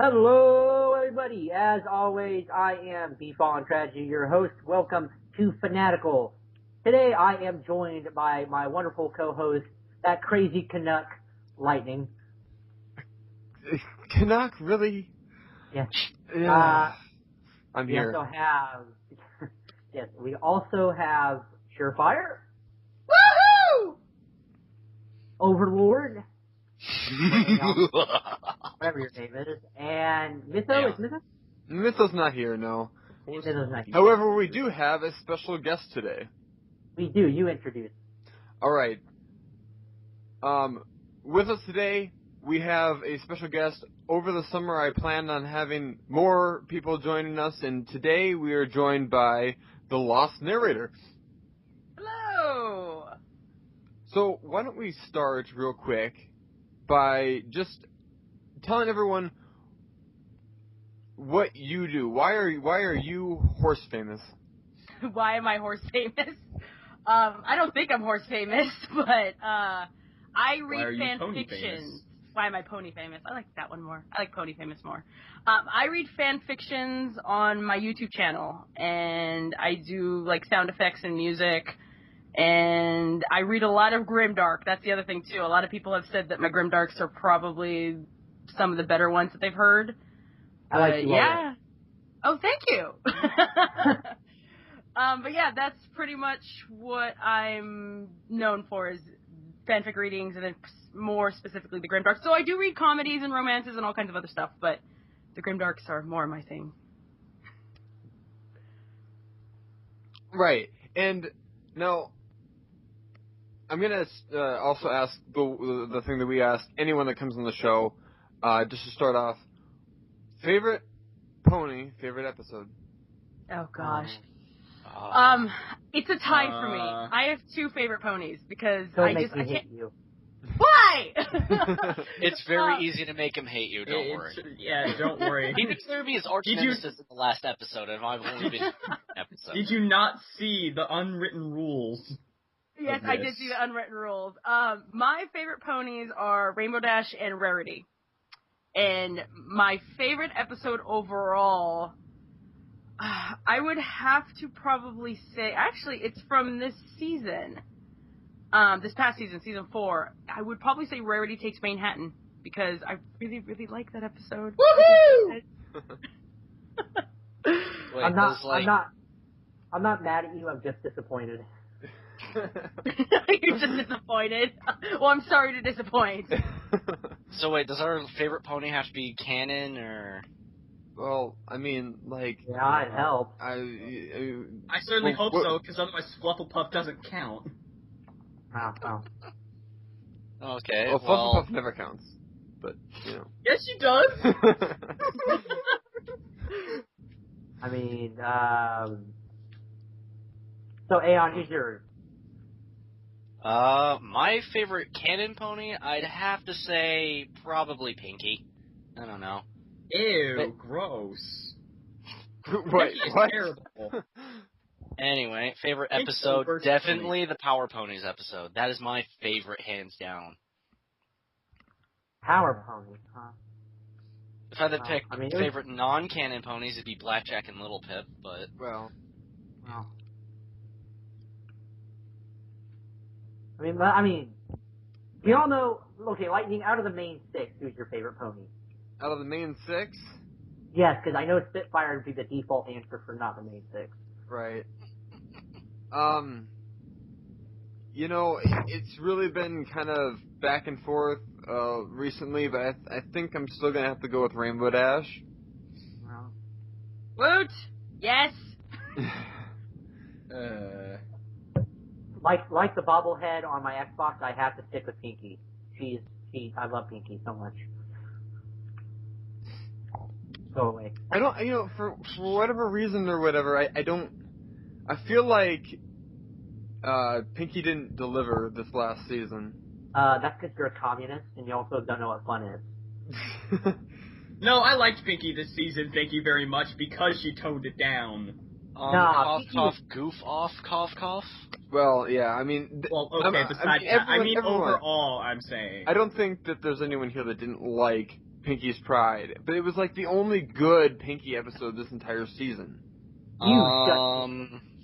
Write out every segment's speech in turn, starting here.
Hello, everybody. As always, I am Befallen Tragedy, your host. Welcome to Fanatical. Today, I am joined by my wonderful co-host, that crazy Canuck, Lightning. Canuck, really? Yes. I'm here. We also have Surefire. Woohoo! Overlord. Whatever your name is. And Mytho, is Mytho? Mytho's not here, no. Mytho's not here. However, we do have a special guest today. We do. You introduce. Alright. With us today, we have a special guest. Over the summer, I planned on having more people joining us, and today we are joined by the Lost Narrator. Hello! So, why don't we start real quick by just telling everyone what you do. Why are you horse famous? Why am I horse famous? I don't think I'm horse famous, but I read fan fictions. Why am I pony famous? I like that one more. I like pony famous more. I read fan fictions on my YouTube channel, and I do like sound effects and music, and I read a lot of grimdark. That's the other thing too. A lot of people have said that my grimdarks are probably some of the better ones that they've heard. I like you. Yeah. Oh, thank you. But yeah, that's pretty much what I'm known for, is fanfic readings, and then more specifically the grimdarks. So I do read comedies and romances and all kinds of other stuff, but the grimdarks are more my thing. Right. And now, I'm going to also ask the thing that we ask anyone that comes on the show, just to start off. Favorite pony, favorite episode? Oh, gosh. It's a tie for me. I have two favorite ponies because I can't. Hate you. Why? It's very easy to make him hate you. Don't worry. Yeah, don't worry. He declared me his arch nemesis in the last episode, and I've only been in one episode. Did you not see the unwritten rules? Yes, I did see the unwritten rules. My favorite ponies are Rainbow Dash and Rarity. And my favorite episode overall, I would have to probably say, actually, it's from this season. This past season, season 4. I would probably say Rarity Takes Manhattan, because I really, really like that episode. Woohoo! Wait, I'm not mad at you. I'm just disappointed. You're just disappointed. Well, I'm sorry to disappoint. So wait, does our favorite pony have to be canon, or? Well, I mean, like... Yeah, it helps. I certainly hope so, because otherwise Flufflepuff doesn't count. Oh. Okay, well... Flufflepuff never counts, but, you know. Yes, she does! I mean, so, Aeon, who's yours? My favorite canon pony, I'd have to say probably Pinky. I don't know. Ew, gross. Wait, what? Terrible. Anyway, favorite episode, definitely the Power Ponies episode. That is my favorite, hands down. Power Pony, huh? If I had to pick favorite non-canon ponies, it'd be Blackjack and Little Pip, but... Well. I mean, we all know, okay, Lightning, out of the main 6, who's your favorite pony? Out of the main 6? Yes, because I know Spitfire would be the default answer for not the main 6. Right. You know, it's really been kind of back and forth recently, but I think I'm still going to have to go with Rainbow Dash. Well. Woot! Yes! Like the bobblehead on my Xbox, I have to stick with Pinky. I love Pinky so much. Go away. I don't, you know, for whatever reason or whatever, I feel like Pinky didn't deliver this last season. That's because you're a communist, and you also don't know what fun is. No, I liked Pinky this season, thank you very much, because she toned it down. Cough, cough, goof off, cough, cough. Well, yeah, I mean... Well, okay, besides that, I mean overall, I'm saying. I don't think that there's anyone here that didn't like Pinky's Pride, but it was like the only good Pinky episode this entire season.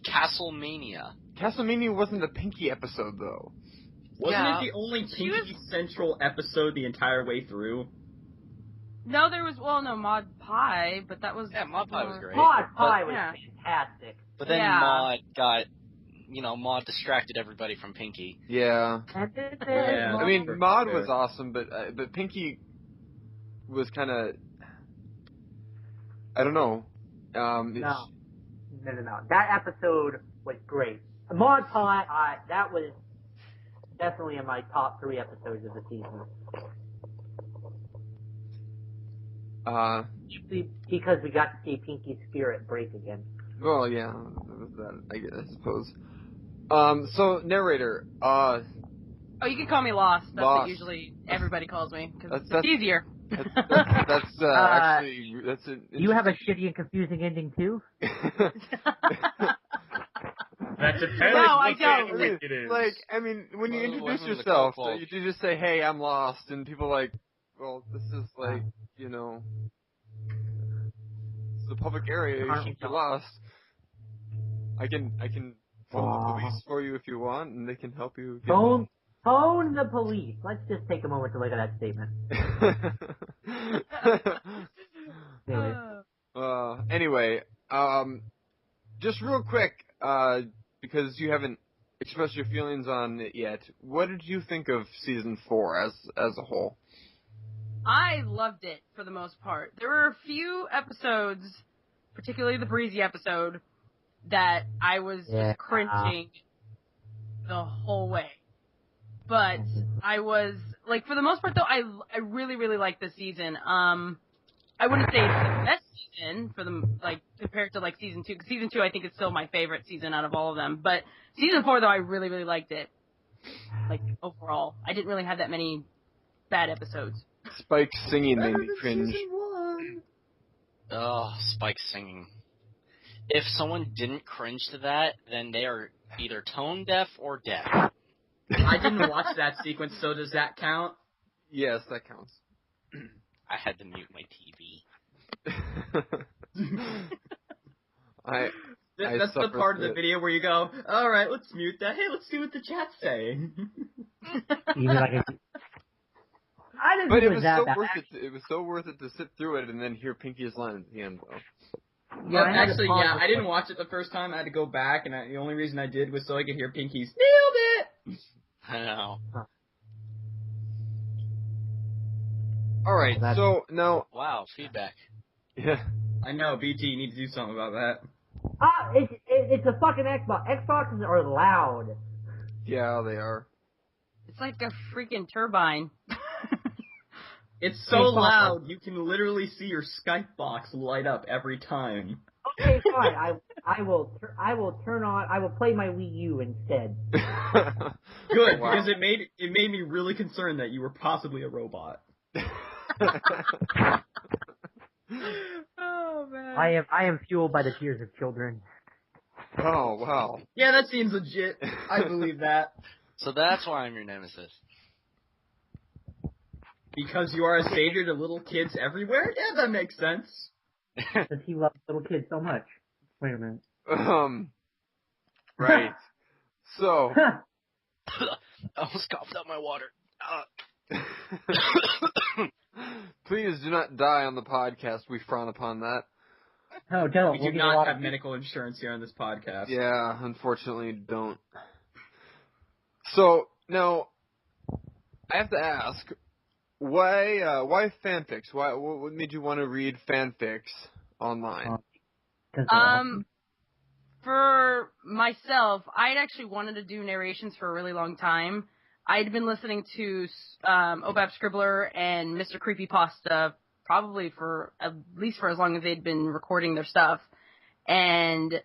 Castlemania. Castlemania wasn't a Pinky episode, though. Wasn't it the only Pinky Central episode the entire way through? No, there was, Mod Pie, but that was... Yeah, Mod Pie was great. Mod Pie was fantastic. But then Mod got... Mod distracted everybody from Pinky. Yeah. Yeah. I mean, Mod was awesome, but Pinky was kind of... I don't know. No. That episode was great. Mod Pie, that was definitely in my top 3 episodes of the season. Because we got to see Pinky's spirit break again. Well, yeah, I suppose. So, narrator, Oh, you can call me Lost. That's Lost. what usually everybody calls me, because it's easier. That's actually, that's an... You have a shitty and confusing ending, too? That's a No, I don't. It is. Like, I mean, when you introduce yourself, you just say, hey, I'm Lost, and people are like, well, this is like, it's a public area, you should be Lost. I can phone the police for you if you want, and they can help you. Phone the police. Let's just take a moment to look at that statement. Anyway, just real quick, because you haven't expressed your feelings on it yet, what did you think of season 4 as a whole? I loved it for the most part. There were a few episodes, particularly the Breezy episode, that I was just cringing the whole way. But I was, like, for the most part, though, I really, really liked this season. I wouldn't say it's the best season for them, like, compared to, like, season 2. Because season 2, I think, is still my favorite season out of all of them. But season 4, though, I really, really liked it. Like, overall. I didn't really have that many bad episodes. Spike's singing made me cringe. Oh, Spike's singing. If someone didn't cringe to that, then they are either tone deaf or deaf. I didn't watch that sequence, so does that count? Yes, that counts. I had to mute my TV. That's the part of the video where you go, alright, let's mute that. Hey, let's see what the chat's saying. But it was so worth it. It was so worth it to sit through it and then hear Pinky's line at the end, though. Yeah, actually, I didn't watch it the first time. I had to go back, and the only reason I did was so I could hear Pinky's nailed it. I know. All right, so now. Wow, feedback. Yeah. I know, BT, you need to do something about that. It's a fucking Xbox. Xboxes are loud. Yeah, they are. It's like a freaking turbine. It's so loud, you can literally see your Skype box light up every time. Okay, fine. I will play my Wii U instead. Good, because it made me really concerned that you were possibly a robot. Oh man. I am fueled by the tears of children. Oh wow. Yeah, that seems legit. I believe that. So that's why I'm your nemesis. Because you are a savior to little kids everywhere? Yeah, that makes sense. Because he loves little kids so much. Wait a minute. Right. So. I almost coughed out my water. Please do not die on the podcast. We frown upon that. No, don't. We do not have medical insurance here on this podcast. Yeah, unfortunately, don't. So, now, I have to ask, why fanfics? What made you want to read fanfics online? For myself, I'd actually wanted to do narrations for a really long time. I'd been listening to Obab Scribbler and Mr. Creepypasta probably for at least for as long as they'd been recording their stuff, and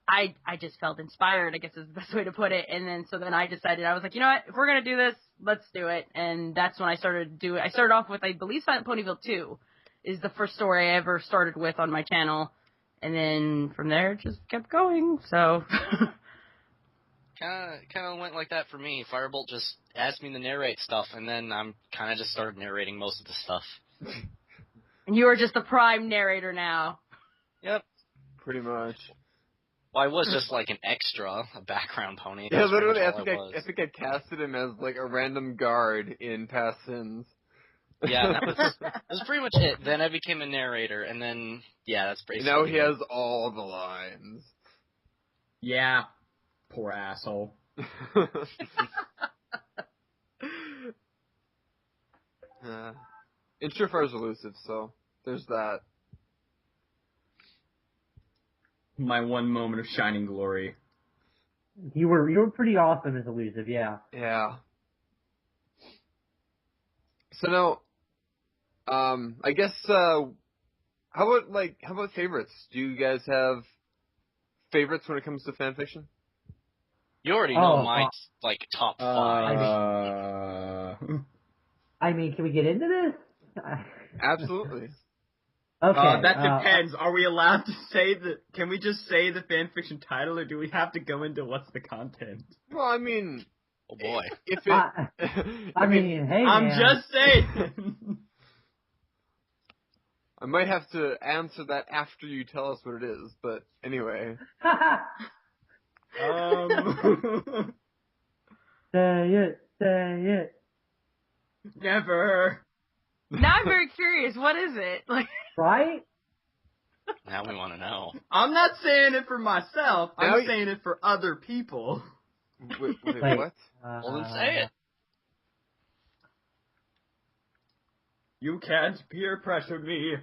I just felt inspired, I guess is the best way to put it. And then then I decided, I was like, you know what, if we're gonna do this, let's do it. And that's when I started doing. I started off with, I believe, Silent Ponyville 2 is the first story I ever started with on my channel, and then from there it just kept going. So. Kind of went like that for me. Firebolt just asked me to narrate stuff, and then I'm kind of just started narrating most of the stuff. And you are just the prime narrator now. Yep. Pretty much. Well, I was just like an extra, a background pony. Yeah, That's literally, I was. think I casted him as like a random guard in Past Sins. Yeah, that was pretty much it. Then I became a narrator, and then, yeah, that's basically Now he has all the lines. Yeah. Poor asshole. Introfar's elusive, so there's that. My one moment of shining glory. You were pretty awesome as elusive, yeah. Yeah. So now, I guess, how about favorites? Do you guys have favorites when it comes to fanfiction? You already know my, like, top 5. I mean, can we get into this? Absolutely. Okay. That depends. Are we allowed to say can we just say the fanfiction title, or do we have to go into what's the content? Well, I mean... Oh boy. If it... I mean, hey, I'm man. just saying. I might have to answer that after you tell us what it is, but anyway. Say it. Never. Now I'm very curious. What is it? Like, Right? Now we want to know. I'm not saying it for myself. Now I'm saying it for other people. Wait, Wait. what? Well, then say it. You can't peer pressure me.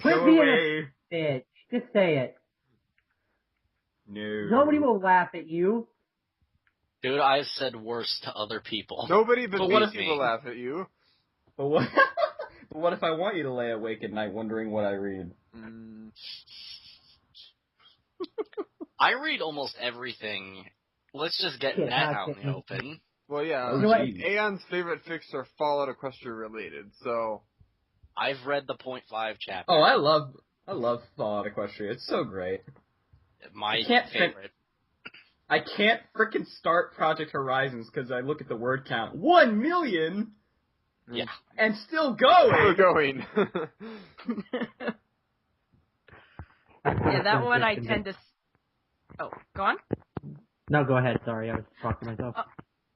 Quit Go being away. a bitch. Just say it. No. Nobody will laugh at you. Dude, I've said worse to other people. Nobody but what these if people laugh at you. But what? But what if I want you to lay awake at night wondering what I read? I read almost everything. Let's just get that out in the open. Well, yeah. You know what? Aeon's favorite fics are Fallout Equestria related, so... I've read the 0.5 chapter. Oh, I love Fallout Equestria. It's so great. My favorite. I can't frickin' start Project Horizons because I look at the word count. 1 million? Yeah. And still going! Still going. yeah, that one I tend to... Oh, go on? No, go ahead. Sorry, I was talking to myself.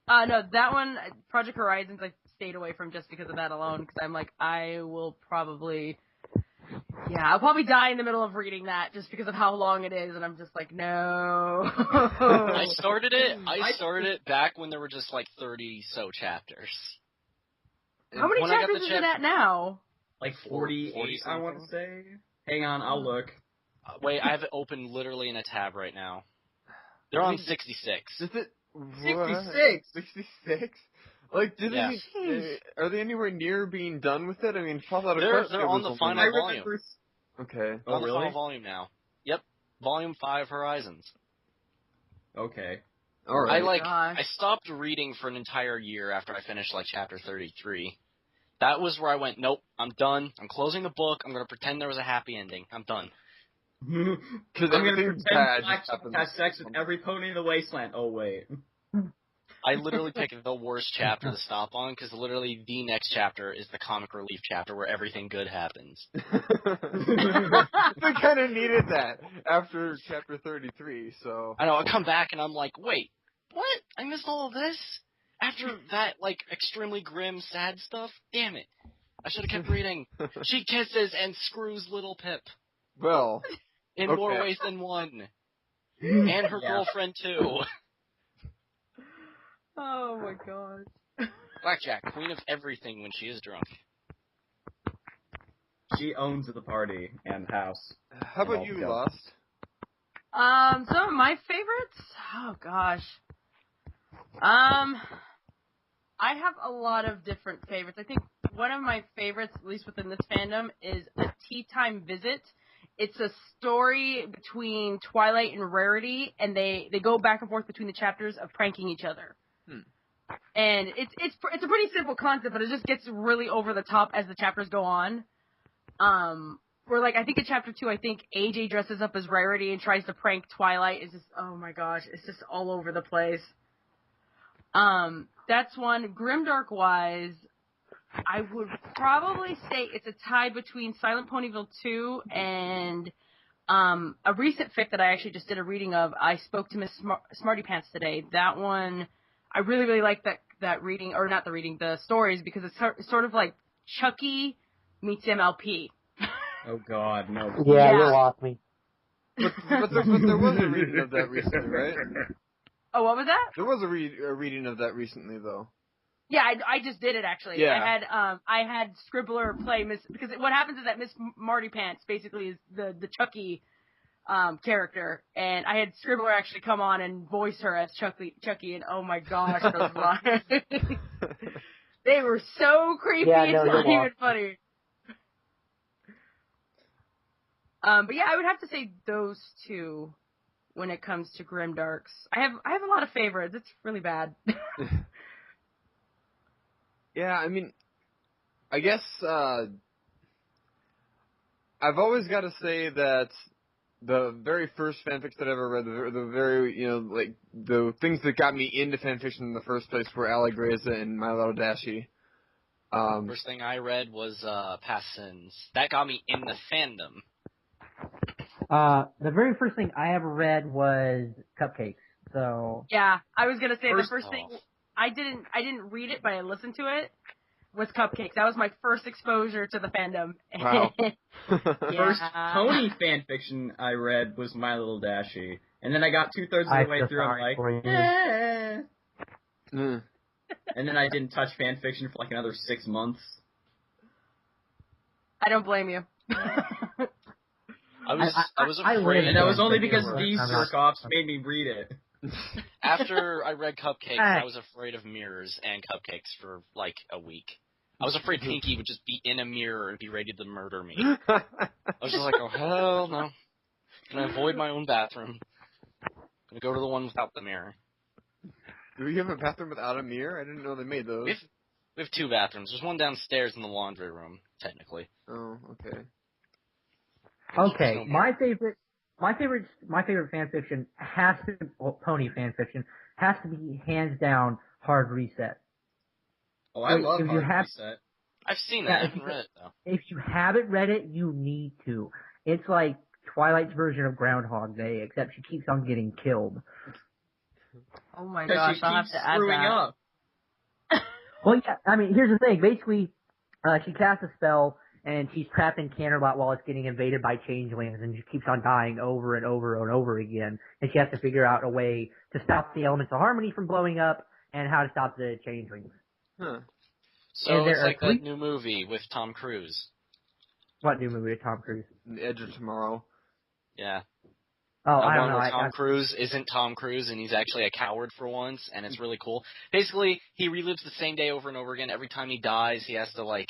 No, that one, Project Horizons, I stayed away from just because of that alone, because I'm like, I'll probably die in the middle of reading that just because of how long it is, and I'm just like, no. I started it back when there were just like 30-so chapters. How many chapters is it at now? Like 48, I want to say. Hang on, I'll look. Wait, I have it open literally in a tab right now. They're on 66. Is it... 66? 66? Like, are they anywhere near being done with it? I mean, Fallout Equestria they're on the final volume. Okay. On the final volume now. Yep. Volume 5 Horizons. Okay. Alright. I stopped reading for an entire year after I finished, like, chapter 33. That was where I went, nope, I'm done. I'm closing the book. I'm going to pretend there was a happy ending. I'm done. Because I'm going to pretend Black Sheep has sex with every pony in the wasteland. Oh, wait. I literally picked the worst chapter to stop on, because literally the next chapter is the comic relief chapter where everything good happens. I kind of needed that after chapter 33, so... I know, I come back and I'm like, wait, what? I missed all of this? After that, like, extremely grim, sad stuff? Damn it. I should have kept reading. She kisses and screws Little Pip. Well... In more ways than one. And her girlfriend, too. Oh my god. Blackjack, queen of everything when she is drunk. She owns the party and house. How about you, Lost? Some of my favorites? Oh gosh. I have a lot of different favorites. I think one of my favorites, at least within this fandom, is A Tea Time Visit. It's a story between Twilight and Rarity, and they go back and forth between the chapters of pranking each other. And it's a pretty simple concept, but it just gets really over the top as the chapters go on. Where, like, I think in chapter 2, I think AJ dresses up as Rarity and tries to prank Twilight. It's just, oh my gosh, it's just all over the place. That's one. Grimdark-wise, I would probably say it's a tie between Silent Ponyville 2 and a recent fic that I actually just did a reading of. I spoke to Miss Smarty Pants today. That one, I really, really like that reading, or not the reading, the stories, because it's sort of like Chucky meets MLP. Oh God, no. Yeah, you lost me. But there was a reading of that recently, right? Oh, what was that? There was a reading of that recently, though. Yeah, I just did it actually. Yeah. I had Scribbler play because what happens is that Miss Marty Pants basically is the Chucky character, and I had Scribbler actually come on and voice her as Chucky, and oh my gosh, those lines. They were so creepy, it's not even funny. But yeah, I would have to say those two when it comes to Grimdarks. I have a lot of favorites. It's really bad. Yeah, I mean, I guess I've always got to say that the very first fanfics that I ever read, the very, like, the things that got me into fanfiction in the first place were Allegreza and My Little Dashie. First thing I read was Past Sins. That got me in the fandom. The very first thing I ever read was Cupcakes. So yeah, I was gonna say the first thing I didn't read it, but I listened to it. Was Cupcakes. That was my first exposure to the fandom. Wow. First pony fanfiction I read was My Little Dashie, and then I got 2/3 of the way through. I'm like, yeah. And then I didn't touch fanfiction for like another 6 months. I don't blame you. I was afraid, and that was only because these jerk-offs made me read it. After I read Cupcakes, I was afraid of mirrors and Cupcakes for like a week. I was afraid Pinky would just be in a mirror and be ready to murder me. I was just like, oh hell no. Can I avoid my own bathroom? I'm gonna go to the one without the mirror. Do you have a bathroom without a mirror? I didn't know they made those. We have 2 bathrooms. There's one downstairs in the laundry room, technically. Oh, okay. Okay, my favorite fanfiction pony fanfiction has to be hands down Hard Reset. Oh, I love Hard Reset. I've seen that. I haven't read it though. If you haven't read it, you need to. It's like Twilight's version of Groundhog Day, except she keeps on getting killed. Oh my gosh, I'll have to add that. Up. Well, yeah, I mean, here's the thing. Basically, she casts a spell, and she's trapped in Canterlot while it's getting invaded by changelings, and she keeps on dying over and over and over again. And she has to figure out a way to stop the elements of harmony from blowing up, and how to stop the changelings. Huh. So it's like that new movie with Tom Cruise. What new movie with Tom Cruise? The Edge of Tomorrow. Yeah. Oh, I don't know. Tom Cruise isn't Tom Cruise, and he's actually a coward for once, and it's really cool. Basically, he relives the same day over and over again. Every time he dies, he has to, like,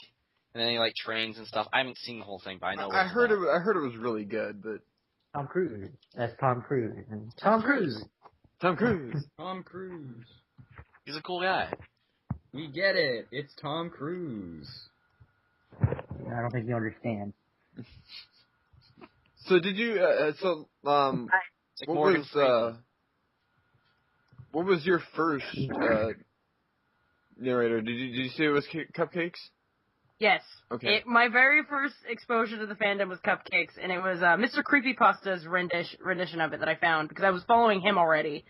and then he, like, trains and stuff. I haven't seen the whole thing, but I know I heard it was really good, but... Tom Cruise. That's Tom Cruise. Tom Cruise. Tom Cruise. Tom Cruise. He's a cool guy. We get it. It's Tom Cruise. I don't think you understand. So did you? What was your first narrator? Did you say it was Cupcakes? Yes. Okay. My very first exposure to the fandom was Cupcakes, and it was Mr. Creepypasta's rendition of it that I found, because I was following him already.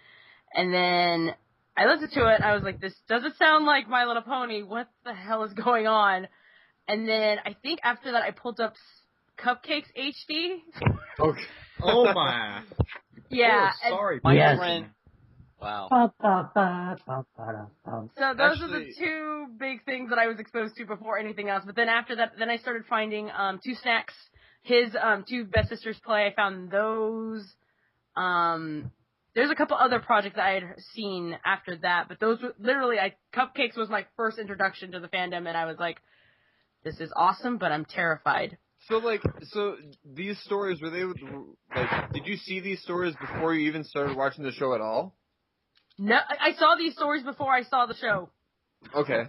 And then I listened to it, and I was like, this doesn't sound like My Little Pony. What the hell is going on? And then I think after that I pulled up Cupcakes HD. Okay. Oh my. Yeah. Oh, sorry. My friend. Wow. So those are the 2 big things that I was exposed to before anything else. But then after that, then I started finding 2 Snacks, his 2 Best Sisters play. I found those. There's a couple other projects that I had seen after that, but those were literally Cupcakes was my first introduction to the fandom, and I was like, this is awesome, but I'm terrified. So these stories, were they, like, did you see these stories before you even started watching the show at all? No, I saw these stories before I saw the show. Okay.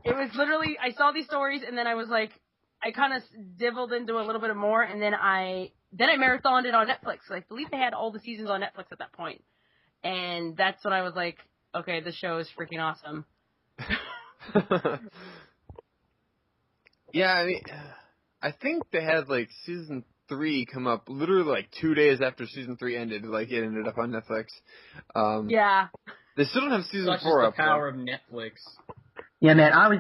It was literally, I saw these stories, and then I was like, I kind of divulged into a little bit more, and then I marathoned it on Netflix. I believe they had all the seasons on Netflix at that point. And that's when I was like, okay, this show is freaking awesome. Yeah, I mean, I think they had like season 3 come up literally like 2 days after season 3 ended. Like it ended up on Netflix. Yeah. They still don't have season Such 4 is up. the power of Netflix. Yeah, man. I was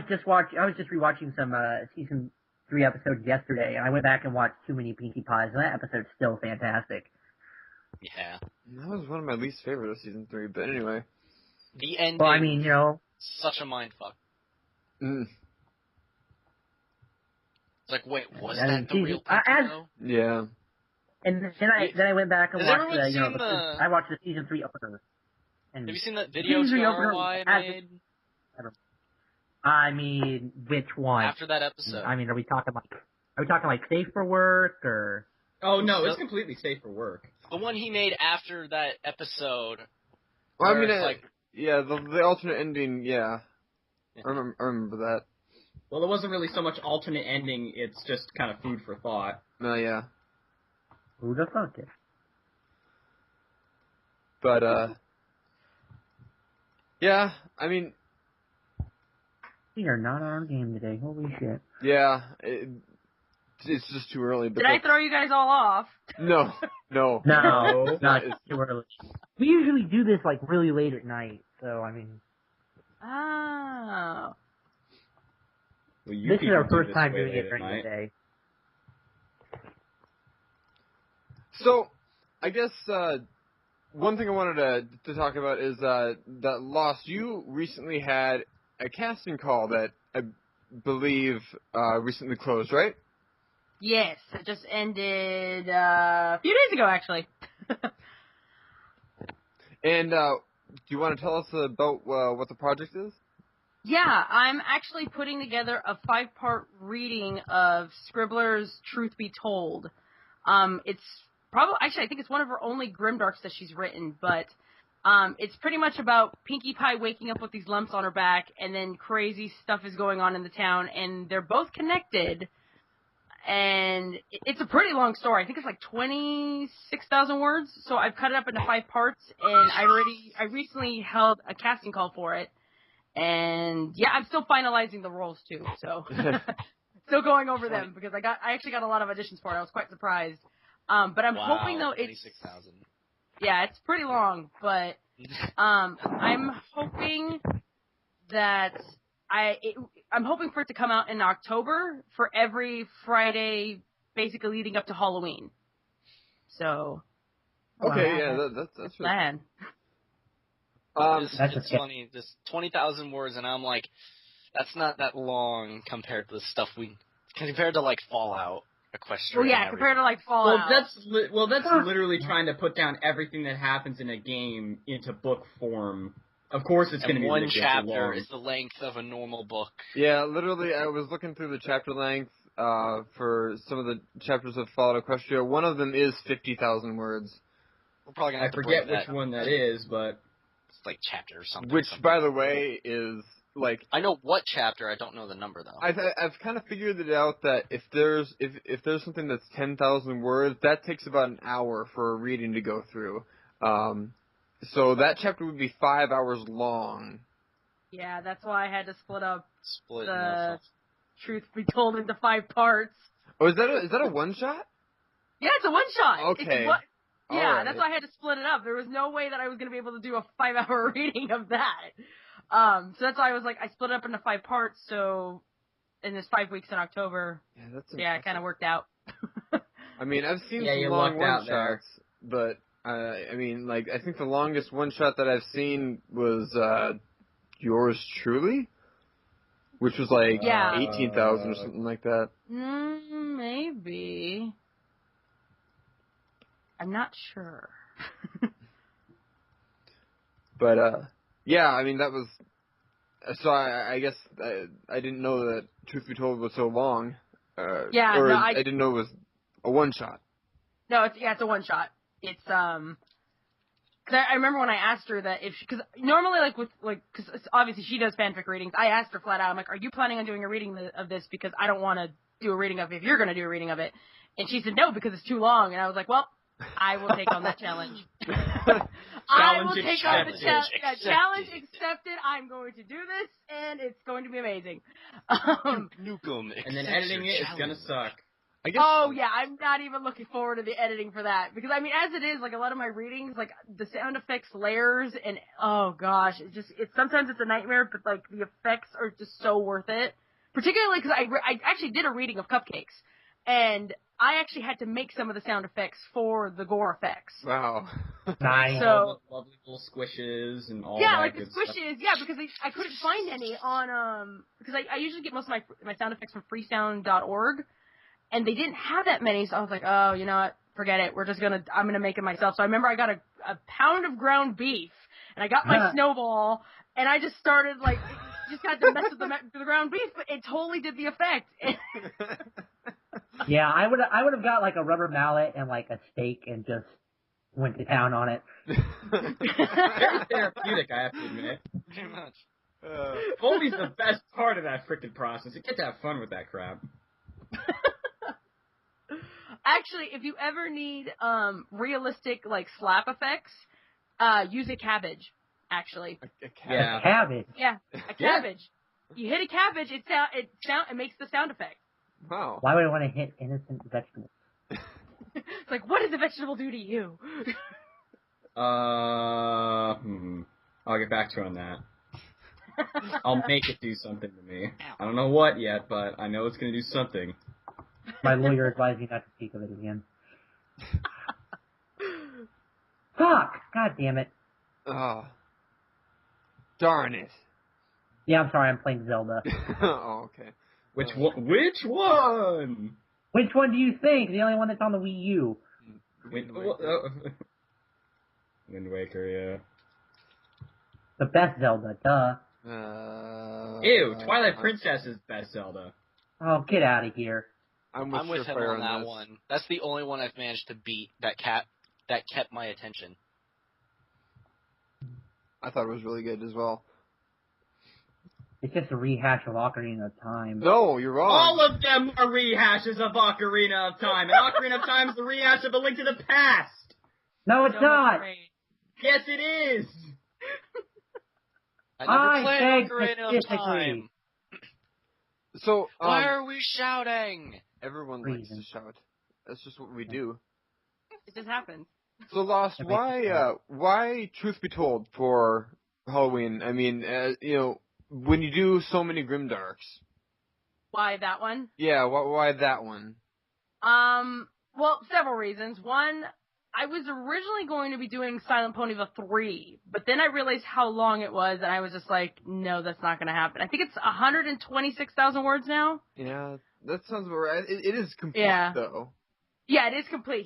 just rewatching some season 3 episodes yesterday, and I went back and watched Too Many Pinkie Pies, and that episode's still fantastic. Yeah. That was one of my least favorite of season 3, but anyway. The ending. Well, I mean, such a mindfuck. Mm. It's like, wait, was that the real Pinkie, though? Yeah. And then I went back and watched I watched the season 3 opener. Have you seen that video ROI made? I mean, which one? After that episode. I mean, are we talking like safe for work or? Oh no, it's completely safe for work. The one he made after that episode. Well, I mean, the alternate ending. Yeah, yeah. I remember that. Well, it wasn't really so much alternate ending. It's just kind of food for thought. No, yeah. Who the fuck is? But yeah, I mean. We are not on our game today. Holy shit. Yeah, it's just too early. But Did I throw you guys all off? No. No, it's too early. We usually do this like really late at night, so I mean. Oh. Well, this is our first time doing it during the day. So, I guess one thing I wanted to talk about is that Lost. You recently had a casting call that I believe recently closed, right? Yes, it just ended a few days ago, actually. And do you want to tell us about what the project is? Yeah, I'm actually putting together a 5-part reading of Scribbler's Truth Be Told. It's probably, actually, I think it's one of her only grimdarks that she's written, but it's pretty much about Pinkie Pie waking up with these lumps on her back, and then crazy stuff is going on in the town, and they're both connected. And it's a pretty long story. I think it's like 26,000 words. So I've cut it up into 5 parts, and I recently held a casting call for it. And yeah, I'm still finalizing the roles too. So still going over them because I actually got a lot of auditions for it. I was quite surprised. But I'm hoping though 26,000. Yeah, it's pretty long, but I'm hoping that I'm hoping for it to come out in October for every Friday, basically leading up to Halloween. So. Okay, that's the plan. It's funny. Just 20,000 words, and I'm like, that's not that long compared to the stuff compared to like Fallout. Well, yeah, compared to like Fallout. That's literally trying to put down everything that happens in a game into book form. Of course, it's going to be one chapter long. is the length of a normal book. Yeah, literally, I was looking through the chapter length for some of the chapters of Fallout Equestria. One of them is 50,000 words. We're probably going to have to forget which one that is, but it's like chapter or something. Which, by the way, is like I know what chapter. I don't know the number though. I've kind of figured it out that if there's something that's 10,000 words, that takes about an hour for a reading to go through. So that chapter would be 5 hours long. Yeah, that's why I had to split the Truth Be Told into 5 parts. Oh, is that a one shot? Yeah, it's a one shot. Okay. Yeah, that's why I had to split it up. There was no way that I was going to be able to do a 5-hour reading of that. So that's why I was like, I split it up into 5 parts. So, in this 5 weeks in October. Yeah, it kind of worked out. I mean, I've seen some long one shots, but I mean, like, I think the longest one shot that I've seen was yours truly, which was like 18,000 or something like that. Maybe. I'm not sure. But yeah, I mean that was. So I guess I didn't know that Truth Be Told was so long. I didn't know it was a one shot. No, it's a one shot. It's cause I remember when I asked her that because normally because obviously she does fanfic readings. I asked her flat out, I'm like, are you planning on doing a reading of this? Because I don't want to do a reading of it if you're going to do a reading of it. And she said no because it's too long. And I was like, well, I will take on that challenge. I will take on the challenge. Yeah, challenge accepted. I'm going to do this, and it's going to be amazing. Nuke 'em. And then editing it is gonna suck. I guess. Oh yeah, I'm not even looking forward to the editing for that because I mean, as it is, like a lot of my readings, like the sound effects layers, and oh gosh, sometimes it's a nightmare, but like the effects are just so worth it. Particularly because I actually did a reading of Cupcakes, and I actually had to make some of the sound effects for the gore effects. Wow. Nice. So all the lovely little squishes and all that. Yeah, like the good stuff. squishes. Yeah, because I couldn't find any on because I usually get most of my sound effects from freesound.org. And they didn't have that many, so I was like, oh, you know what, forget it, I'm gonna make it myself. So I remember I got a pound of ground beef, and I got my snowball, and I just started, like, just got to mess with the ground beef, but it totally did the effect. Yeah, I would have got, like, a rubber mallet and, like, a steak and just went to town on it. Very therapeutic, I have to admit. Pretty much. Foley's the best part of that frickin' process. You get to have fun with that crap. Actually, if you ever need realistic like slap effects, use a cabbage. Actually, A Cabbage. Yeah, a cabbage. You hit a cabbage, it makes the sound effect. Wow. Why would I want to hit innocent vegetables? It's like, what does a vegetable do to you? I'll get back to you on that. I'll make it do something to me. I don't know what yet, but I know it's going to do something. My lawyer advised me not to speak of it again. Fuck! God damn it. Oh. Darn it. Yeah, I'm sorry, I'm playing Zelda. Oh, okay. Which one? Which one? Which one do you think? The only one that's on the Wii U. Wind Waker, yeah. The best Zelda, duh. Ew, Twilight Princess is best Zelda. Oh, get out of here. I'm with him on that one. That's the only one I've managed to beat that kept my attention. I thought it was really good as well. It's just a rehash of Ocarina of Time. No, you're wrong. All of them are rehashes of Ocarina of Time, and Ocarina of Time is the rehash of A Link to the Past. No, it's not. Yes, it is. I never played Ocarina of Time. So, why are we shouting? Everyone likes to shout. That's just what we do. It just happens. So, Lost, why Truth Be Told for Halloween? I mean, when you do so many Grimdarks. Why that one? Yeah, why that one? Well, several reasons. One, I was originally going to be doing Silent Ponyville 3, but then I realized how long it was, and I was just like, no, that's not going to happen. I think it's 126,000 words now. Yeah, that sounds about right. It is complete, though. Yeah, it is complete.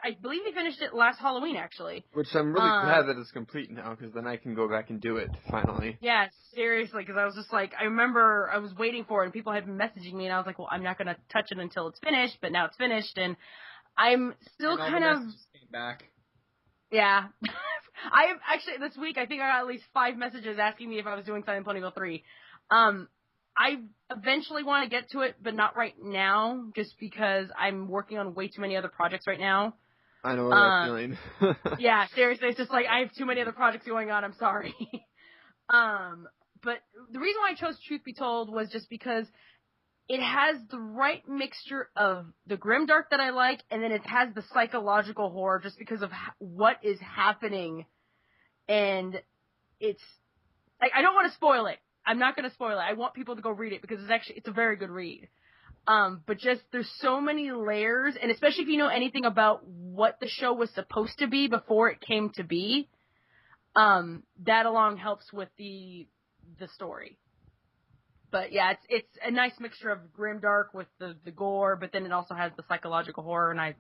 I believe he finished it last Halloween, actually. Which I'm really glad that it's complete now, because then I can go back and do it, finally. Yeah, seriously, because I was just like, I remember I was waiting for it, and people had been messaging me, and I was like, well, I'm not going to touch it until it's finished, but now it's finished, and I'm still kind of... Came back. Yeah. I actually, this week, I think I got at least 5 messages asking me if I was doing Silent Ponyville 3. I eventually want to get to it, but not right now, just because I'm working on way too many other projects right now. I know that feeling. Yeah, seriously, it's just like, I have too many other projects going on, I'm sorry. But the reason why I chose Truth Be Told was just because it has the right mixture of the grimdark that I like, and then it has the psychological horror just because of what is happening. And it's, like, I don't want to spoil it. I'm not going to spoil it. I want people to go read it because it's a very good read. But just, there's so many layers, and especially if you know anything about what the show was supposed to be before it came to be, that along helps with the story. But yeah, it's a nice mixture of grimdark with the gore, but then it also has the psychological horror, and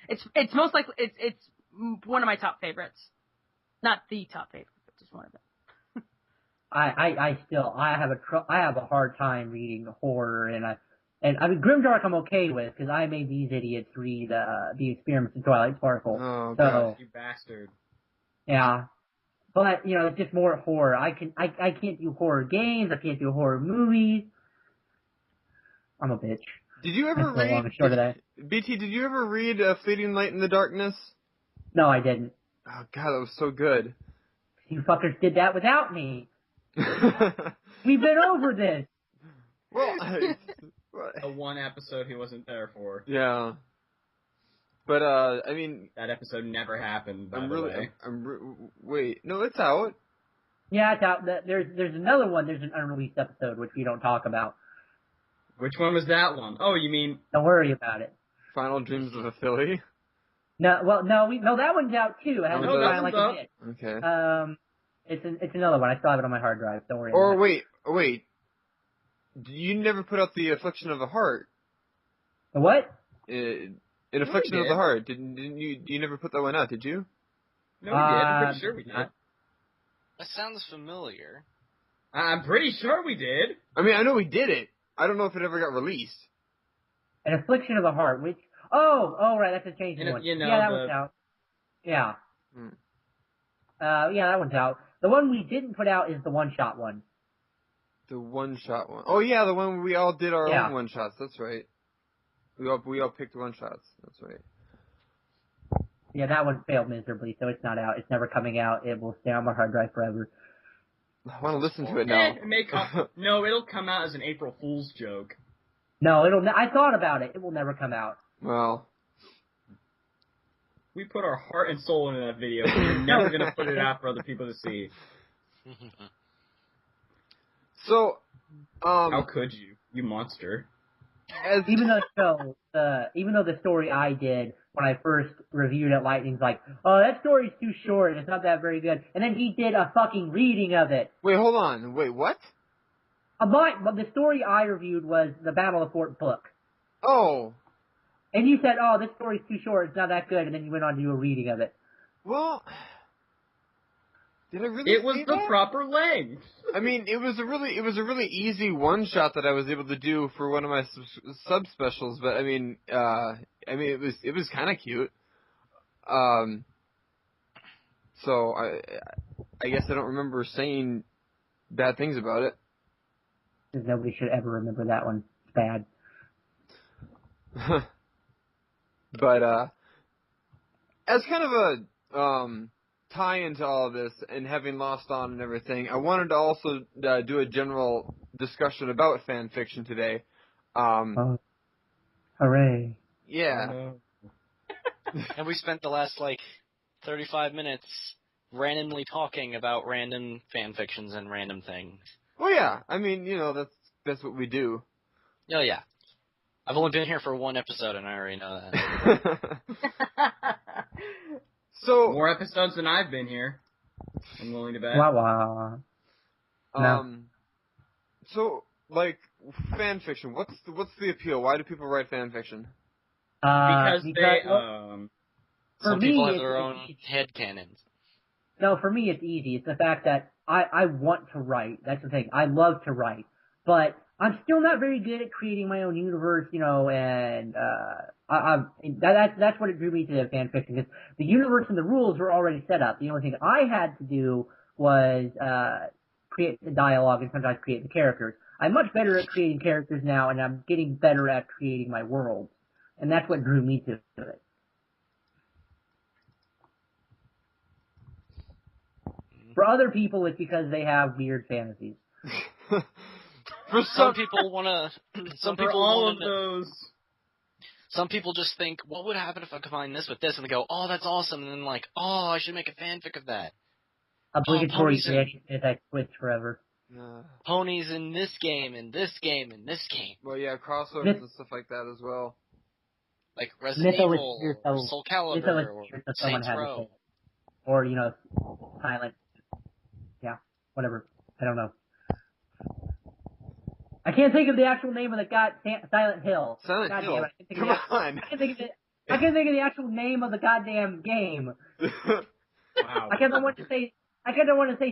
it's most likely, it's one of my top favorites. Not the top favorite, but just one of them. I have a hard time reading horror, and I mean grimdark I'm okay with because I made these idiots read the Experiments of Twilight Sparkle. Oh God, you bastard! Yeah, but it's just more horror. I can't do horror games. I can't do horror movies. I'm a bitch. Did you ever read? BT, did you ever read Fleeting Light in the Darkness? No, I didn't. Oh god, that was so good. You fuckers did that without me. We've been over this. Well, the one episode he wasn't there for. Yeah. But I mean, that episode never happened. By the way, wait, no, it's out. Yeah, it's out. There's another one. There's an unreleased episode which we don't talk about. Which one was that one? Oh, you mean? Don't worry about it. Final Dreams of a Philly. No, well, no, that one's out too. It has like a bit. Okay. It's another one. I still have it on my hard drive. Don't worry. Or about it. wait. You never put out the Affliction of the Heart. The what? An Affliction of the Heart. Didn't you? You never put that one out, did you? No, we did. I'm pretty sure we did. That sounds familiar. I'm pretty sure we did. I mean, I know we did it. I don't know if it ever got released. An Affliction of the Heart, which... Oh, right, that's a changing one. You know, yeah, that one's out. Yeah. Yeah, that one's out. The one we didn't put out is the one-shot one. The one-shot one. Oh, yeah, the one where we all did our own one-shots. That's right. We all picked one-shots. That's right. Yeah, that one failed miserably, so it's not out. It's never coming out. It will stay on my hard drive forever. I want to listen to it now. It may come. No, it'll come out as an April Fool's joke. No, I thought about it. It will never come out. Well, we put our heart and soul into that video. We're never going to put it out for other people to see. So, how could you? You monster. Even though the story I did when I first reviewed it, Lightning's like, oh, that story's too short, it's not that very good. And then he did a fucking reading of it. Wait, hold on. Wait, what? But the story I reviewed was the Battle of Fort Book. Oh. And you said, oh, this story's too short, it's not that good, and then you went on to do a reading of it. Well, did I really? It was the proper length. I mean, it was a really easy one shot that I was able to do for one of my sub specials. But I mean, it was kind of cute. So I guess I don't remember saying bad things about it. Because nobody should ever remember that one. It's bad. But as kind of a tie into all of this and having Lost On and everything, I wanted to also do a general discussion about fan fiction today. Hooray. Yeah. And we spent the last 35 minutes randomly talking about random fan fictions and random things. Well, yeah. I mean, that's what we do. Oh, yeah. I've only been here for one episode, and I already know that. So more episodes than I've been here. I'm willing to bet. Wow. No. So, fan fiction. What's the appeal? Why do people write fan fiction? Because some people have their own headcanons. No, for me it's easy. It's the fact that I want to write. That's the thing. I love to write, but I'm still not very good at creating my own universe, and that's what it drew me to fan fiction, because the universe and the rules were already set up. The only thing I had to do was create the dialogue and sometimes create the characters. I'm much better at creating characters now, and I'm getting better at creating my world, and that's what drew me to it. For other people, it's because they have weird fantasies. For some people want to. Some people all of those. Some people just think, what would happen if I combine this with this? And they go, oh, that's awesome. And then oh, I should make a fanfic of that. Obligatory reaction is I quit forever. Ponies in this game, and this game, and this game. Well, yeah, crossovers and stuff like that as well. Like Resident Evil, or Soul Calibur, or Saints Row. Or, Silent. Yeah, whatever. I don't know. I can't think of the actual name of the Silent Hill. Silent Hill. Damn it. Come on. I can't think of the actual name of the goddamn game. Wow. I kind of want to say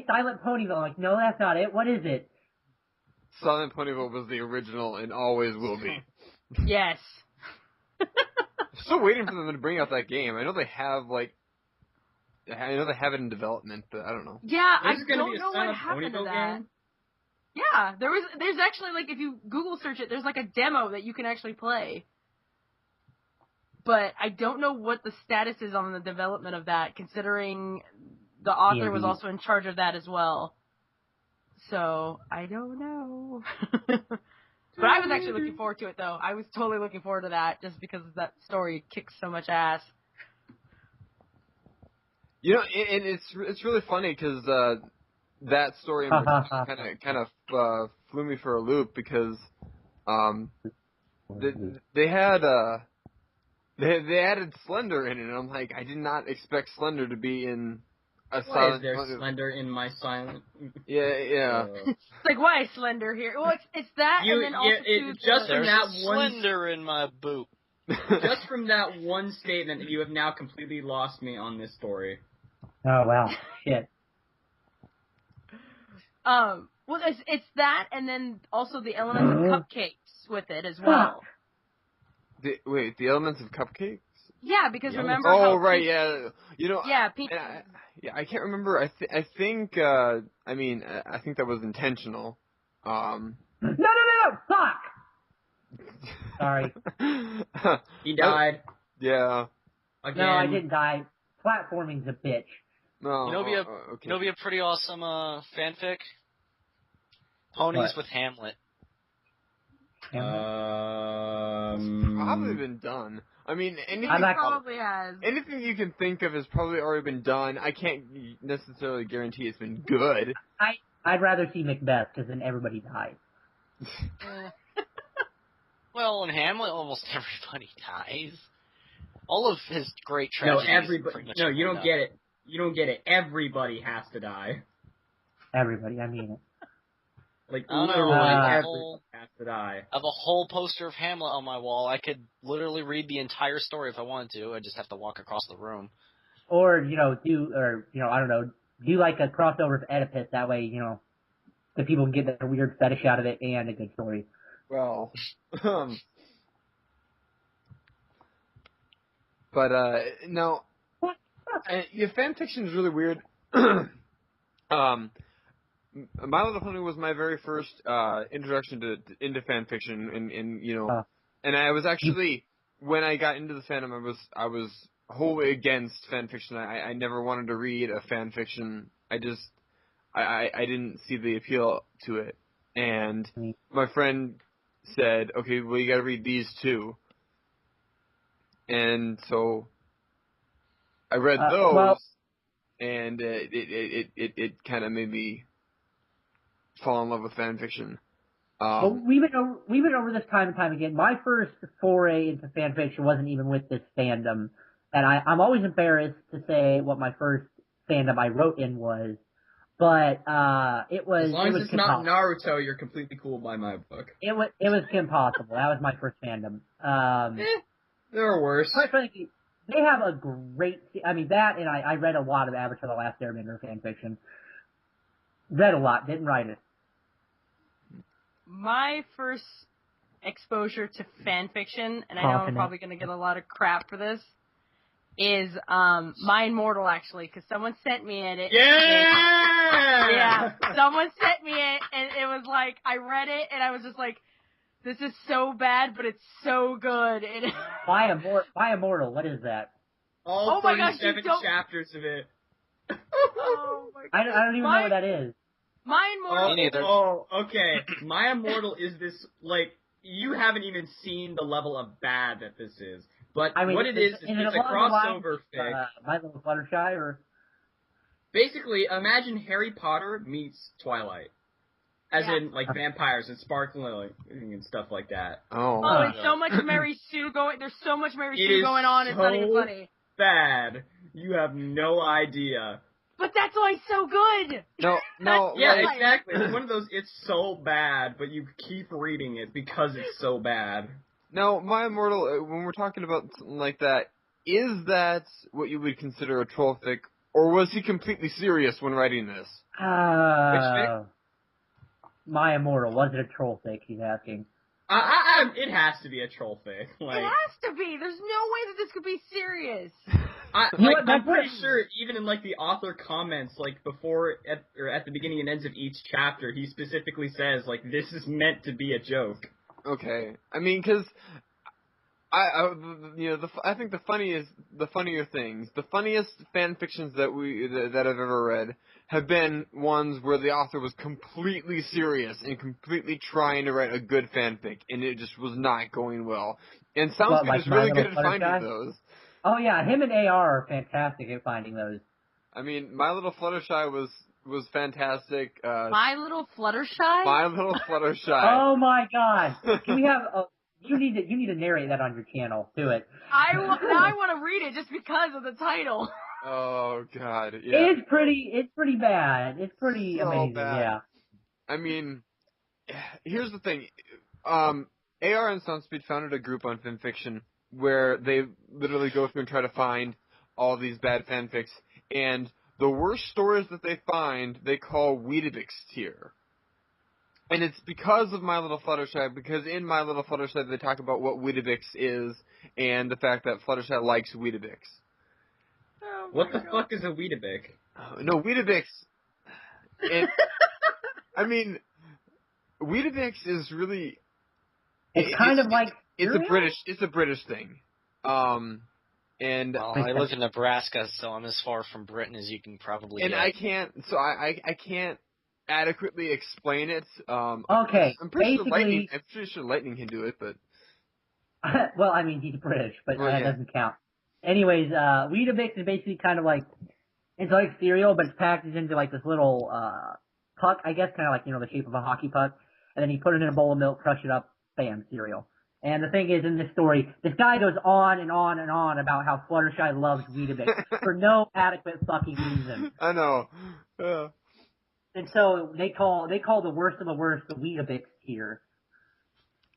Silent Ponyville. I'm like, no, that's not it. What is it? Silent Ponyville was the original and always will be. Yes. Still waiting for them to bring out that game. I know they have it in development, but I don't know. Yeah, I don't know what happened to that. Game? Yeah, there's actually, if you Google search it, there's a demo that you can actually play. but I don't know what the status is on the development of that, considering the author was also in charge of that as well. So, I don't know. But I was actually looking forward to it, though. I was totally looking forward to that, just because that story kicks so much ass. You know, and it's really funny, because that story in particular kind of flew me for a loop, because they added Slender in it, and I'm like, I did not expect Slender to be in a Why silent. is there Slender in my silent? Yeah. It's like, why is Slender here? Well, it's that, and then also just from that one Slender in my boot. Just from that one statement, you have now completely lost me on this story. Oh wow, shit. Well, it's that, and then also the elements of cupcakes with it as well. The elements of cupcakes? Yeah, because remember how... Oh, right, yeah. You know... Yeah, I can't remember. I think that was intentional. No! Fuck! Sorry. He died. Yeah. Again. No, I didn't die. Platforming's a bitch. No. You know, be a pretty awesome fanfic. Ponies with Hamlet. Probably been done. I mean, anything probably has. Anything you can think of has probably already been done. I can't necessarily guarantee it's been good. I'd rather see Macbeth, because then everybody dies. Well, in Hamlet, almost everybody dies. All of his great tragedies. No, you don't get it. You don't get it. Everybody has to die. Everybody, I mean it. Like, literally, everyone has to die. I have a whole poster of Hamlet on my wall. I could literally read the entire story if I wanted to. I just have to walk across the room. Or, I don't know, do like a crossover of Oedipus. That way, the people can get their weird fetish out of it and a good story. Well, but, no, fanfiction is really weird. My Little Pony was my very first introduction into fanfiction, and I was actually, when I got into the fandom, I was wholly against fanfiction. I never wanted to read a fanfiction. I didn't see the appeal to it, and my friend said, "Okay, well, you got to read these two," and so I read those, and it kind of made me fall in love with fanfiction. Well, we've been over this time and time again. My first foray into fanfiction wasn't even with this fandom, and I'm always embarrassed to say what my first fandom I wrote in was, but it was. As long as it's not Naruto, you're completely cool by my book. It was Kim Possible. That was my first fandom. There are worse. Quite frankly, they have a great. I mean, that, and I read a lot of Avatar: The Last Airbender fanfiction. Read a lot, didn't write it. My first exposure to fanfiction, and I know I'm probably going to get a lot of crap for this, is My Immortal, actually, because someone sent me it. Yeah! Someone sent me it, and it was like, I read it, and I was just like, this is so bad, but it's so good. My Immortal, what is that? All 37 chapters of it. Oh my God. I don't even know what that is. My Immortal. Oh, okay. My Immortal is this, like, you haven't even seen the level of bad that this is. But what it is it's a crossover fic. My Little Fluttershy, or? Basically, imagine Harry Potter meets Twilight. As in, like, vampires and sparkling and stuff like that. Oh, and so much Mary Sue going. There's so much Mary Sue going on. It's not even funny. Bad. You have no idea. But that's why it's so good. No. Yeah, exactly. It's one of those. It's so bad, but you keep reading it because it's so bad. Now, My Immortal, when we're talking about something like that, is that what you would consider a troll fic, or was he completely serious when writing this? Which fic? My Immortal, was it a troll fic, he's asking. It has to be a troll fic. Like, it has to be. There's no way that this could be serious. I'm pretty sure even in, like, the author comments, like, before, or at the beginning and ends of each chapter, he specifically says, like, this is meant to be a joke. Okay. I mean, because I think the funnier things, the funniest fan fictions that I've ever read have been ones where the author was completely serious and completely trying to write a good fanfic, and it just was not going well. And Soundspeed is really good at finding those. Oh yeah, him and AR are fantastic at finding those. I mean, My Little Fluttershy was fantastic. My Little Fluttershy? My Little Fluttershy. Oh my God! Can we have you need to narrate that on your channel. Do it. I want to read it just because of the title. Oh God, yeah. It's pretty bad. It's pretty amazing, bad. yeah. I mean, here's the thing. AR and Soundspeed founded a group on fanfiction where they literally go through and try to find all these bad fanfics, and the worst stories that they find, they call Weetabix tier. And it's because of My Little Fluttershy, because in My Little Fluttershy they talk about what Weetabix is, and the fact that Fluttershy likes Weetabix. Oh what the fuck is a Weetabix? No, Weetabix... I mean, Weetabix is really... It's kind of like... It's a British thing. And I live in Nebraska, so I'm as far from Britain as you can probably get. And I can't adequately explain it. Okay, I'm pretty sure Lightning can do it, but... well, I mean, he's British, but that doesn't count. Anyways, Weetabix is basically kind of like, it's like cereal, but it's packaged into like this little, puck, I guess, kind of like, the shape of a hockey puck. And then you put it in a bowl of milk, crush it up, bam, cereal. And the thing is, in this story, this guy goes on and on and on about how Fluttershy loves Weetabix for no adequate fucking reason. I know. Yeah. And so they call the worst of the worst the Weetabix tier.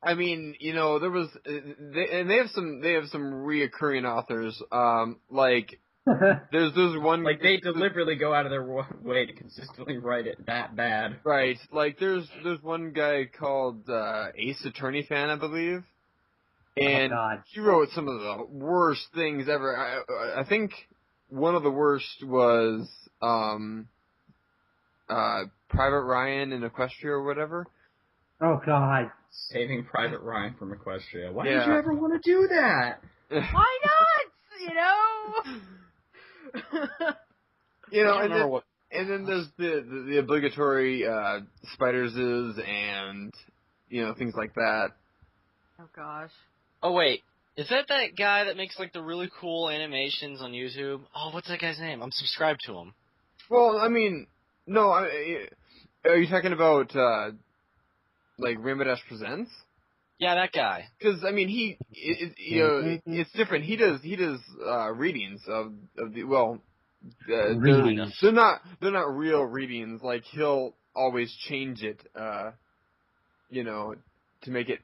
I mean, there was they have some reoccurring authors. Like there's one like they deliberately go out of their way to consistently write it that bad. Right. Like there's one guy called Ace Attorney Fan, I believe. And he wrote some of the worst things ever. I think one of the worst was Private Ryan in Equestria or whatever. Oh God. Saving Private Ryan from Equestria. Why did you ever want to do that? Why not? And then there's the obligatory Spiderses and things like that. Oh gosh. Oh wait, is that guy that makes like the really cool animations on YouTube? Oh, what's that guy's name? I'm subscribed to him. Well, I mean, no, are you talking about like Rainbow Dash Presents? Yeah, that guy. Because I mean, it's different. He does readings of the readings. They're not real readings. Like he'll always change it, to make it,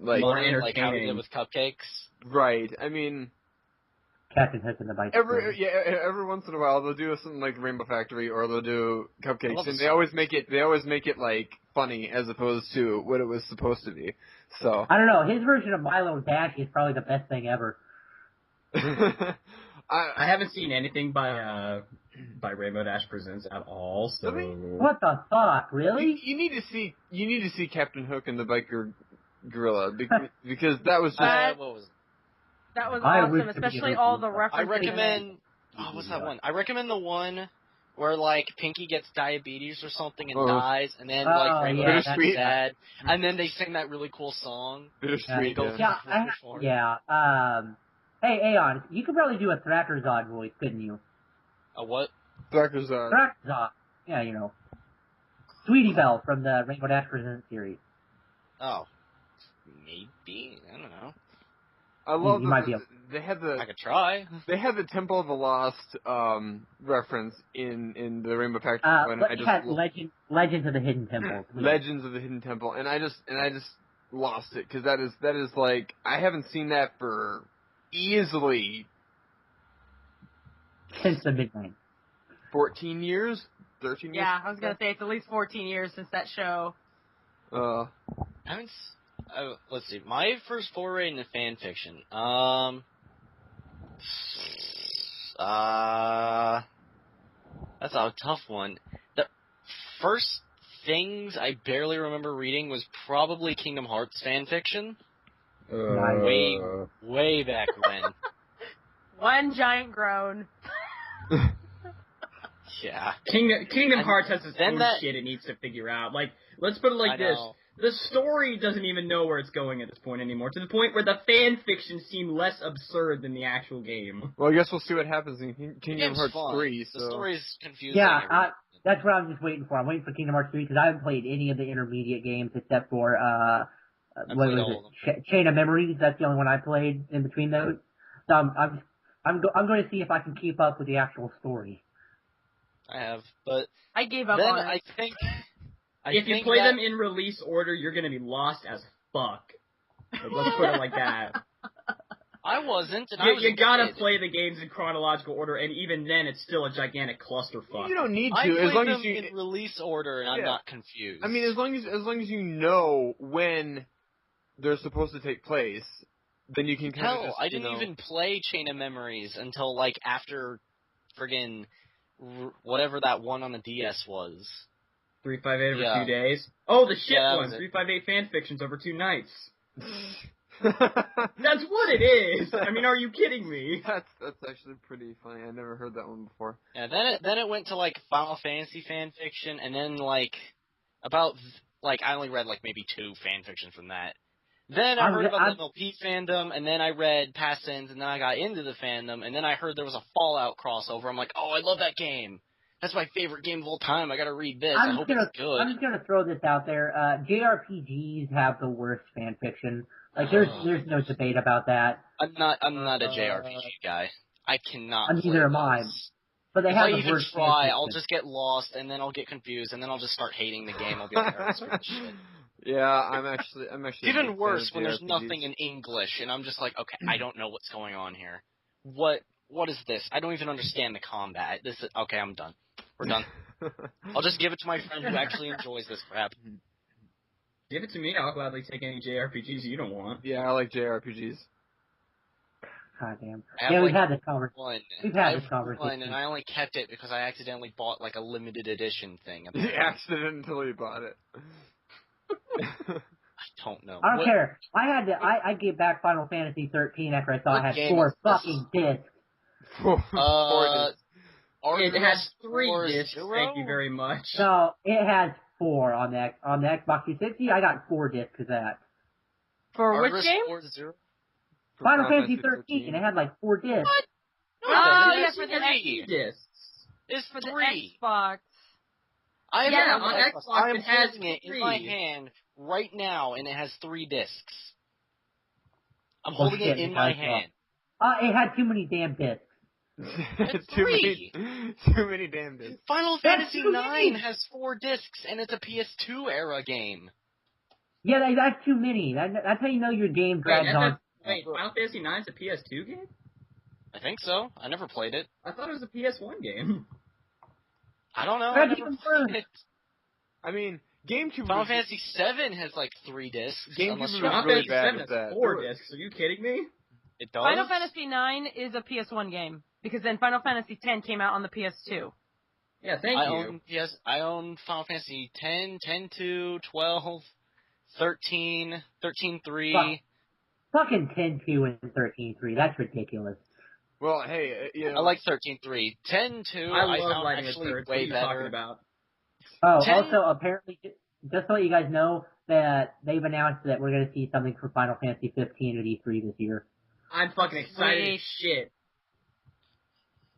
like more entertaining. Like how he did with Cupcakes. Right. I mean, Captain Hook and the Bite. Every once in a while they'll do something like Rainbow Factory or they'll do Cupcakes, and they always make it like funny as opposed to what it was supposed to be. So I don't know. His version of Milo Dash is probably the best thing ever. I haven't seen anything by Rainbow Dash Presents at all. So what the fuck, really? You need to see Captain Hook and the Biker Gorilla because that was just that was awesome, especially all the references. I recommend. Oh, what's that one? I recommend the one where like Pinky gets diabetes or something and dies, and then like Rainbow Dash is sad, and then they sing that really cool song. Bittersweet. Hey, Aeon, you could probably do a Thrakkerzod voice, couldn't you? A what? Thrakkerzod. Yeah, Sweetie Belle from the Rainbow Dash Presents series. Oh, maybe, I don't know. I love you might be able. I could try. They had the Temple of the Lost reference in the Rainbow Factory one. Legends of the Hidden Temple. Legends of the Hidden Temple, and I just lost it because that is like I haven't seen that for easily since the midnight. 14 years, 13 years. Yeah, I was gonna say it's at least 14 years since that show. Let's see. My first foray into fan fiction. That's a tough one. The first things I barely remember reading was probably Kingdom Hearts fan fiction. Way back when. One giant groan. Yeah. Kingdom Hearts has its own shit it needs to figure out. Like, let's put it like this. The story doesn't even know where it's going at this point anymore, to the point where the fan fiction seem less absurd than the actual game. Well, I guess we'll see what happens in Kingdom Hearts 3. So. The story's confusing. Yeah, that's what I'm just waiting for. I'm waiting for Kingdom Hearts 3 because I haven't played any of the intermediate games except for, what was it? Chain of Memories. That's the only one I played in between those. So I'm going to see if I can keep up with the actual story. I have, but I gave up on it. I think if you play them in release order, you're gonna be lost as fuck. Let's put it like that. I wasn't, and you gotta play the games in chronological order, and even then, it's still a gigantic clusterfuck. You don't need to, as long as you in release order, and I'm not confused. I mean, as long as you know when they're supposed to take place, then you can kind of. I didn't even play Chain of Memories until like after, friggin' whatever that one on the DS was. 358 over 2 days? Oh, the shit one! 358 fanfictions over 2 nights. That's what it is! I mean, are you kidding me? That's actually pretty funny. I never heard that one before. Yeah, then it went to, like, Final Fantasy fanfiction, and then, like, I only read, like, maybe 2 fanfictions from that. Then I heard about the MLP fandom, and then I read Past Ends, and then I got into the fandom, and then I heard there was a Fallout crossover. I'm like, oh, I love that game. That's my favorite game of all time. I gotta read this. I hope it's good. I'm just gonna throw this out there. JRPGs have the worst fanfiction. Like, there's no debate about that. I'm not a JRPG guy. I cannot play neither am I. But they have the worst. If I even try, I'll just get lost, and then I'll get confused, and then I'll just start hating the game. I'll be like, oh, this shit. Yeah, I'm actually even worse when there's nothing in English, and I'm just like, okay, I don't know what's going on here. What is this? I don't even understand the combat. Okay, I'm done. We're done. I'll just give it to my friend who actually enjoys this crap. Give it to me. I'll gladly take any JRPGs you don't want. Yeah, I like JRPGs. God damn. Yeah, we've had this conversation. And I only kept it because I accidentally bought like a limited edition thing. You accidentally bought it. I don't know. I don't care. I gave back Final Fantasy 13 after I saw it had 4 fucking discs. 4 discs. It has 3 discs, thank you very much. No, it has 4 on the Xbox 360. I got 4 discs of that. For which game? Final Fantasy 13. It had like 4 discs. What? Oh, yeah, for the discs. It's for 3. The Xbox. On Xbox I'm it has holding it in my hand right now, and it has 3 discs. I'm holding it in my hand. It had too many damn discs. too many damn discs. Final Fantasy 9 has 4 discs, and it's a PS2 era game. Yeah, that's too many. That's how you know your game drags on. Wait, Final Fantasy 9's a PS2 game? I think so. I never played it. I thought it was a PS1 game. I don't know. I never played it. I mean, GameCube. Final Fantasy 7 has like 3 discs. GameCube was Final really Fantasy bad 7 with has that. 4 discs. Are you kidding me? It does. Final Fantasy 9 is a PS1 game because then Final Fantasy 10 came out on the PS2. Yeah, thank you. I own Final Fantasy 10, 10-2, 12, 13, 13-3. Fucking 10-2 and 13-3. That's ridiculous. Well, hey, I like 13-3. 10-2, I found actually way better. About? Oh, 10? Also, apparently, just to let you guys know that they've announced that we're going to see something for Final Fantasy 15 at E3 this year. I'm fucking excited as shit.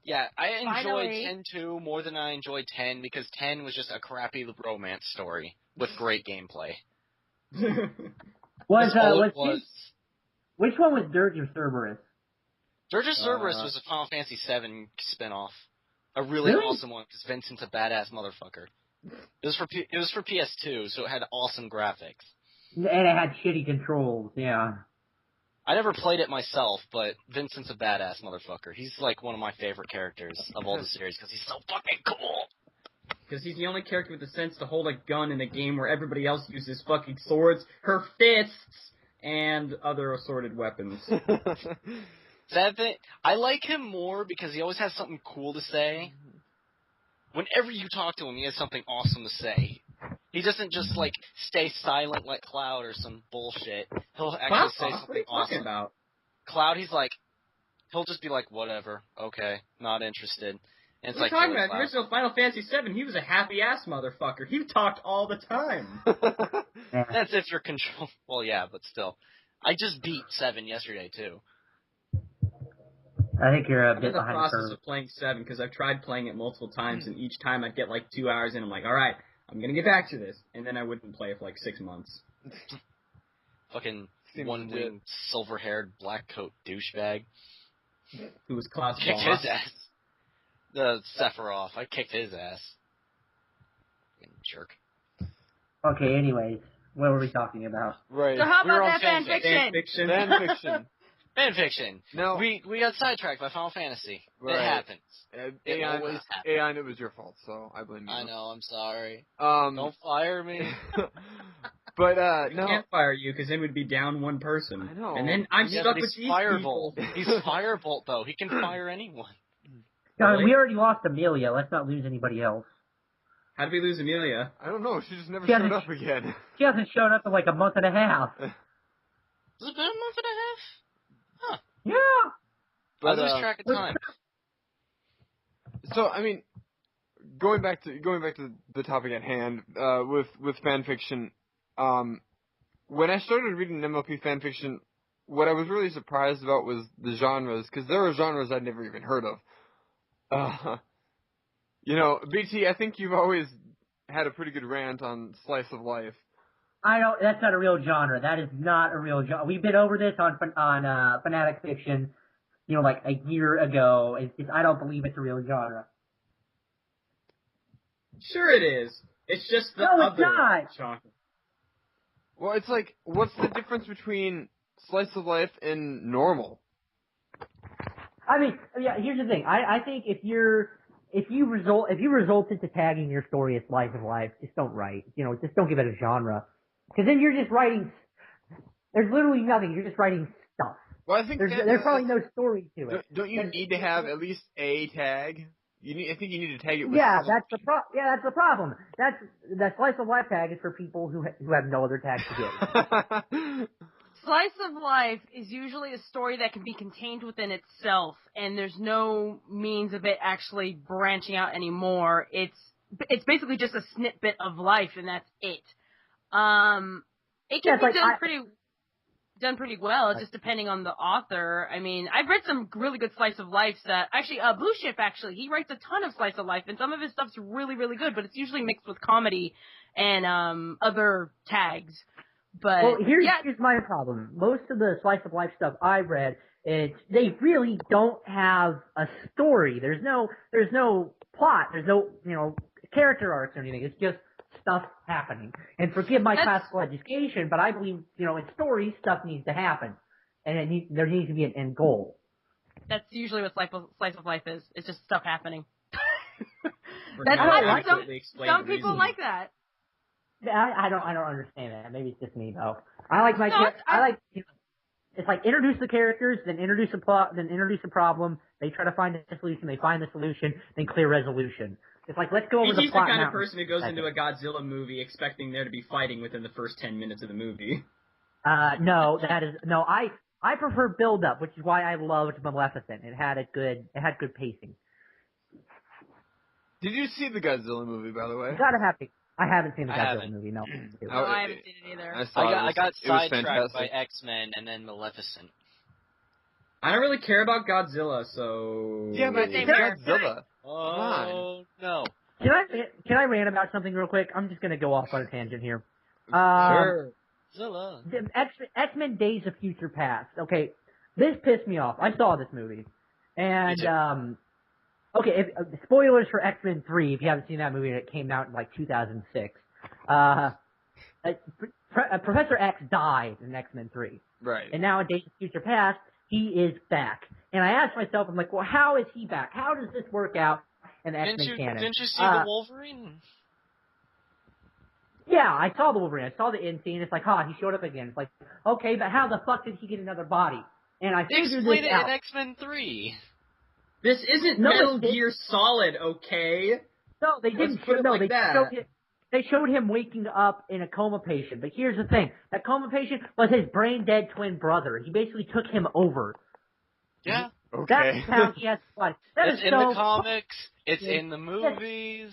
Yeah, I enjoyed 10-2 more than I enjoyed 10 because 10 was just a crappy romance story with great gameplay. Which one was Dirge of Cerberus? Dirge of Cerberus was a Final Fantasy 7 spinoff. A really awesome one because Vincent's a badass motherfucker. It was for PS2, so it had awesome graphics. And it had shitty controls, yeah. I never played it myself, but Vincent's a badass motherfucker. He's like one of my favorite characters of all the series because he's so fucking cool. Because he's the only character with the sense to hold a gun in a game where everybody else uses fucking swords, her fists, and other assorted weapons. Sad thing, I like him more because he always has something cool to say. Whenever you talk to him, he has something awesome to say. He doesn't just, like, stay silent like Cloud or some bullshit. He'll actually say something what are you talking about? Cloud, he's like, he'll just be like, whatever, okay, not interested. And it's What are you talking about? The original Final Fantasy VII, he was a happy-ass motherfucker. He talked all the time. That's if you're control. Well, yeah, but still. I just beat 7 yesterday, too. I think you're a bit I'm in the behind the process curve. of playing 7, because I've tried playing it multiple times, and each time I'd get like 2 hours in, I'm like, alright, I'm gonna get back to this. And then I wouldn't play it for like 6 months. Fucking one-winged, silver-haired, black-coat douchebag. Who was Cloud's Kicked boss. his ass. The Sephiroth. I kicked his ass. Fucking jerk. Okay, anyways, what were we talking about? Right. So how We were about on that fanfiction? Fanfiction. Fanfiction. No. We got sidetracked by Final Fantasy. Right. It happens. It always happens. Aeon, it was your fault, so I blame you. I know, I'm sorry. Don't Don't fire me. But, We no. can't fire you, because then we'd be down one person. I know. And then I'm stuck with these Firebolt. people. He's Firebolt, though. He can fire anyone. Really? We already lost Amelia. Let's not lose anybody else. How did we lose Amelia? I don't know. She just never showed up again. She hasn't shown up in like a month and a half. Has it been a month and a half? Huh. Yeah. But, I lose track of time. So, I mean, going back to the topic at hand, with fanfiction, when I started reading MLP fanfiction, what I was really surprised about was the genres, because there are genres I'd never even heard of. BT, I think you've always had a pretty good rant on slice of life. I don't. That's not a real genre. That is not a real genre. We've been over this on Fanatic Fiction, like a year ago. I don't believe it's a real genre. Sure it is. It's just the other genre. Well, it's like, what's the difference between slice of life and normal? I mean, yeah. Here's the thing. I think if you result into tagging your story as slice of life, just don't write. Just don't give it a genre, because then you're just writing. There's literally nothing. You're just writing stuff. Well, I think there's probably no story to it. Don't you need to have at least a tag? I think you need to tag it with that's the problem. That slice of life tag is for people who have no other tags to give. Slice of life is usually a story that can be contained within itself, and there's no means of it actually branching out anymore. It's basically just a snippet of life, and that's it. It can be done pretty well, just depending on the author. I mean, I've read some really good slice of life that actually, Blue Ship he writes a ton of slice of life, and some of his stuff's really, really good, but it's usually mixed with comedy and other tags. But here's my problem. Most of the slice of life stuff I read, they really don't have a story. There's no plot. There's no character arcs or anything. It's just stuff happening. And forgive my classical education, but I believe in stories stuff needs to happen, and there needs to be an end goal. That's usually what slice of life is. It's just stuff happening. Some people like that. I don't understand that. Maybe it's just me though. It's like introduce the characters, then introduce a plot, then introduce a problem. They try to find a solution. They find the solution, then clear resolution. It's like, let's go over the plot. He's the kind of person who goes into a Godzilla movie expecting there to be fighting within the first 10 minutes of the movie. No. I prefer build up, which is why I loved Maleficent. It had good pacing. Did you see the Godzilla movie, by the way? I haven't seen the Godzilla movie, no. No, I haven't seen it either. I got sidetracked by X-Men and then Maleficent. I don't really care about Godzilla, so... Yeah, but it's Godzilla. Oh, no. Can I rant about something real quick? I'm just going to go off on a tangent here. Sure. Zilla. X-Men Days of Future Past. Okay, this pissed me off. I saw this movie. And, spoilers for X-Men 3, if you haven't seen that movie, it came out in, 2006. Professor X died in X-Men 3. Right. And now in Days of Future Past, he is back. And I asked myself, I'm like, well, how is he back? How does this work out in the X-Men canon? Didn't you see the Wolverine? Yeah, I saw the Wolverine. I saw the end scene. It's like, he showed up again. It's like, okay, but how the fuck did he get another body? And I figured Explain this it out. in X-Men 3. This isn't Metal Gear Solid, okay? No, they didn't. Put it like that. They showed him waking up in a coma patient, but here's the thing. That coma patient was his brain-dead twin brother. He basically took him over. Yeah. Okay. That's how he has blood. It's in the comics. It's in the movies.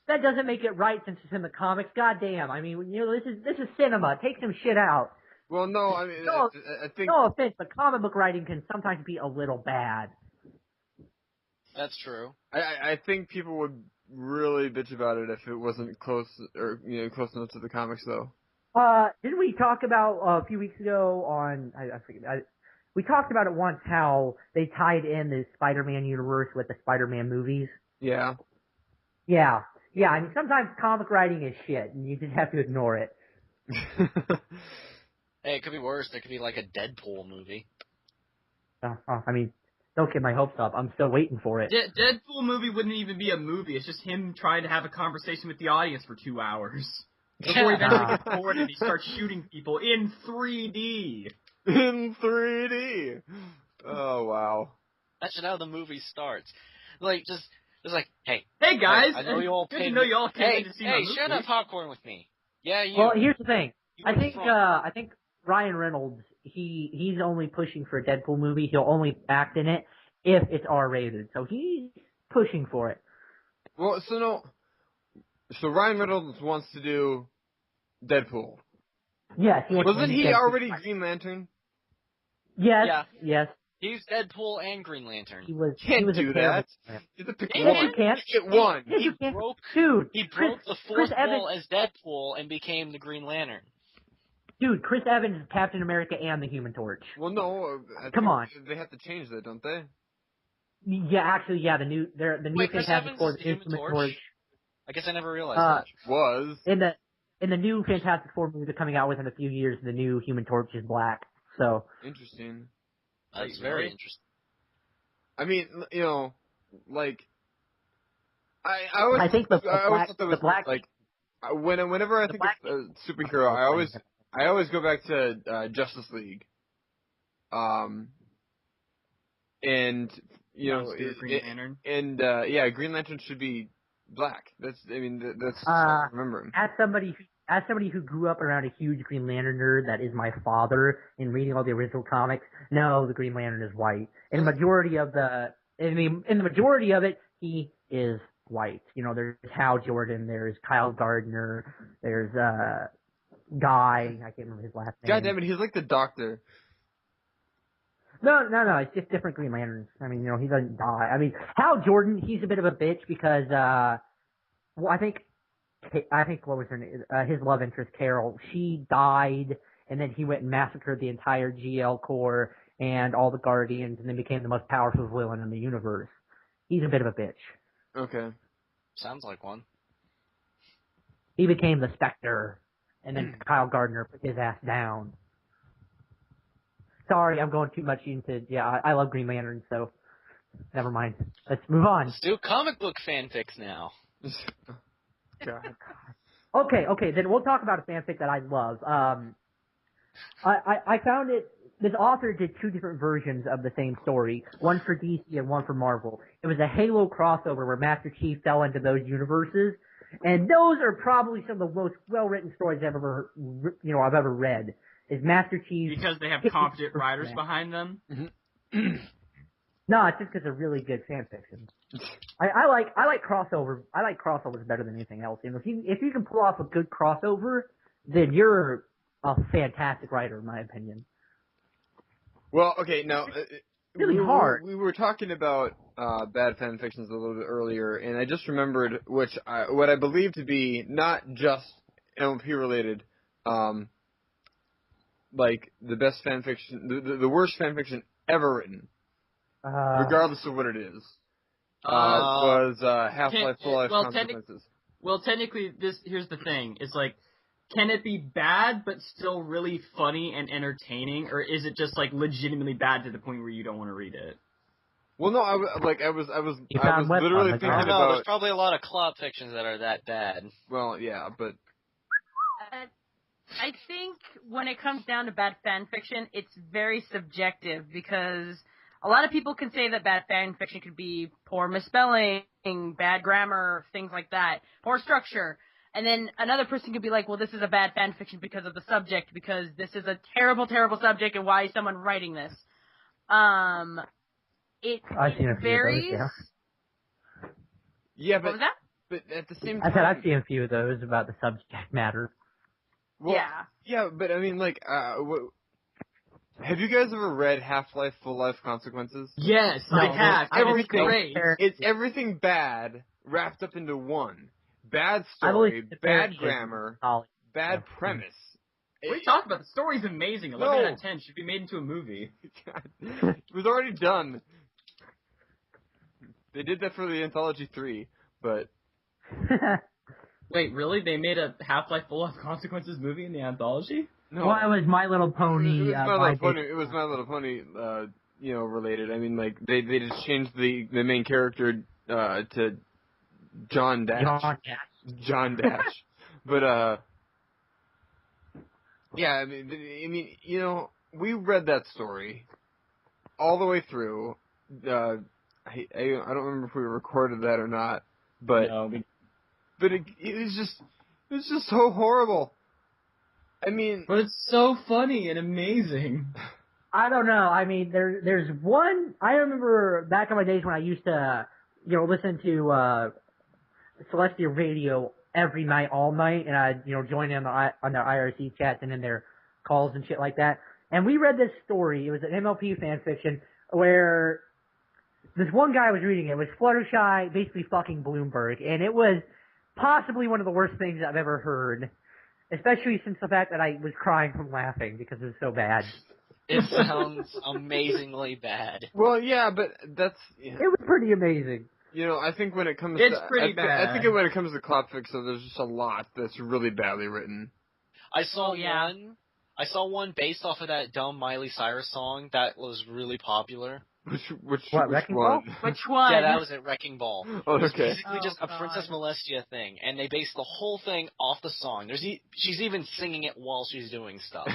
That doesn't make it right since it's in the comics. God damn. I mean, this is cinema. Take some shit out. Well, no, I mean, I think... No offense, but comic book writing can sometimes be a little bad. That's true. I think people would really bitch about it if it wasn't close enough to the comics, though. Didn't we talk about a few weeks ago on I forget, we talked about it once how they tied in the Spider-Man universe with the Spider-Man movies. Yeah. Yeah. I mean, sometimes comic writing is shit, and you just have to ignore it. Hey, it could be worse. There could be like a Deadpool movie. I mean, don't get my hopes up. I'm still waiting for it. Deadpool movie wouldn't even be a movie. It's just him trying to have a conversation with the audience for 2 hours. Before he eventually gets bored and he starts shooting people in 3D. In 3D. Oh, wow. That's how the movie starts. Like, just like, hey guys, I know you all came to see my movie. Share that popcorn with me. Yeah, you. Well, here's the thing. I think Ryan Reynolds, he's only pushing for a Deadpool movie. He'll only act in it if it's R-rated. So he's pushing for it. Well, so Ryan Reynolds wants to do Deadpool. Yes. Wasn't he already Green Lantern? Yes. Yeah. Yes. He's Deadpool and Green Lantern. He was do that. You have to pick Yes, one. you can. Get one. Yes, you can. Dude, he Chris, broke the fourth Chris wall as Deadpool and became the Green Lantern. Dude, Chris Evans is Captain America and the Human Torch. Well, no. Come on. They have to change that, don't they? Yeah, actually, yeah. The new Fantastic Four is Human Torch. I guess I never realized that. Was in the new Fantastic Four movie they're coming out with in a few years, the new Human Torch is black. So interesting. That's very interesting. I mean, like I think the black like whenever I think of a superhero, I always go back to Justice League. And Green Lantern. Green Lantern should be black. That's how I remember him. As somebody who grew up around a huge Green Lantern nerd, that is my father, in reading all the original comics, no, the Green Lantern is white. In the majority of it, he is white. There's Hal Jordan, there's Kyle Gardner, there's Guy, I can't remember his last name. God damn it, he's like the Doctor. No, it's just different Green Lanterns. I mean, he doesn't die. I mean, Hal Jordan, he's a bit of a bitch because, I think what was her name? His love interest, Carol, she died, and then he went and massacred the entire GL Corps and all the Guardians, and then became the most powerful villain in the universe. He's a bit of a bitch. Okay. Sounds like one. He became the Spectre, and then Kyle Gardner put his ass down. Sorry, I'm going too much into... Yeah, I love Green Lantern, so never mind. Let's move on. Let's do comic book fanfics now. God. Okay, then we'll talk about a fanfic that I love. I found it... This author did two different versions of the same story, one for DC and one for Marvel. It was a Halo crossover where Master Chief fell into those universes, and those are probably some of the most well-written stories I've ever read. Is Master Chief... Because they have competent writers behind them? No, it's just because they're really good fan fiction. I like crossovers. I like crossovers better than anything else. If you can pull off a good crossover, then you're a fantastic writer, in my opinion. Well, okay, now really hard. We were talking about bad fan fictions a little bit earlier, and I just remembered what I believe to be not just MLP related, like the best fan fiction, the worst fan fiction ever written, regardless of what it is. Was Half-Life Full-Life Consequences. Well, technically, here's the thing. It's like, can it be bad but still really funny and entertaining, or is it just like legitimately bad to the point where you don't want to read it? Well, no, I was literally thinking about. No, there's probably a lot of clout fictions that are that bad. Well, yeah, but I think when it comes down to bad fan fiction, it's very subjective because a lot of people can say that bad fan fiction could be poor misspelling, bad grammar, things like that, poor structure. And then another person could be like, well, this is a bad fan fiction because of the subject, because this is a terrible, terrible subject, and why is someone writing this? It varies. Those, yeah, but what was that? But at the same time, I said I've seen a few of those about the subject matter. Well, yeah, but I mean, like, have you guys ever read Half-Life: Full Life Consequences? Yes, I have. It's everything bad wrapped up into one. Bad story, bad grammar, bad premise. What are you talking about? The story's amazing. 11 out of 10 should be made into a movie. It was already done. They did that for the Anthology 3, but... Wait, really? They made a Half-Life Full Life Consequences movie in the Anthology? No. Well, it was My Little Pony. It was My Little Pony, related. I mean, like, they just changed the main character to John Dash. John Dash. But, yeah, I mean, you know, we read that story all the way through. I don't remember if we recorded that or not, but it was just so horrible. I mean, but it's so funny and amazing. I don't know. I mean, there's one. I remember back in my days when I used to, listen to Celestial Radio every night, all night, and I'd join in on their IRC chats and in their calls and shit like that. And we read this story. It was an MLP fan fiction where this one guy was reading it. It was Fluttershy basically fucking Bloomberg, and it was possibly one of the worst things I've ever heard, especially since the fact that I was crying from laughing because it was so bad. It sounds amazingly bad. Well, yeah, but that's... Yeah. It was pretty amazing. I think when it comes it's pretty bad. I think when it comes to Clopfic, so there's just a lot that's really badly written. I saw one based off of that dumb Miley Cyrus song that was really popular. Which Wrecking one? Ball? Which one? Yeah, that was it, Wrecking Ball. Oh, okay. It was basically just a Princess Molestia thing, and they based the whole thing off the song. She's even singing it while she's doing stuff.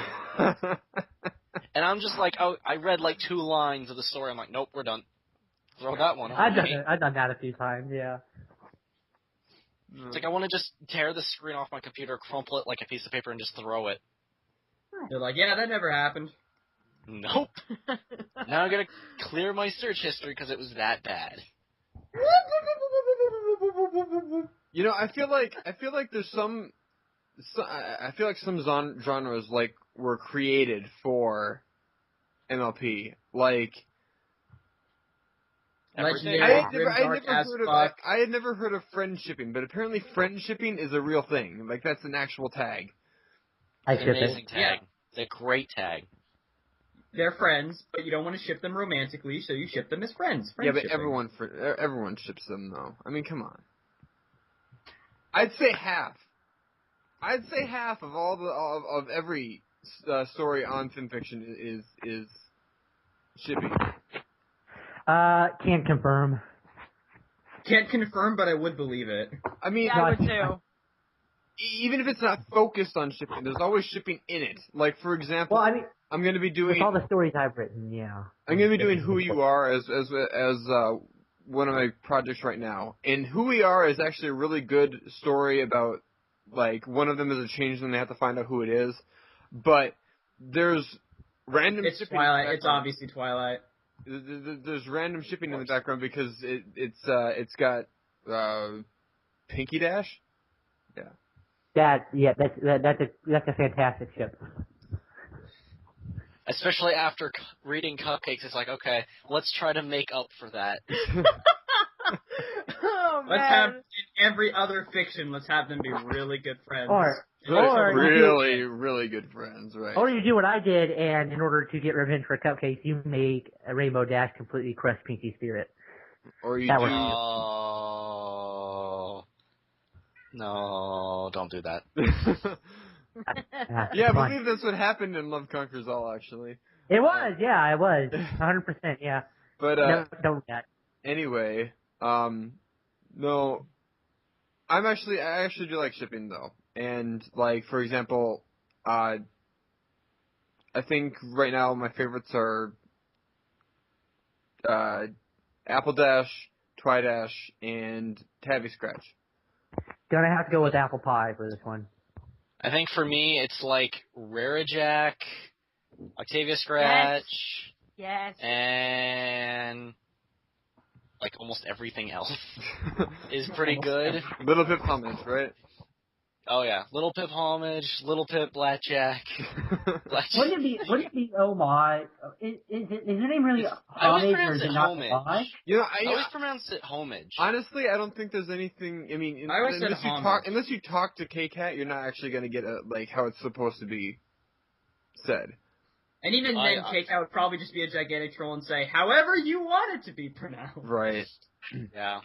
And I'm just like, I read like 2 lines of the story. I'm like, nope, we're done. Throw that one away. I've done that a few times, yeah. It's like I want to just tear the screen off my computer, crumple it like a piece of paper, and just throw it. They're like, yeah, that never happened. Nope. Now I'm gonna clear my search history because it was that bad. I feel like there's some genres like were created for MLP, like. I had never heard of friend shipping, but apparently friend shipping is a real thing. Like, that's an actual tag. It's an amazing tag. Yeah. It's a great tag. They're friends, but you don't want to ship them romantically, so you ship them as friends. Yeah, but everyone ships them, though. I mean, come on. I'd say half. Of all of every story on fanfiction is shipping. Can't confirm. Can't confirm, but I would believe it. I mean, yeah, I would too. Even if it's not focused on shipping, there's always shipping in it. Like, for example, I'm going to be doing... With all the stories I've written, yeah. I'm going to be doing Who You Are as one of my projects right now. And Who We Are is actually a really good story about, like, one of them is a changeling and they have to find out who it is. But there's random shipping... It's Twilight. It's obviously Twilight. There's random shipping in the background because it's got Pinky Dash. Yeah. That's a fantastic ship. Especially after reading Cupcakes, it's like, okay, let's try to make up for that. Oh, man. Let's have in every other fiction. Let's have them be really good friends. Or really good friends, right? Or you do what I did, and in order to get revenge for Cupcakes, you make a Rainbow Dash completely crush Pinky Spirit. Or you No, don't do that. Yeah, I believe that's what happened in Love Conquers All, actually. It was, yeah, it was. 100%, yeah. But, don't do that. Anyway, no, I actually do like shipping, though. And, like, for example, I think right now my favorites are, Apple Dash, Twidash, and Tabby Scratch. Gonna have to go with apple pie for this one. I think for me, it's like Rarajack, Octavia Scratch, Yes. and like almost everything else is pretty good. Little Pip Homage, right? Oh yeah, Little Pip Homage, Little Pip Blackjack. Wouldn't it be Homage? Is your name really Homage or is it not Homage? You know, I always pronounce it Homage. Honestly, I don't think there's anything. I mean, unless you talk to K-Cat, you're not actually going to get like how it's supposed to be said. And even then, K-Cat would probably just be a gigantic troll and say, however you want it to be pronounced. Right. Yeah.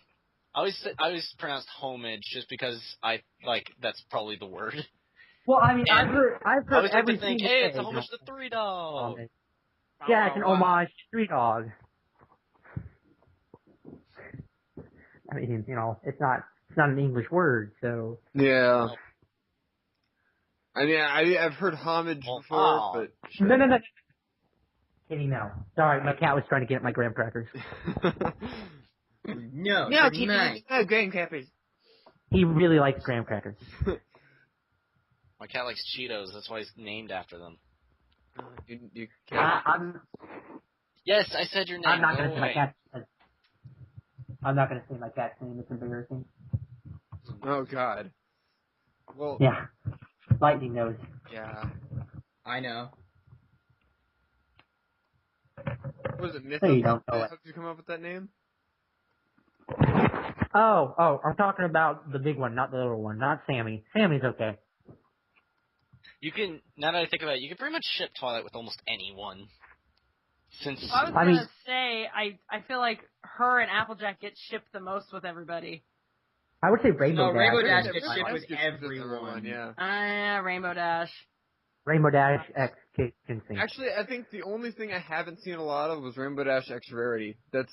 I always pronounced homage just because that's probably the word. Well, I mean, I've heard I always like every to think, hey, it's a homage to Three Dog. Yeah, it's an homage to Three Dog. I mean, you know, it's not an English word, so. Yeah. I mean, I've heard homage before, but... No. Kidding, no. Sorry, my cat was trying to get at my graham crackers. No, graham crackers. He really likes graham crackers. My cat likes Cheetos, that's why he's named after them. Yes, I said your name. I'm not going to say my cat's name. It's embarrassing. Oh, God. Well... Yeah. Lightning knows. Yeah. I know. Was it Mythos? So you don't know How did you come up with that name? Oh, I'm talking about the big one, not the little one. Not Sammy. Sammy's okay. You can, now that I think about it, you can pretty much ship Twilight with almost anyone. Since I was gonna say, I feel like her and Applejack get shipped the most with everybody. I would say Rainbow Dash. No, Rainbow Dash gets shipped with everyone. Yeah. Yeah, Rainbow Dash. Rainbow Dash X Kitchen Sink. Actually, I think the only thing I haven't seen a lot of was Rainbow Dash X Rarity. That's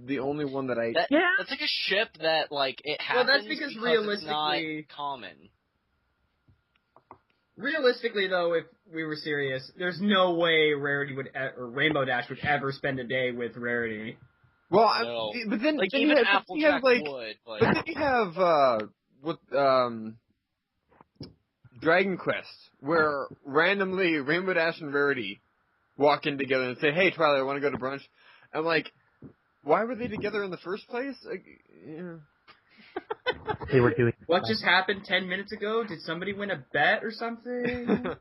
the only one that I... That's like a ship that, like, it happens well, that's because realistically... it's not common. Realistically, though, if we were serious, there's no way Rarity or Rainbow Dash would ever spend a day with Rarity. Well, no. But then... Like, then even you have, Applejack would, But then you have, Dragon Quest, where randomly Rainbow Dash and Rarity walk in together and say, hey, Twilight, I want to go to brunch. I'm like, why were they together in the first place? Like, yeah. They were doing... What just happened 10 minutes ago? Did somebody win a bet or something?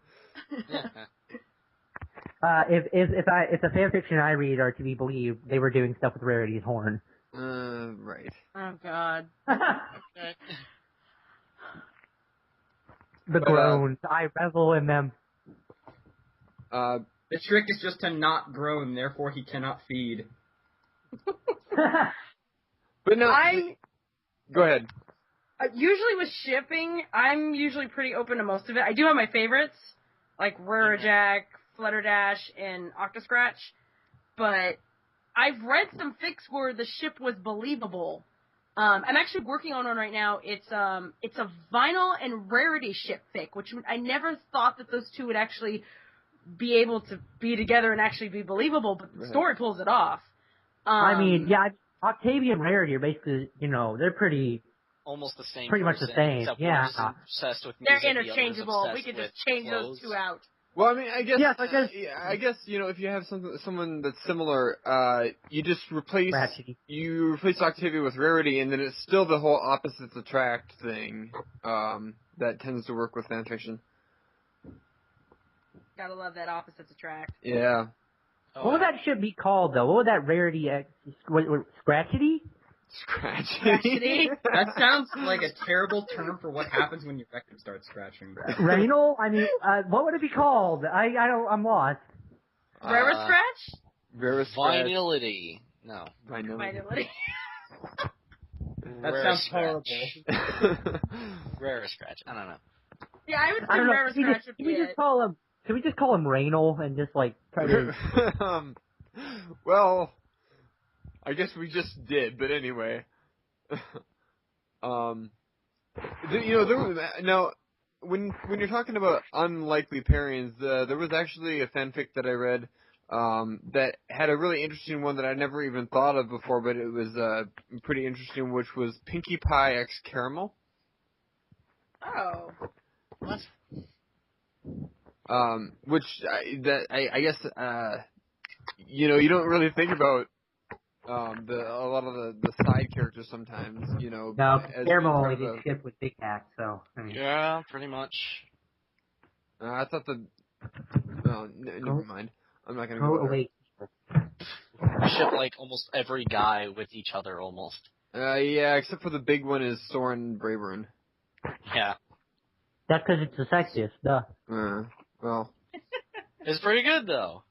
If the fanfiction I read are to be believed, they were doing stuff with Rarity's horn. Right. Oh, God. Okay. The groans. I revel in them. The trick is just to not groan, therefore he cannot feed. But no, go ahead. Usually with shipping, I'm usually pretty open to most of it. I do have my favorites, like Rarajack, Flutterdash, and Octoscratch, but I've read some fics where the ship was believable. I'm actually working on one right now. It's a Vinyl and Rarity ship fic, which I never thought that those two would actually be able to be together and actually be believable, but the story pulls it off. I mean, yeah, Octavia and Rarity are basically, they're pretty... Almost the same. Pretty much the same, yeah. Obsessed with they're music, interchangeable. We could just change those two out. Well, I mean, I guess, yes, if you have someone that's similar, you just replace Octavia with Rarity, and then it's still the whole opposites attract thing that tends to work with fanfiction. Gotta love that opposites attract. Yeah. What would that ship be called, though? What would that Rarity Scratchity? Scratchity? That sounds like a terrible term for what happens when your record starts scratching. Rainal? I mean, what would it be called? I'm lost. Rara Scratch? Rara Scratch. Vinylity. No. Vinylity. That sounds horrible. Rara Scratch. I don't know. Yeah, I would say Rara Scratch would be it. Can we just call him Rainal and just, like, try to... well... I guess we just did, but anyway. Now, when you're talking about unlikely pairings, there was actually a fanfic that I read that had a really interesting one that I never even thought of before, but it was pretty interesting, which was Pinkie Pie x Caramel. Oh. What? Which I guess you know, you don't really think about a lot of the side characters sometimes, you know. No, as Guillermo part only of the- gets shipped with Big Cat, so I mean. Yeah, pretty much. I thought never mind. I'm not gonna go there. Away. We ship like almost every guy with each other almost. Yeah, except for the big one is Soren and Brayburn. Yeah. That's because it's the sexiest, duh. Well. It's pretty good though.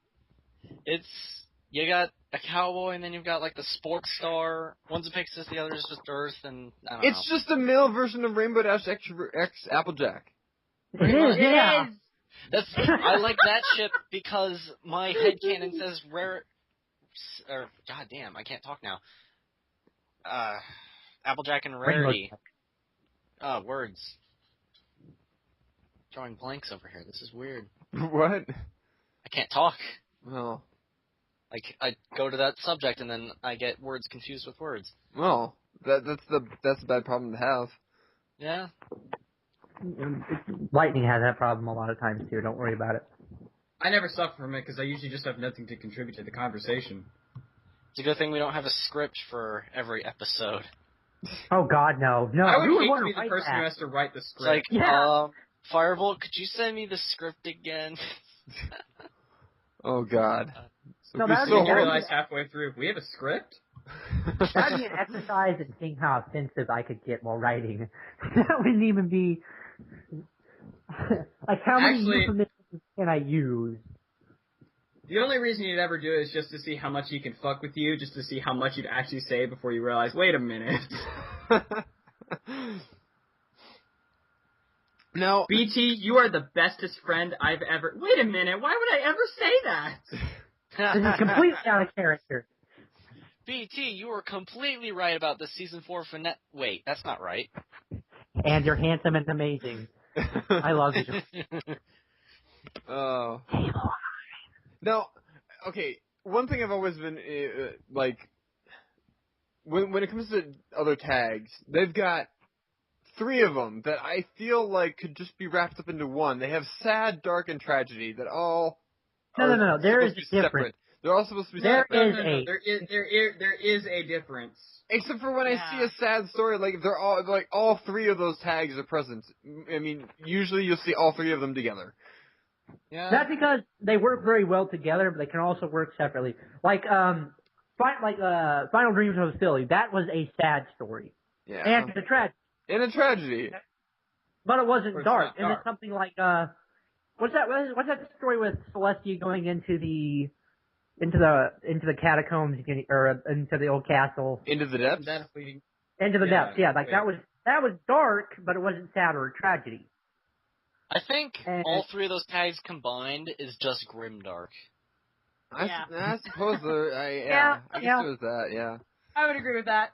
You got a cowboy and then you've got like the sports star. One's a Pixis, the other is just Earth, and I don't know. It's just a male version of Rainbow Dash X Applejack. It is, yeah. I like that ship because my headcanon says God damn, I can't talk now. Applejack and Rarity. Words. Drawing blanks over here. This is weird. What? I can't talk. Well. Like, I go to that subject and then I get words confused with words. Well, that's a bad problem to have. Yeah. Lightning has that problem a lot of times too. Don't worry about it. I never suffer from it because I usually just have nothing to contribute to the conversation. It's a good thing we don't have a script for every episode. Oh God, no. I would who hate want to be the person that? who has to write the It's script. like, Firebolt, could you send me the script again? Oh God. No, I so realized halfway through, we have a script? That'd be an exercise in seeing how offensive I could get while writing. That wouldn't even be... like, how many euphemisms can I use? The only reason you'd ever do it is just to see how much he can fuck with you, just to see how much you'd actually say before you realize, wait a minute. Now, BT, you are the bestest friend I've ever... Wait a minute, why would I ever say that? This is completely out of character. BT, you were completely right about the season 4 finale. Wait, that's not right. And you're handsome and amazing. I love you. Oh. Now, okay, one thing I've always been, like, when it comes to other tags, they've got 3 of them that I feel like could just be wrapped up into one. They have sad, dark, and tragedy that all No. There is a difference. They're all supposed to be There separate. There is a difference. Except for when I see a sad story, like they're all 3 of those tags are present. I mean, usually you'll see all 3 of them together. Yeah. That's because they work very well together, but they can also work separately. Like Final Dreams of Philly, that was a sad story. Yeah. And a tragedy. And a tragedy. But it wasn't dark. And dark. it's something like what's that story with Celestia going into the catacombs or into the old castle? Into the depths? Into the depths, yeah. Like that was dark, but it wasn't sad or a tragedy. I think all 3 of those tags combined is just grimdark. I suppose I guess it was that, yeah. I would agree with that.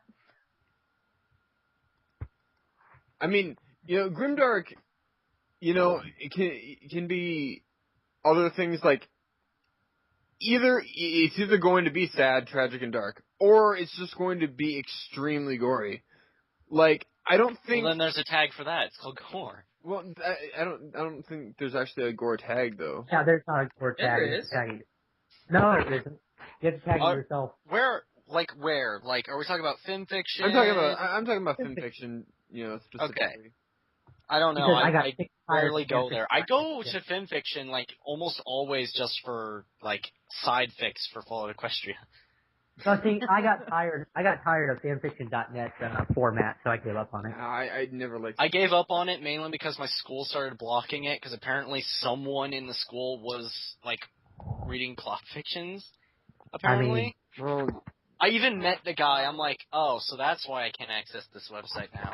I mean, you know, grimdark, you know, it can be other things like it's either going to be sad, tragic, and dark, or it's just going to be extremely gory. Like, I don't think. Well, then there's a tag for that. It's called gore. Well, I don't think there's actually a gore tag though. Yeah, there's not a gore tag. There is. No, there isn't. You have to tag it yourself. Where? Like, are we talking about fanfiction? I'm talking about fanfiction, you know, specifically. Okay. I don't know. Because I rarely go there. I go to fanfiction, like, almost always just for, like, side fics for Fallout Equestria. So see, I got tired of fanfiction.net format, so I gave up on it. I never liked it. I gave up on it mainly because my school started blocking it, because apparently someone in the school was, like, reading plot fictions, apparently. Well, I even met the guy. I'm like, oh, so that's why I can't access this website now.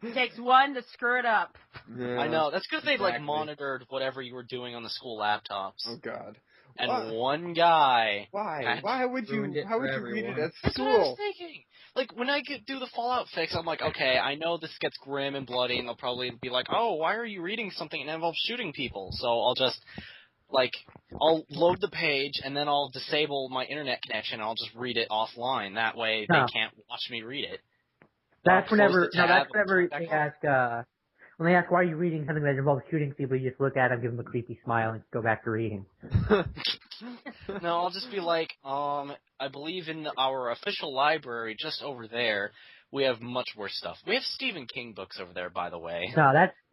It takes one to screw it up. Yeah. I know. That's because they like monitored whatever you were doing on the school laptops. Oh God. And one guy. Why? Why would you? How would you read it at That's school? what I was thinking. Like when I do the Fallout fix, I'm like, okay, I know this gets grim and bloody, and they'll probably be like, oh, why are you reading something that involves shooting people? So I'll just. Like, I'll load the page, and then I'll disable my internet connection, and I'll just read it offline. That way, they can't watch me read it. That's whenever they ask, when they ask why are you reading something that involves shooting people, you just look at them, give them a creepy smile, and go back to reading. No, I'll just be like, I believe in our official library just over there, we have much worse stuff. We have Stephen King books over there, by the way.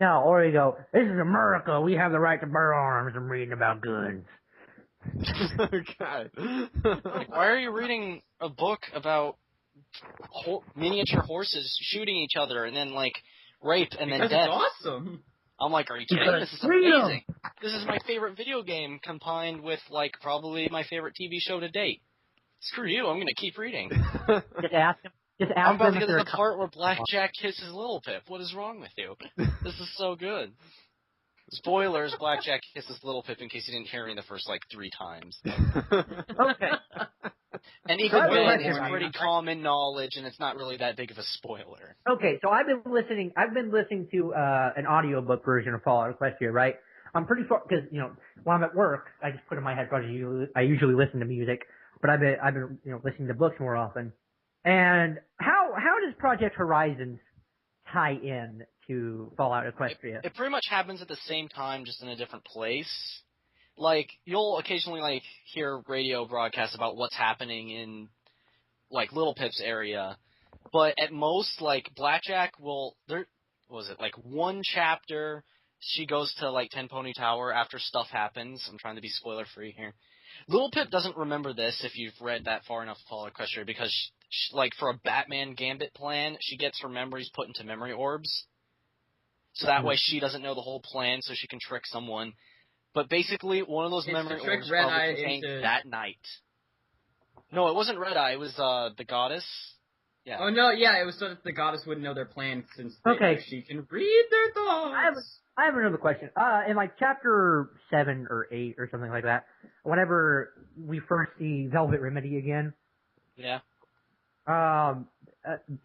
Or you go, this is America, we have the right to bear arms, I'm reading about guns. God. Like, why are you reading a book about miniature horses shooting each other and then, like, rape and because then death? It's awesome. I'm like, are you kidding? This is amazing. This is my favorite video game combined with, like, probably my favorite TV show to date. Screw you, I'm going to keep reading. Just ask him. I'm about to get to the part where Blackjack kisses Little Pip. What is wrong with you? This is so good. Spoilers, Blackjack kisses Little Pip in case you didn't hear me the first, 3 times. Okay. And even then, it's pretty common knowledge, and it's not really that big of a spoiler. Okay, so I've been listening to an audiobook version of Fallout Equestria, right? I'm pretty sure, because, when I'm at work, I just put in my headphones, I usually listen to music, but I've been listening to books more often. And how does Project Horizons tie in to Fallout Equestria? It pretty much happens at the same time, just in a different place. Like, you'll occasionally, hear radio broadcasts about what's happening in, Little Pip's area. But at most, Blackjack one chapter, she goes to, Ten Pony Tower after stuff happens. I'm trying to be spoiler-free here. Little Pip doesn't remember this if you've read that far enough Fallout Equestria, because, for a Batman Gambit plan, she gets her memories put into memory orbs. So that way she doesn't know the whole plan, so she can trick someone. But basically, one of those memory orbs probably contained that night. No, it wasn't Red Eye. It was the goddess. Yeah. Oh no, yeah, it was so that the goddess wouldn't know their plan since she can read their thoughts. I have another question. In chapter 7 or 8 or something like that, whenever we first see Velvet Remedy again. Yeah.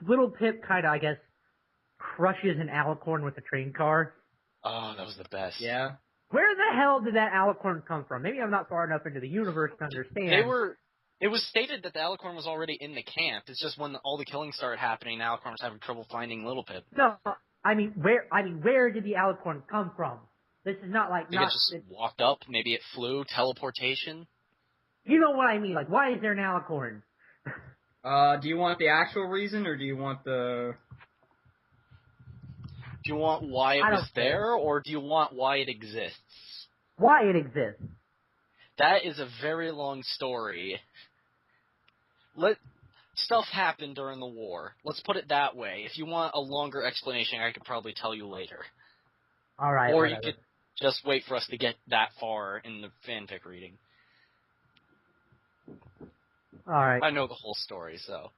Little Pip kind of, I guess, crushes an Alicorn with a train car. Oh, that was the best. Yeah. Where the hell did that Alicorn come from? Maybe I'm not far enough into the universe to understand. It was stated that the Alicorn was already in the camp. It's just when all the killings started happening, Alicorn was having trouble finding Little Pip. No, where did the Alicorn come from? This is not like... It just walked up, maybe it flew, teleportation. You know what I mean, why is there an Alicorn? Do you want the actual reason, or do you want the... Do you want why it was there, or do you want why it exists? Why it exists. That is a very long story. Stuff happened during the war. Let's put it that way. If you want a longer explanation, I could probably tell you later. All right. Or you could just wait for us to get that far in the fanfic reading. All right. I know the whole story, so.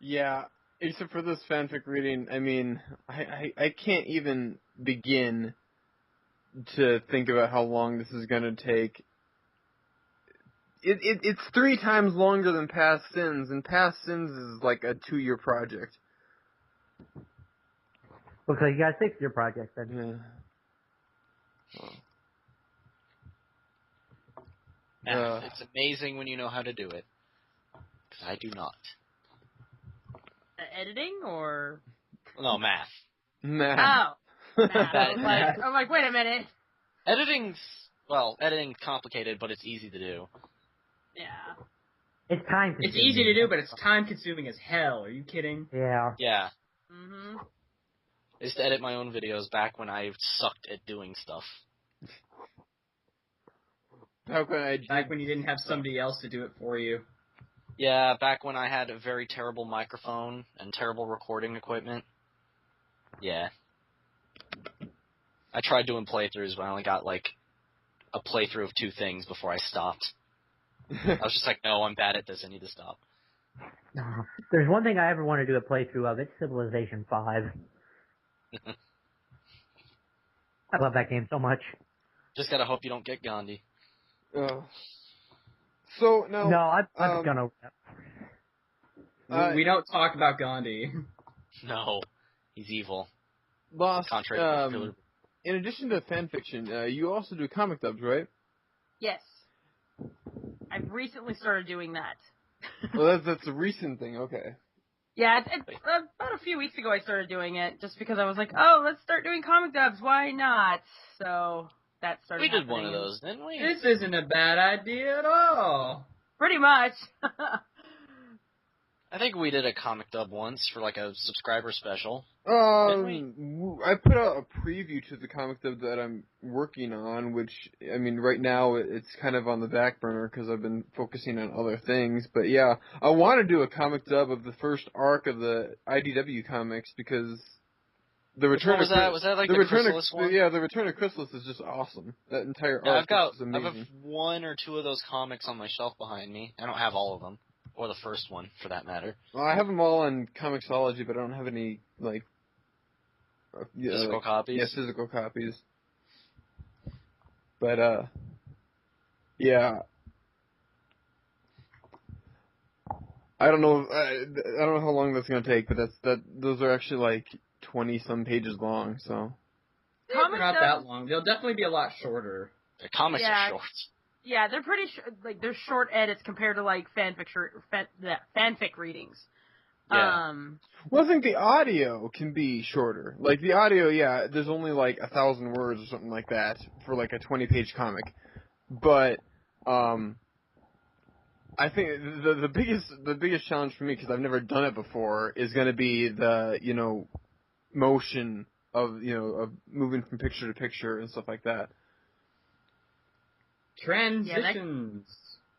Yeah, except for this fanfic reading, I mean, I can't even begin to think about how long this is going to take. It's 3 times longer than Past Sins, and Past Sins is a 2-year project. Looks like you got a 6-year project then. Yeah. Math. It's amazing when you know how to do it. Because I do not. Editing, or? No, math. Math. Oh. Math. I'm like, wait a minute. Editing's complicated, but it's easy to do. Yeah. It's time consuming. It's easy to do, but it's time consuming as hell. Are you kidding? Yeah. Yeah. Mm-hmm. I used to edit my own videos back when I sucked at doing stuff. Back when you didn't have somebody else to do it for you. Yeah, back when I had a very terrible microphone and terrible recording equipment. Yeah. I tried doing playthroughs, but I only got, a playthrough of 2 things before I stopped. I was just like, no, I'm bad at this, I need to stop. There's one thing I ever want to do a playthrough of, it's Civilization 5. I love that game so much. Just gotta hope you don't get Gandhi. So, now... No, I'm gonna... We don't talk about Gandhi. No, he's evil. Lost, Contrary in addition to fanfiction, you also do comic dubs, right? Yes. I've recently started doing that. Well, that's a recent thing, okay. Yeah, about a few weeks ago I started doing it, just because I was like, oh, let's start doing comic dubs, why not? So that started We did happening. one of those, didn't we? This isn't a bad idea at all. Pretty much. I think we did a comic dub once for like a subscriber special. I put out a preview to the comic dub that I'm working on, which, I mean, right now it's kind of on the back burner because I've been focusing on other things. But yeah, I want to do a comic dub of the first arc of the IDW comics because the Return was that? Was that like the Chrysalis one? Yeah, the Return of Chrysalis is just awesome. That entire arc is amazing. I have one or two of those comics on my shelf behind me. I don't have all of them. Or the first one, for that matter. Well, I have them all on Comixology, but I don't have any, like... physical copies? Yeah, physical copies. But, yeah. I don't know how long that's gonna take, but those are actually, like, 20-some pages long, so... They're not that long. They'll definitely be a lot shorter. The comics are short. Yeah, they're pretty they're short edits compared to like fanfic readings. Yeah. Well, I think the audio can be shorter. Like the audio, yeah, there's only like 1,000 words or something like that for like a 20-page comic. But I think the biggest challenge for me, because I've never done it before, is going to be the motion of of moving from picture to picture and stuff like that. Transitions.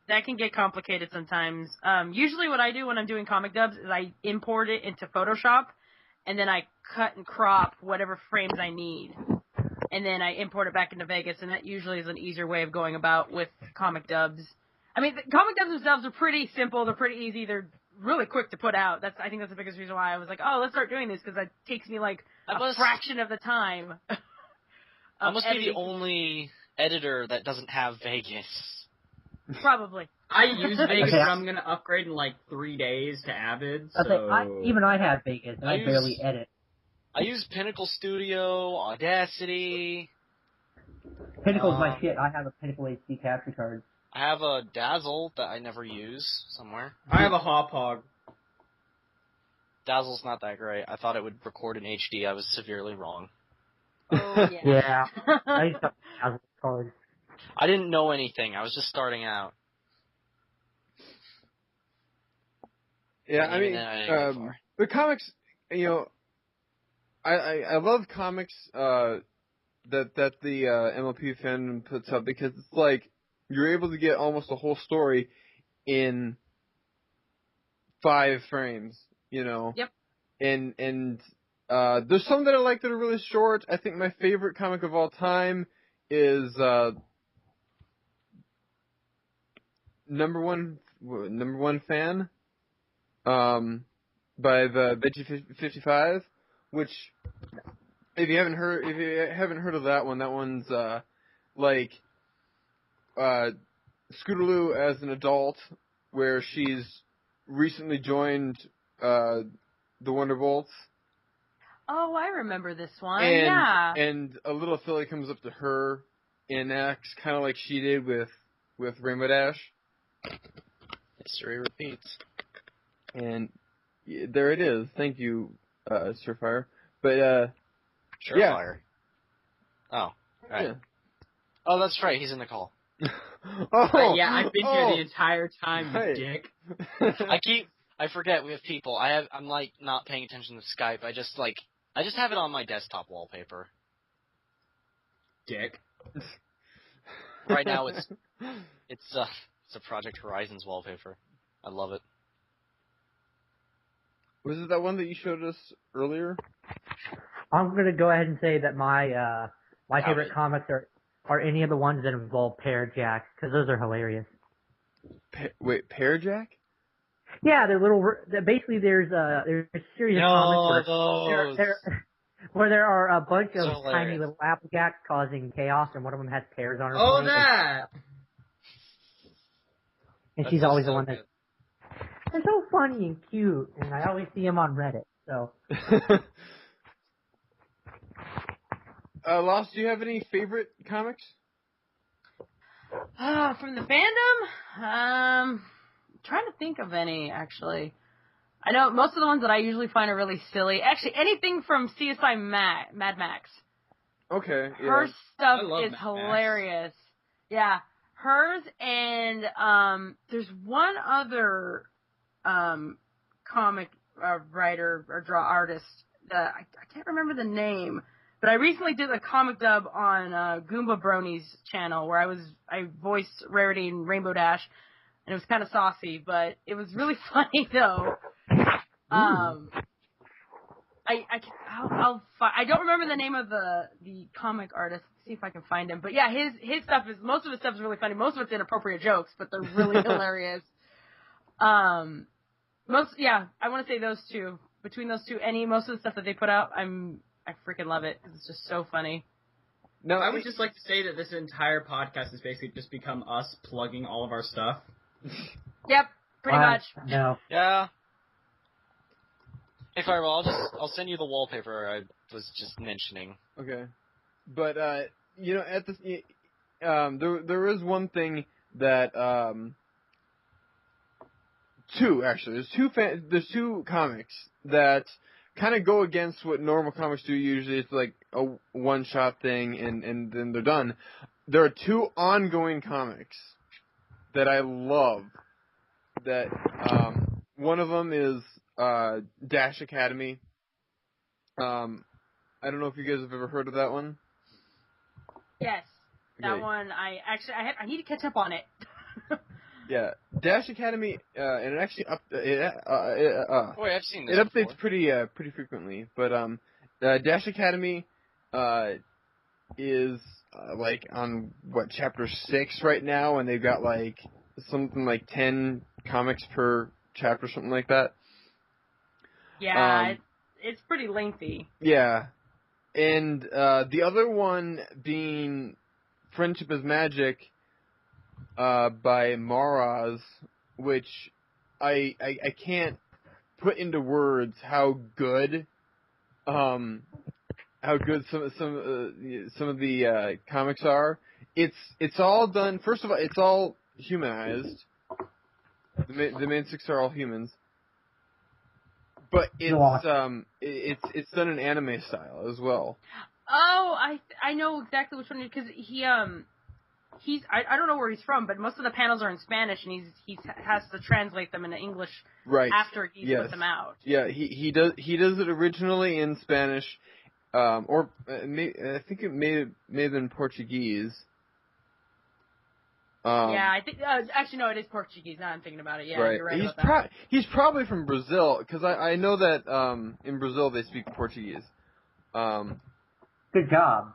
That can get complicated sometimes. Usually what I do when I'm doing comic dubs is I import it into Photoshop, and then I cut and crop whatever frames I need. And then I import it back into Vegas, and that usually is an easier way of going about with comic dubs. I mean, the comic dubs themselves are pretty simple. They're pretty easy. They're really quick to put out. I think that's the biggest reason why I was like, oh, let's start doing this, because it takes me like a fraction of the time. I must be the only editor that doesn't have Vegas. Probably. I use Vegas, but I'm going to upgrade in like 3 days to Avid. So... I have Vegas, and I barely edit. I use Pinnacle Studio, Audacity. Pinnacle's my shit. I have a Pinnacle HD capture card. I have a Dazzle that I never use somewhere. I have a Hauppauge. Dazzle's not that great. I thought it would record in HD. I was severely wrong. Oh, yeah. Yeah. I used to have Dazzle cards. I didn't know anything. I was just starting out. Yeah, I mean, the comics, I love comics that the MLP fandom puts up, because it's like you're able to get almost a whole story in 5 frames, Yep. And there's some that I like that are really short. I think my favorite comic of all time is number one fan, by the Veggie 55, which if you haven't heard of that one, that one's like Scootaloo as an adult, where she's recently joined the Wonderbolts. Oh, I remember this one. And a little filly comes up to her and acts kind of like she did with Rainbow Dash. History repeats. And there it is. Thank you, Surefire. But Surefire. Yeah. Oh, right. Yeah. Oh, that's right. He's in the call. Yeah, I've been here the entire time, you dick. I forget we have people. I'm like not paying attention to Skype. I just have it on my desktop wallpaper. Dick. Right now it's a Project Horizons wallpaper. I love it. Was it that one that you showed us earlier? I'm gonna go ahead and say that my favorite comics are any of the ones that involve Pear Jacks, because those are hilarious. Wait, Pear Jack? Yeah, they're little. Basically, there's a series of comics where there are a bunch of tiny little Applejacks causing chaos, and one of them has pears on her. Oh, that! And she's always the one that's. They're so funny and cute, and I always see them on Reddit. So. Lost, do you have any favorite comics? From the fandom? Trying to think of any, actually. I know most of the ones that I usually find are really silly. Actually, anything from CSI Mad Max. Okay, yeah. Her stuff is Mad hilarious. Max. Yeah, hers and there's one other comic writer or artist that I can't remember the name, but I recently did a comic dub on Goomba Brony's channel where I voiced Rarity in Rainbow Dash, and it was kind of saucy, but it was really funny though. I don't remember the name of the comic artist. Let's see if I can find him. But yeah, his stuff most of his stuff is really funny. Most of it's inappropriate jokes, but they're really hilarious. I want to say those two. Between those two, most of the stuff that they put out, I freaking love it because it's just so funny. No, I would just like to say that this entire podcast has basically just become us plugging all of our stuff. Yep, pretty much. No. Yeah. Hey, Fireball, I'll send you the wallpaper I was just mentioning. Okay. But, at this, there is one thing that, there's two comics that kind of go against what normal comics do usually. It's like a one-shot thing and then they're done. There are two ongoing comics that I love that, one of them is, Dash Academy. I don't know if you guys have ever heard of that one. Yes, that one. I need to catch up on it. Yeah, Dash Academy, and it actually I've seen this. It updates before. pretty frequently, but Dash Academy is like on chapter 6 right now, and they've got like something like 10 comics per chapter, something like that. Yeah, it's pretty lengthy. Yeah. And the other one being Friendship is Magic by Maraz, which I can't put into words how good some of the comics are. It's all done. First of all, it's all humanized. The main 6 are all humans. But it's done in anime style as well. Oh, I know exactly which one because he's I don't know where he's from, but most of the panels are in Spanish, and he has to translate them into English after he's put them out. Yeah, he does it originally in Spanish, or I think it may have been Portuguese. Yeah, I think actually no, it is Portuguese. Now I'm thinking about it. Yeah, right. You're right about that. He's probably from Brazil because I know that in Brazil they speak Portuguese. Good job.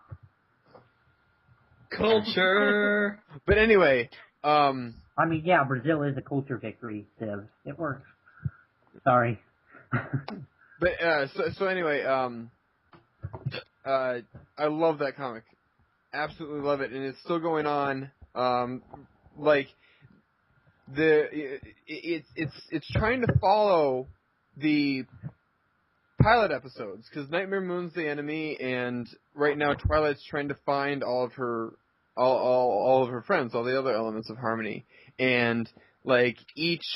Culture. But anyway, Brazil is a culture victory, Civ. It works. Sorry. But so anyway, I love that comic. Absolutely love it, and it's still going on. It's trying to follow the pilot episodes because Nightmare Moon's the enemy, and right now Twilight's trying to find all of her friends, all the other elements of Harmony, and like each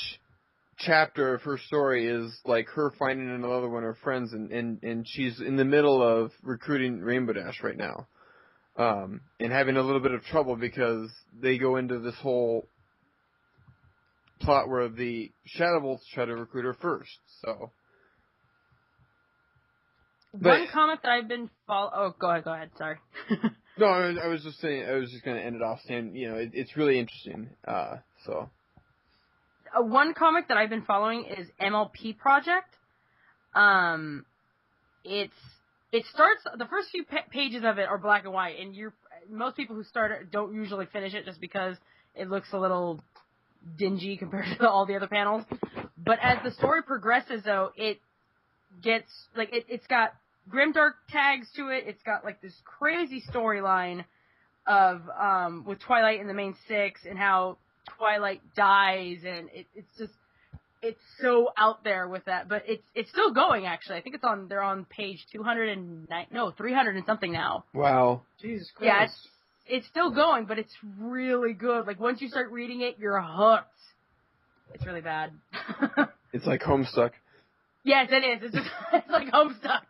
chapter of her story is like her finding another one of her friends, and she's in the middle of recruiting Rainbow Dash right now. And having a little bit of trouble because they go into this whole plot where the Shadow Bolts try to recruit her first. So, one comic that I've been Oh, go ahead. Sorry. No, I was just saying. I was just going to end it off saying, it's really interesting. So, one comic that I've been following is MLP Project. It starts, the first few pages of it are black and white, and most people who start it don't usually finish it just because it looks a little dingy compared to all the other panels. But as the story progresses, though, it gets, like, it's got grimdark tags to it. It's got, like, this crazy storyline of, with Twilight in the main 6 and how Twilight dies, and it's so out there with that, but it's still going, actually. I think they're on page 300 and something now. Wow. Jesus Christ. Yeah, it's still going, but it's really good. Like, once you start reading it, you're hooked. It's really bad. It's like Homestuck. Yes, it is. It's just it's like Homestuck.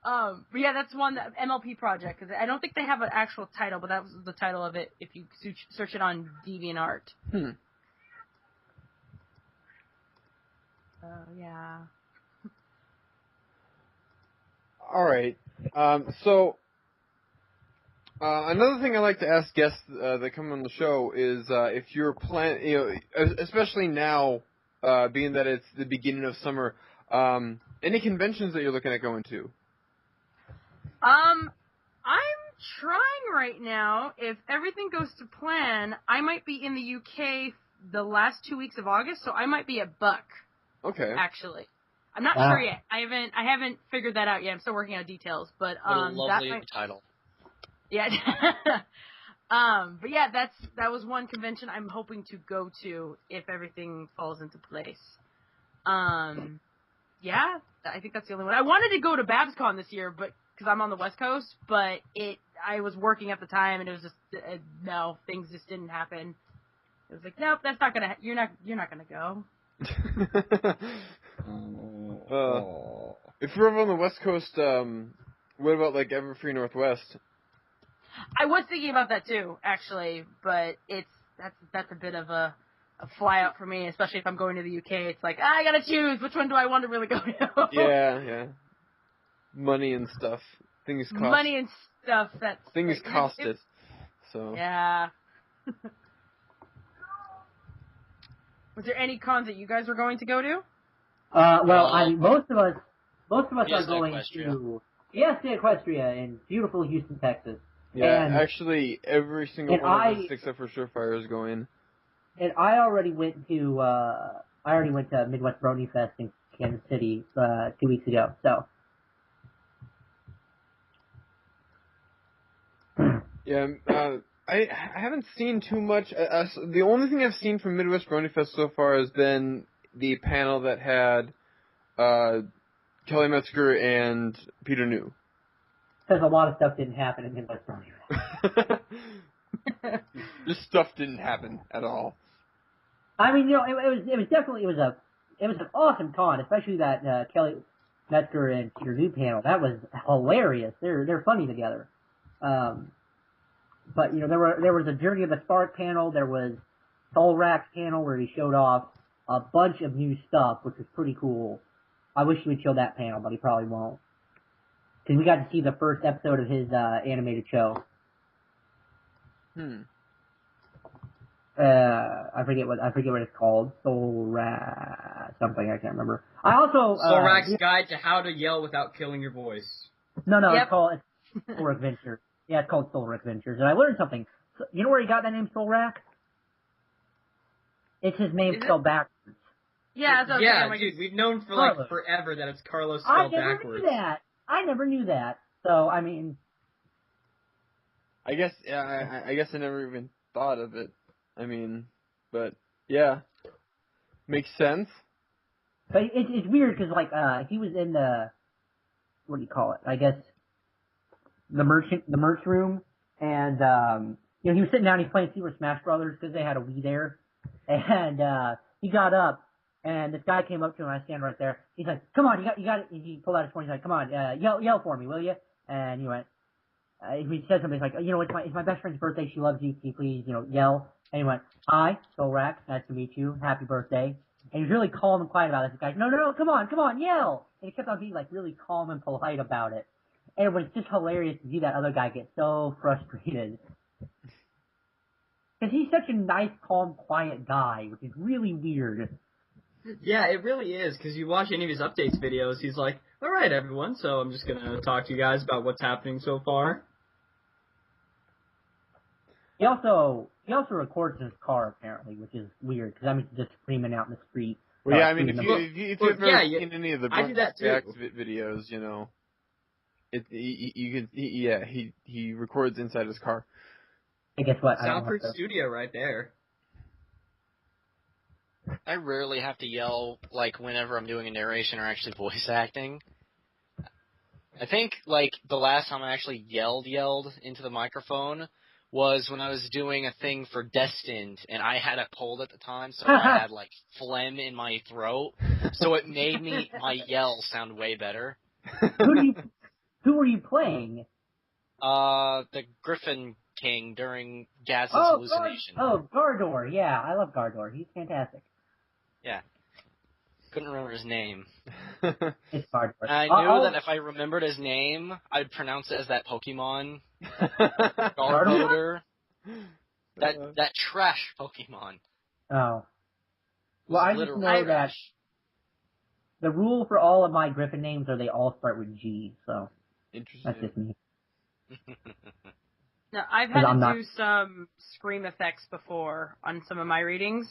But yeah, that's one that MLP project, because I don't think they have an actual title, but that was the title of it if you search it on DeviantArt. Yeah. All right. So another thing I like to ask guests that come on the show is if you're especially now, being that it's the beginning of summer, any conventions that you're looking at going to? I'm trying right now. If everything goes to plan, I might be in the UK the last 2 weeks of August, so I might be at Buck. Okay. Actually, I'm not sure yet. I haven't figured that out yet. I'm still working out details, but what a lovely title. Yeah. But yeah, that was one convention I'm hoping to go to if everything falls into place. Yeah, I think that's the only one. I wanted to go to BabsCon this year, but because I'm on the West Coast, but I was working at the time, and it was just no, things just didn't happen. It was like, nope, that's not gonna. You're not gonna go. If you're over on the West Coast, what about like Everfree Northwest? I was thinking about that too, actually, but that's a bit of a fly out for me, especially if I'm going to the UK. It's like I gotta choose which one do I want to really go to. Yeah. Money and stuff. Things cost. Money and stuff. Things cost it. So. Yeah. Was there any cons that you guys were going to go to? Most of us are going Equestria. to Equestria in beautiful Houston, Texas. Yeah, and, actually, every single one of us except for Surefire is going. And I already went to Midwest Brony Fest in Kansas City 2 weeks ago. So. Yeah, I haven't seen too much. The only thing I've seen from Midwest Brony Fest so far has been the panel that had Kelly Metzger and Peter New. Because a lot of stuff didn't happen in Midwest Brony Fest. This stuff didn't happen at all. I mean, it was definitely an awesome con, especially that Kelly Metzger and Peter New panel. That was hilarious. They're funny together. But there was a Journey of the Spark panel. There was Soul Rack's panel where he showed off a bunch of new stuff, which was pretty cool. I wish he would show that panel, but he probably won't. Because we got to see the first episode of his animated show. I forget what it's called. Soul Rack something, I can't remember. I also Soul Rack's Guide to How to Yell Without Killing Your Voice. No, it's called Soul Rack Ventures. Yeah, it's called Soul Rack Ventures, and I learned something. You know where he got that name, Soul Rack? It's his name spelled backwards. Yeah, dude, we've known for like forever that it's Carlos spelled backwards. I never knew that. So I mean, I guess I never even thought of it. I mean, but yeah, makes sense. But it's weird because like he was in the what do you call it? I guess the merch room, and he was sitting down. He's playing Super Smash Brothers because they had a Wii there, and he got up. And this guy came up to him, and I stand right there. He's like, come on, you got it. He pulled out his phone. He's like, come on, yell for me, will you? And he went, he said something. He's like, it's my best friend's birthday. She loves you. Can you please, yell? And he went, hi, Soul Rack. Nice to meet you. Happy birthday. And he was really calm and quiet about it. This guy's, no, come on, yell. And he kept on being like really calm and polite about it. And it was just hilarious to see that other guy get so frustrated. Because he's such a nice, calm, quiet guy, which is really weird. Yeah, it really is, because you watch any of his updates videos, he's like, alright everyone, so I'm just going to talk to you guys about what's happening so far. He also records in his car, apparently, which is weird, because I'm just screaming out in the street. Well, yeah, I mean, if you've ever seen any of the Jack's videos, he records inside his car. And guess what? Soundproof studio right there. I rarely have to yell, like, whenever I'm doing a narration or actually voice acting. I think, like, the last time I actually yelled into the microphone was when I was doing a thing for Destined, and I had a cold at the time, so I had, like, phlegm in my throat, so it made my yell sound way better. Who were you playing? The Griffin King during Gaz's hallucination. Gardor, yeah, I love Gardor. He's fantastic. Yeah. Couldn't remember his name. It's Gardor. I knew that if I remembered his name, I'd pronounce it as that Pokemon. Gardor. That trash Pokemon. Oh. Well, I just know that the rule for all of my Griffin names are they all start with G, so interesting. That's just me. No, I've had to do some scream effects before on some of my readings.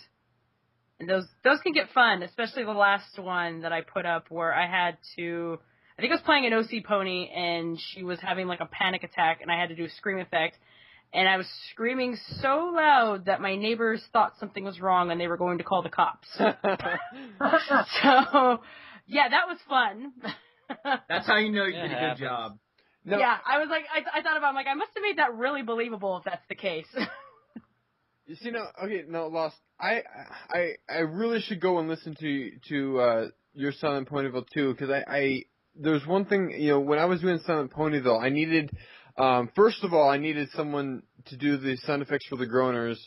And those can get fun, especially the last one that I put up where I had to, I think I was playing an OC pony and she was having like a panic attack and I had to do a scream effect. And I was screaming so loud that my neighbors thought something was wrong and they were going to call the cops. So, yeah, that was fun. That's how you know you did a good job. No. Yeah, I was like, I thought about it, I must have made that really believable if that's the case. You see, Lost. I really should go and listen to your Silent Ponyville too, because there's one thing, when I was doing Silent Ponyville, I needed, first of all, I needed someone to do the sound effects for the groaners,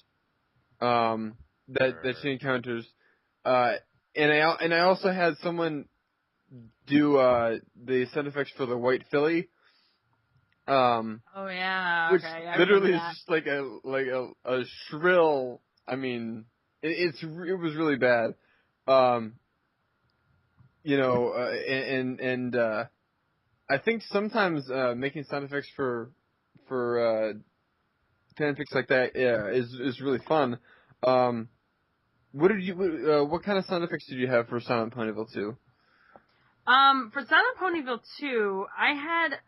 that she encounters, and I also had someone do the sound effects for the white filly. Oh yeah, which okay. literally is just like a shrill. I mean, it was really bad. And I think sometimes making sound effects for fanfics like that is really fun. What kind of sound effects did you have for Silent Ponyville 2? For Silent Ponyville 2, I had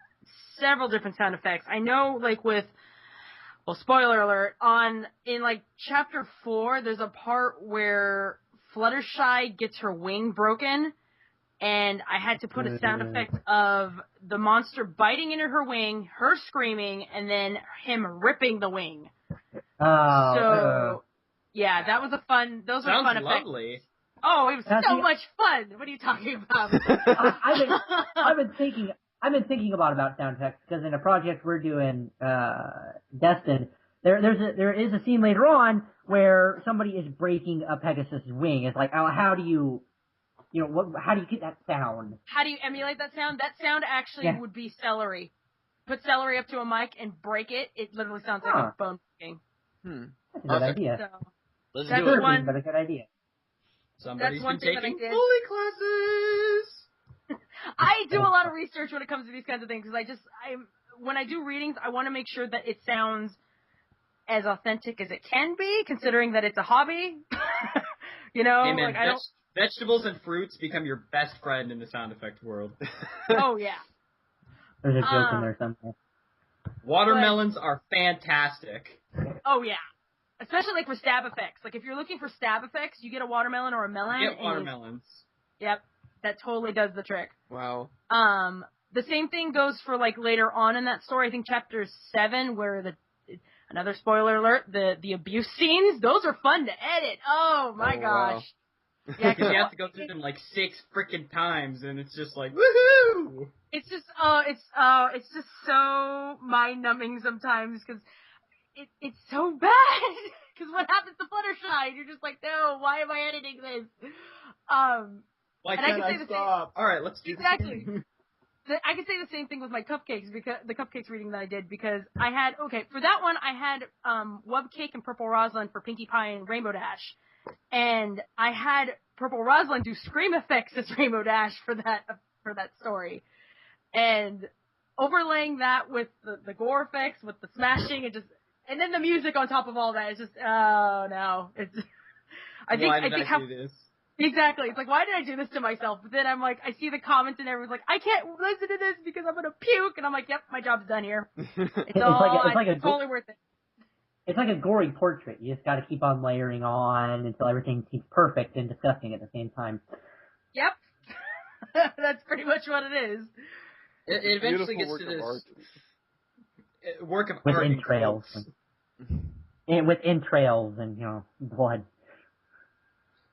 several different sound effects. I know, spoiler alert, in chapter 4, there's a part where Fluttershy gets her wing broken, and I had to put a sound effect of the monster biting into her wing, her screaming, and then him ripping the wing. Yeah, that was those were fun effects. Sounds lovely. Oh, it was so much fun. What are you talking about? I've been thinking about sound effects because in a project we're doing, Destined, there is a scene later on where somebody is breaking a Pegasus' wing. It's like, how do you get that sound? How do you emulate that sound? That sound actually would be celery. Put celery up to a mic and break it. It literally sounds like a bone breaking. That's a good idea. So, let's do it. But a good idea. Somebody's been taking Foley classes. I do a lot of research when it comes to these kinds of things because when I do readings, I want to make sure that it sounds as authentic as it can be, considering that it's a hobby. Hey man, vegetables and fruits become your best friend in the sound effect world. Oh yeah. There's a joke in there somewhere. Watermelons are fantastic. Oh yeah. Especially for stab effects. If you're looking for stab effects, you get a watermelon or a melon. Get watermelons. Yep. That totally does the trick. Wow. The same thing goes for later on in that story. I think chapter 7, where another spoiler alert, the abuse scenes. Those are fun to edit. Oh my gosh. Wow. Yeah, because you have to go through them 6 freaking times, and it's just woohoo! It's just it's just so mind numbing sometimes because it's so bad. Because what happens to Fluttershy? You're just no, why am I editing this? Why can't I stop? All right, let's do exactly. I can say the same thing with my cupcakes, because the cupcakes reading that I did, because I had for that one I had Wubcake and Purple Rosalind for Pinkie Pie and Rainbow Dash, and I had Purple Rosalind do scream effects as Rainbow Dash for that story, and overlaying that with the gore effects, with the smashing, and then the music on top of all that, it's just oh no, it's I think how. Do this? Exactly. It's why did I do this to myself? But then I'm I see the comments and everyone's I can't listen to this because I'm going to puke. And I'm yep, my job's done here. It's totally worth it. It's like a gory portrait. You just got to keep on layering on until everything seems perfect and disgusting at the same time. Yep. That's pretty much what it is. It eventually gets to this work of with art entrails. And with entrails and, blood.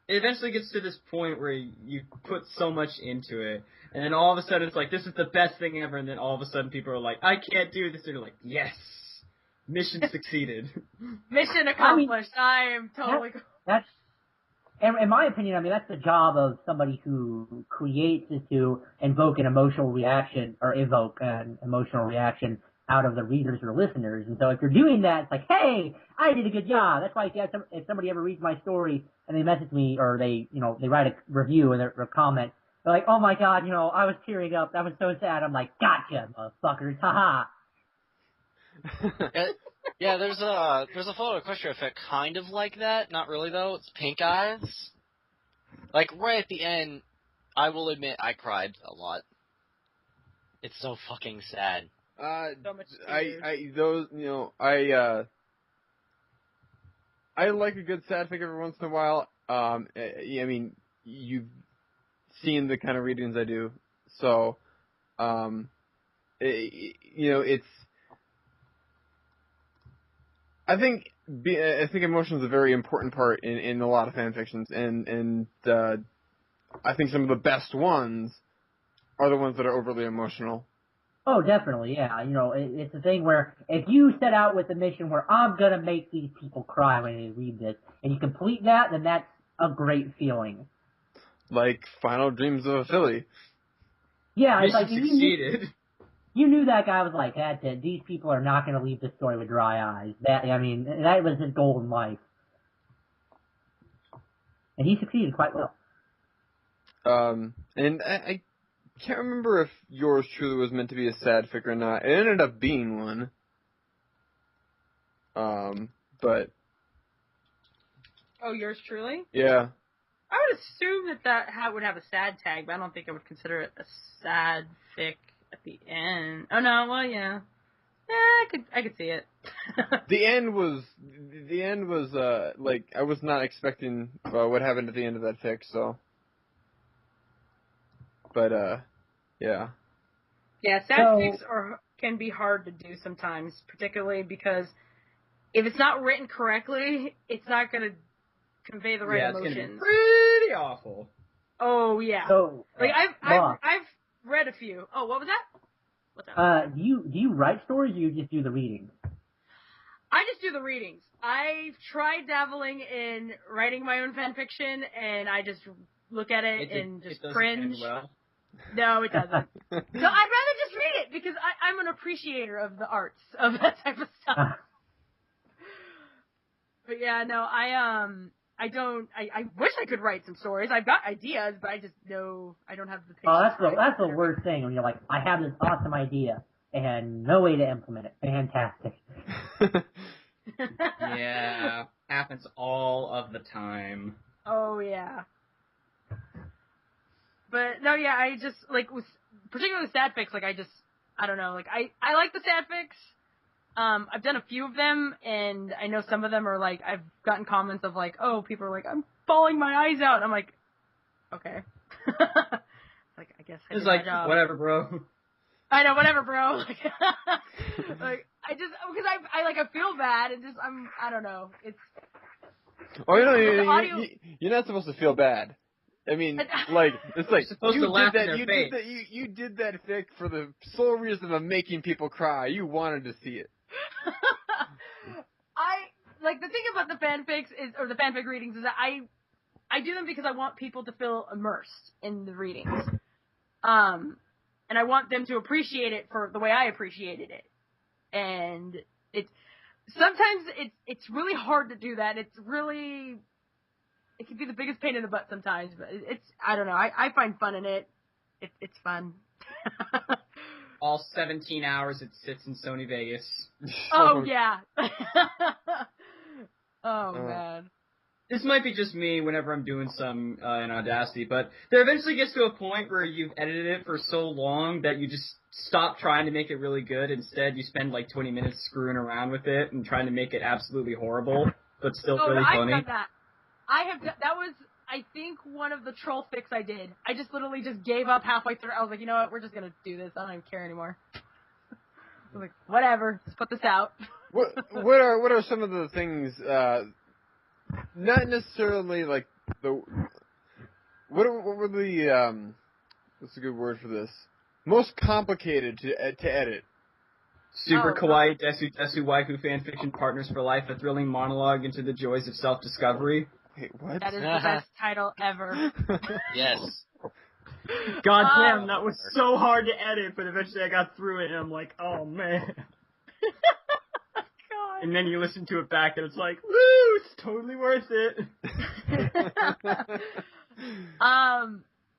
It eventually gets to this point where you put so much into it, and then all of a sudden it's like, this is the best thing ever, and then all of a sudden people are like, I can't do this, and they're like, yes! Mission succeeded. Mission accomplished. I am totally... That's, in my opinion, that's the job of somebody who creates, is to invoke an emotional reaction, or evoke an emotional reaction out of the readers or listeners. And so if you're doing that, it's like, hey, I did a good job. That's why if somebody ever reads my story and they message me, or they write a review and or comment, they're like, oh my god, I was tearing up. That was so sad. I'm like, gotcha, motherfuckers. Haha. Yeah, there's a photo question effect kind of like that. Not really though. It's pink eyes. Like right at the end, I will admit I cried a lot. It's so fucking sad. So much I like a good sad fic every once in a while. You've seen the kind of readings I do, so it's. I think emotion is a very important part in a lot of fan fictions, and I think some of the best ones are the ones that are overly emotional. Oh, definitely, yeah. It's a thing where if you set out with a mission where I'm gonna make these people cry when they read this, and you complete that, then that's a great feeling. Like Final Dreams of a Filly. Yeah, it's mission like succeeded. You knew that guy was like, that's it. These people are not gonna leave this story with dry eyes. That was his goal in life, and he succeeded quite well. And I can't remember if yours truly was meant to be a sad fic or not. It ended up being one. But... Oh, yours truly? Yeah. I would assume that would have a sad tag, but I don't think I would consider it a sad fic at the end. Oh, no, well, yeah. Yeah, I could see it. The end was, I was not expecting what happened at the end of that fic, so... But, yeah. Yeah, sad fics can be hard to do sometimes, particularly because if it's not written correctly, it's not going to convey the right emotions. It's going to be pretty awful. Oh, yeah. So, I've read a few. Oh, what was that? What's that? Do you write stories, or you just do the readings? I just do the readings. I've tried dabbling in writing my own fan fiction, and I just look at it and just cringe. Well. No, it doesn't. So I'd rather just read it because I'm an appreciator of the arts of that type of stuff. But yeah, no, I don't. I wish I could write some stories. I've got ideas, but I just know I don't have the patience. Oh, that's the worst thing when you're like, I have this awesome idea and no way to implement it. Fantastic. Yeah, happens all of the time. Oh yeah. But no, yeah, I just particularly sad fics. I don't know. I like the sad fics. I've done a few of them, and I know some of them are I've gotten comments of oh, people are like, I'm bawling my eyes out. And I'm like, okay. I guess I did my job. Whatever, bro. I know, whatever, bro. I just because I feel bad and just I don't know. It's. Oh, you're not supposed to feel bad. I mean, it's like you did that fic for the sole reason of making people cry. You wanted to see it. The thing about the fanfics or the fanfic readings is that I do them because I want people to feel immersed in the readings. And I want them to appreciate it for the way I appreciated it. And sometimes it's really hard to do that. It can be the biggest pain in the butt sometimes, but I don't know. I find fun in it. It's fun. All 17 hours it sits in Sony Vegas. Oh, yeah. Oh, man. This might be just me whenever I'm doing some in Audacity, but there eventually gets to a point where you've edited it for so long that you just stop trying to make it really good. Instead, you spend 20 minutes screwing around with it and trying to make it absolutely horrible, but still really funny. I've done that. That was, I think, one of the troll fics I did. I just literally just gave up halfway through. I was like, you know what, we're just going to do this. I don't even care anymore. I was like, whatever, just put this out. What are some of the things? Not necessarily like the. What were the what's a good word for this? Most complicated to edit. Super kawaii desu desu waifu fanfiction partners for life, a thrilling monologue into the joys of self-discovery. Wait, what? That is the best title ever. Yes. God damn, that was so hard to edit, but eventually I got through it and I'm like, oh man. God. And then you listen to it back and it's like, woo, it's totally worth it.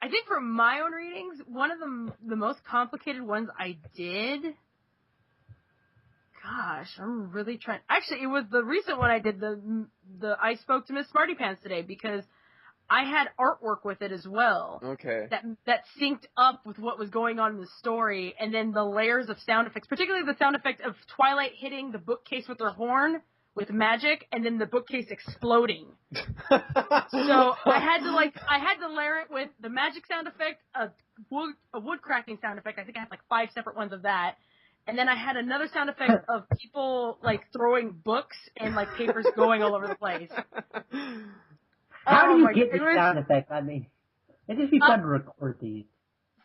I think for my own readings, one of the most complicated ones I did. Gosh, I'm really trying. Actually, it was the recent one I did. The I spoke to Miss Smarty Pants today because I had artwork with it as well. Okay. That synced up with what was going on in the story, and then the layers of sound effects, particularly the sound effect of Twilight hitting the bookcase with her horn with magic, and then the bookcase exploding. So I had to layer it with the magic sound effect, a wood cracking sound effect. I think I had like 5 separate ones of that. And then I had another sound effect of people like throwing books and like papers going all over the place. How do you get the sound effects? I mean, it'd just be fun to record these.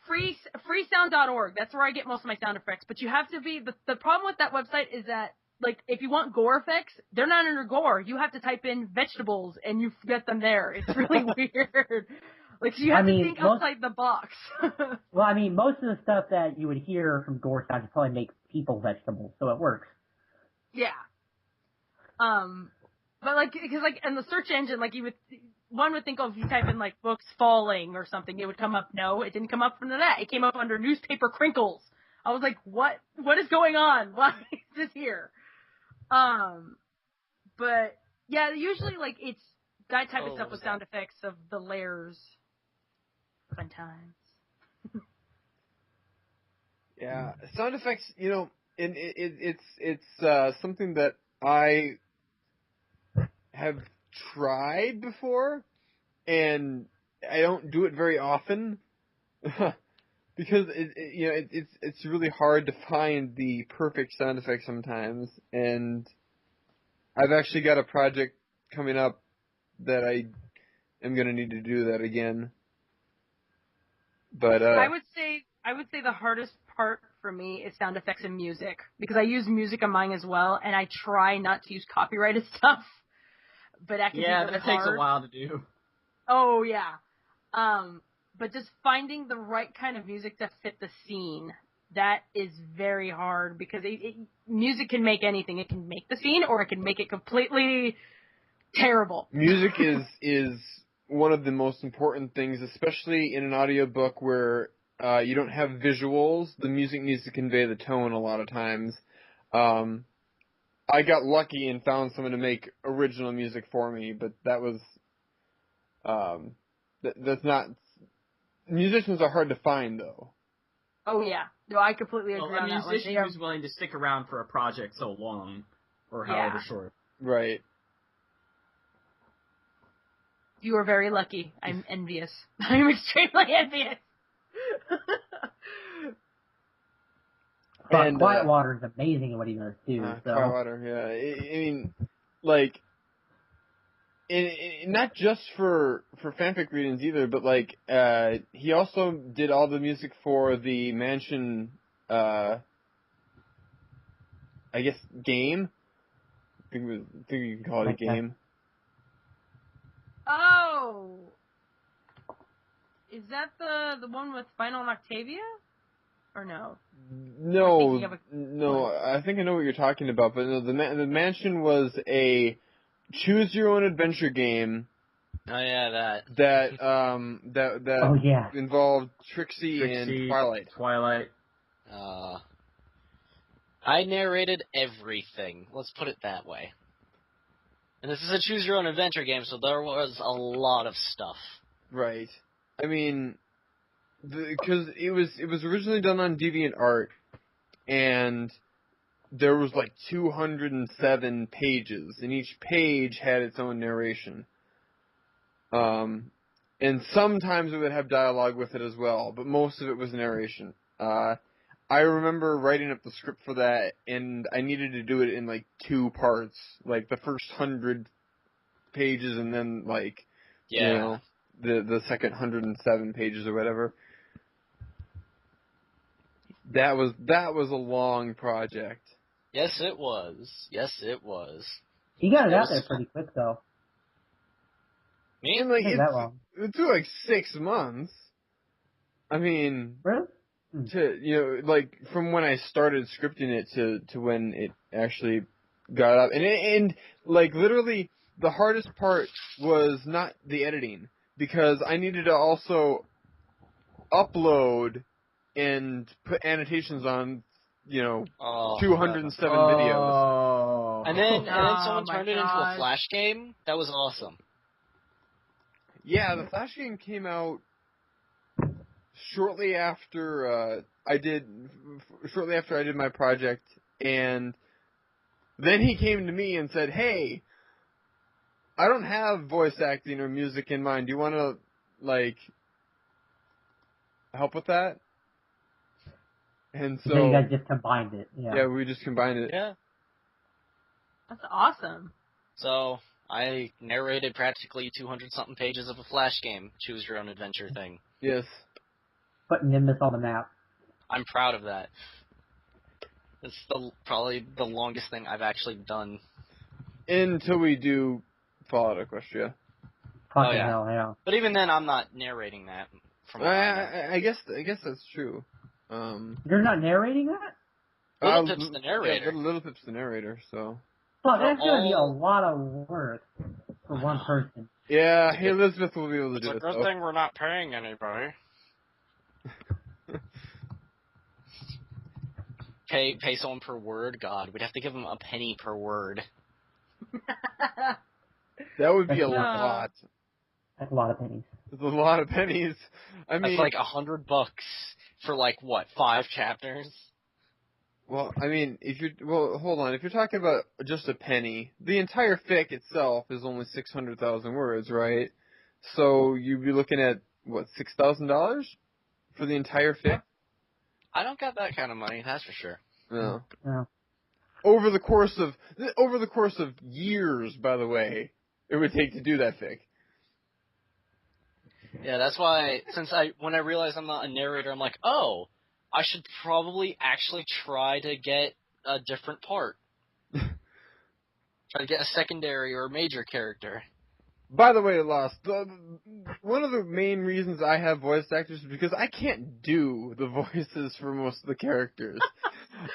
Freesound.org. That's where I get most of my sound effects. But you have to be the problem with that website is that like if you want gore effects, they're not under gore. You have to type in vegetables and you get them there. It's really weird. Like, so you have to think outside the box. Well, I mean, most of the stuff that you would hear from gore sounds probably make people vegetables, so it works. Yeah. But like, because like in the search engine, like one would think, oh, if you type in like books falling or something, it would come up. No, it didn't come up under that. It came up under newspaper crinkles. I was like, what is going on? Why is this here? But yeah, usually like it's that type of stuff with sound effects of the layers. Fun times. Yeah, sound effects. You know, and it's something that I have tried before, and I don't do it very often because it's really hard to find the perfect sound effect sometimes. And I've actually got a project coming up that I am going to need to do that again. But I would say the hardest part for me is sound effects and music because I use music on mine as well, and I try not to use copyrighted stuff. But that can be really that hard. takes a while to do. Oh yeah, but just finding the right kind of music to fit the scene, that is very hard because music can make anything. It can make the scene or it can make it completely terrible. Music is one of the most important things, especially in an audiobook where you don't have visuals. The music needs to convey the tone a lot of times. I got lucky and found someone to make original music for me, but that was that's not. Musicians are hard to find, though. Oh yeah, no, I completely agree on that one. A musician who's willing to stick around for a project so long, or however short. Right. You are very lucky. I'm envious. I'm extremely envious. But Quiet Water is amazing at what he does, too. Quiet Water, yeah. I mean, like, not just for fanfic readings either, but, like, he also did all the music for the Mansion, I guess, game? I think you can call it a game. Oh! Is that the one with Final and Octavia? Or no? No, I think I know what you're talking about, but no, the Mansion was a choose-your-own-adventure game. Oh yeah, that involved Trixie and Twilight. I narrated everything. Let's put it that way. And this is a choose-your-own-adventure game, so there was a lot of stuff. Right. I mean, because it was originally done on DeviantArt, and there was like 207 pages, and each page had its own narration. And sometimes it would have dialogue with it as well, but most of it was narration. I remember writing up the script for that, and I needed to do it in, like, 2 parts. Like, the first 100 pages, and then, like, you know, the second 107 pages or whatever. That was a long project. Yes, it was. Yes, it was. You got it out there pretty quick, though. Me? And, like, that long. It took, like, 6 months. I mean... Really? Like, from when I started scripting it to when it actually got up. And like, literally, the hardest part was not the editing, because I needed to also upload and put annotations on, 207 videos. And then someone turned it into a Flash game? That was awesome. Yeah, the Flash game came out shortly after I did my project, and then he came to me and said, "Hey, I don't have voice acting or music in mind. Do you want to, like, help with that?" And so you guys just combined it. Yeah, we just combined it. Yeah. That's awesome. So I narrated practically 200-something pages of a Flash game, choose your own adventure thing. Yes. Putting Nimbus on the map. I'm proud of that. It's probably the longest thing I've actually done. Until we do Fallout Equestria. Fucking hell, yeah. But even then, I'm not narrating that. From what I guess that's true. You're not narrating that? Little Pip's the narrator. Yeah, Little Pip's the narrator, so... Fuck, that's gonna be a lot of work for one person. Yeah, hey, Elizabeth will be able to do it. It's a good thing we're not paying anybody. Pay someone per word? God, we'd have to give them a penny per word. That would be a lot. That's a lot of pennies. That's a lot of pennies. I mean, that's like $100 for like what, 5 chapters? Well, I mean, hold on. If you're talking about just a penny, the entire fic itself is only 600,000 words, right? So you'd be looking at what, $6,000 for the entire fic? I don't got that kind of money, that's for sure. No. No. Over the course of years, by the way, it would take to do that fic. Yeah, that's why, when I realized I'm not a narrator, I'm like, oh, I should probably actually try to get a different part. Try to get a secondary or a major character. By the way, Lost, one of the main reasons I have voice actors is because I can't do the voices for most of the characters.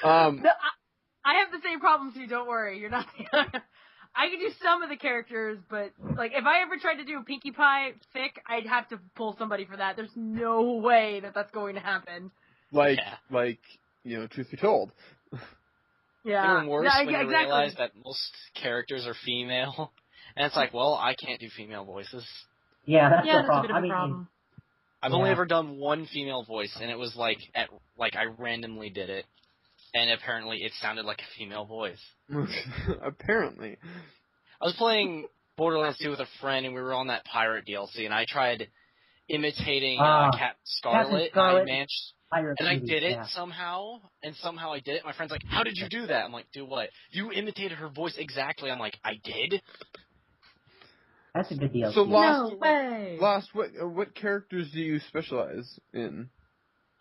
No, I have the same problem too, don't worry. You're not I can do some of the characters, but like if I ever tried to do a Pinkie Pie fic, I'd have to pull somebody for that. There's no way that that's going to happen. Like, truth be told. Yeah. Even worse when you realize that most characters are female. And it's like, well, I can't do female voices. Yeah, that's the problem. A bit of a problem. I've only ever done one female voice, and it was like I randomly did it, and apparently it sounded like a female voice. Apparently. I was playing Borderlands 2 with a friend, and we were on that pirate DLC, and I tried imitating Captain Scarlet, and I managed... And I did it somehow, and somehow I did it. My friend's like, how did you do that? I'm like, do what? You imitated her voice exactly. I'm like, I did? That's a good deal. So no way. Lost, what characters do you specialize in?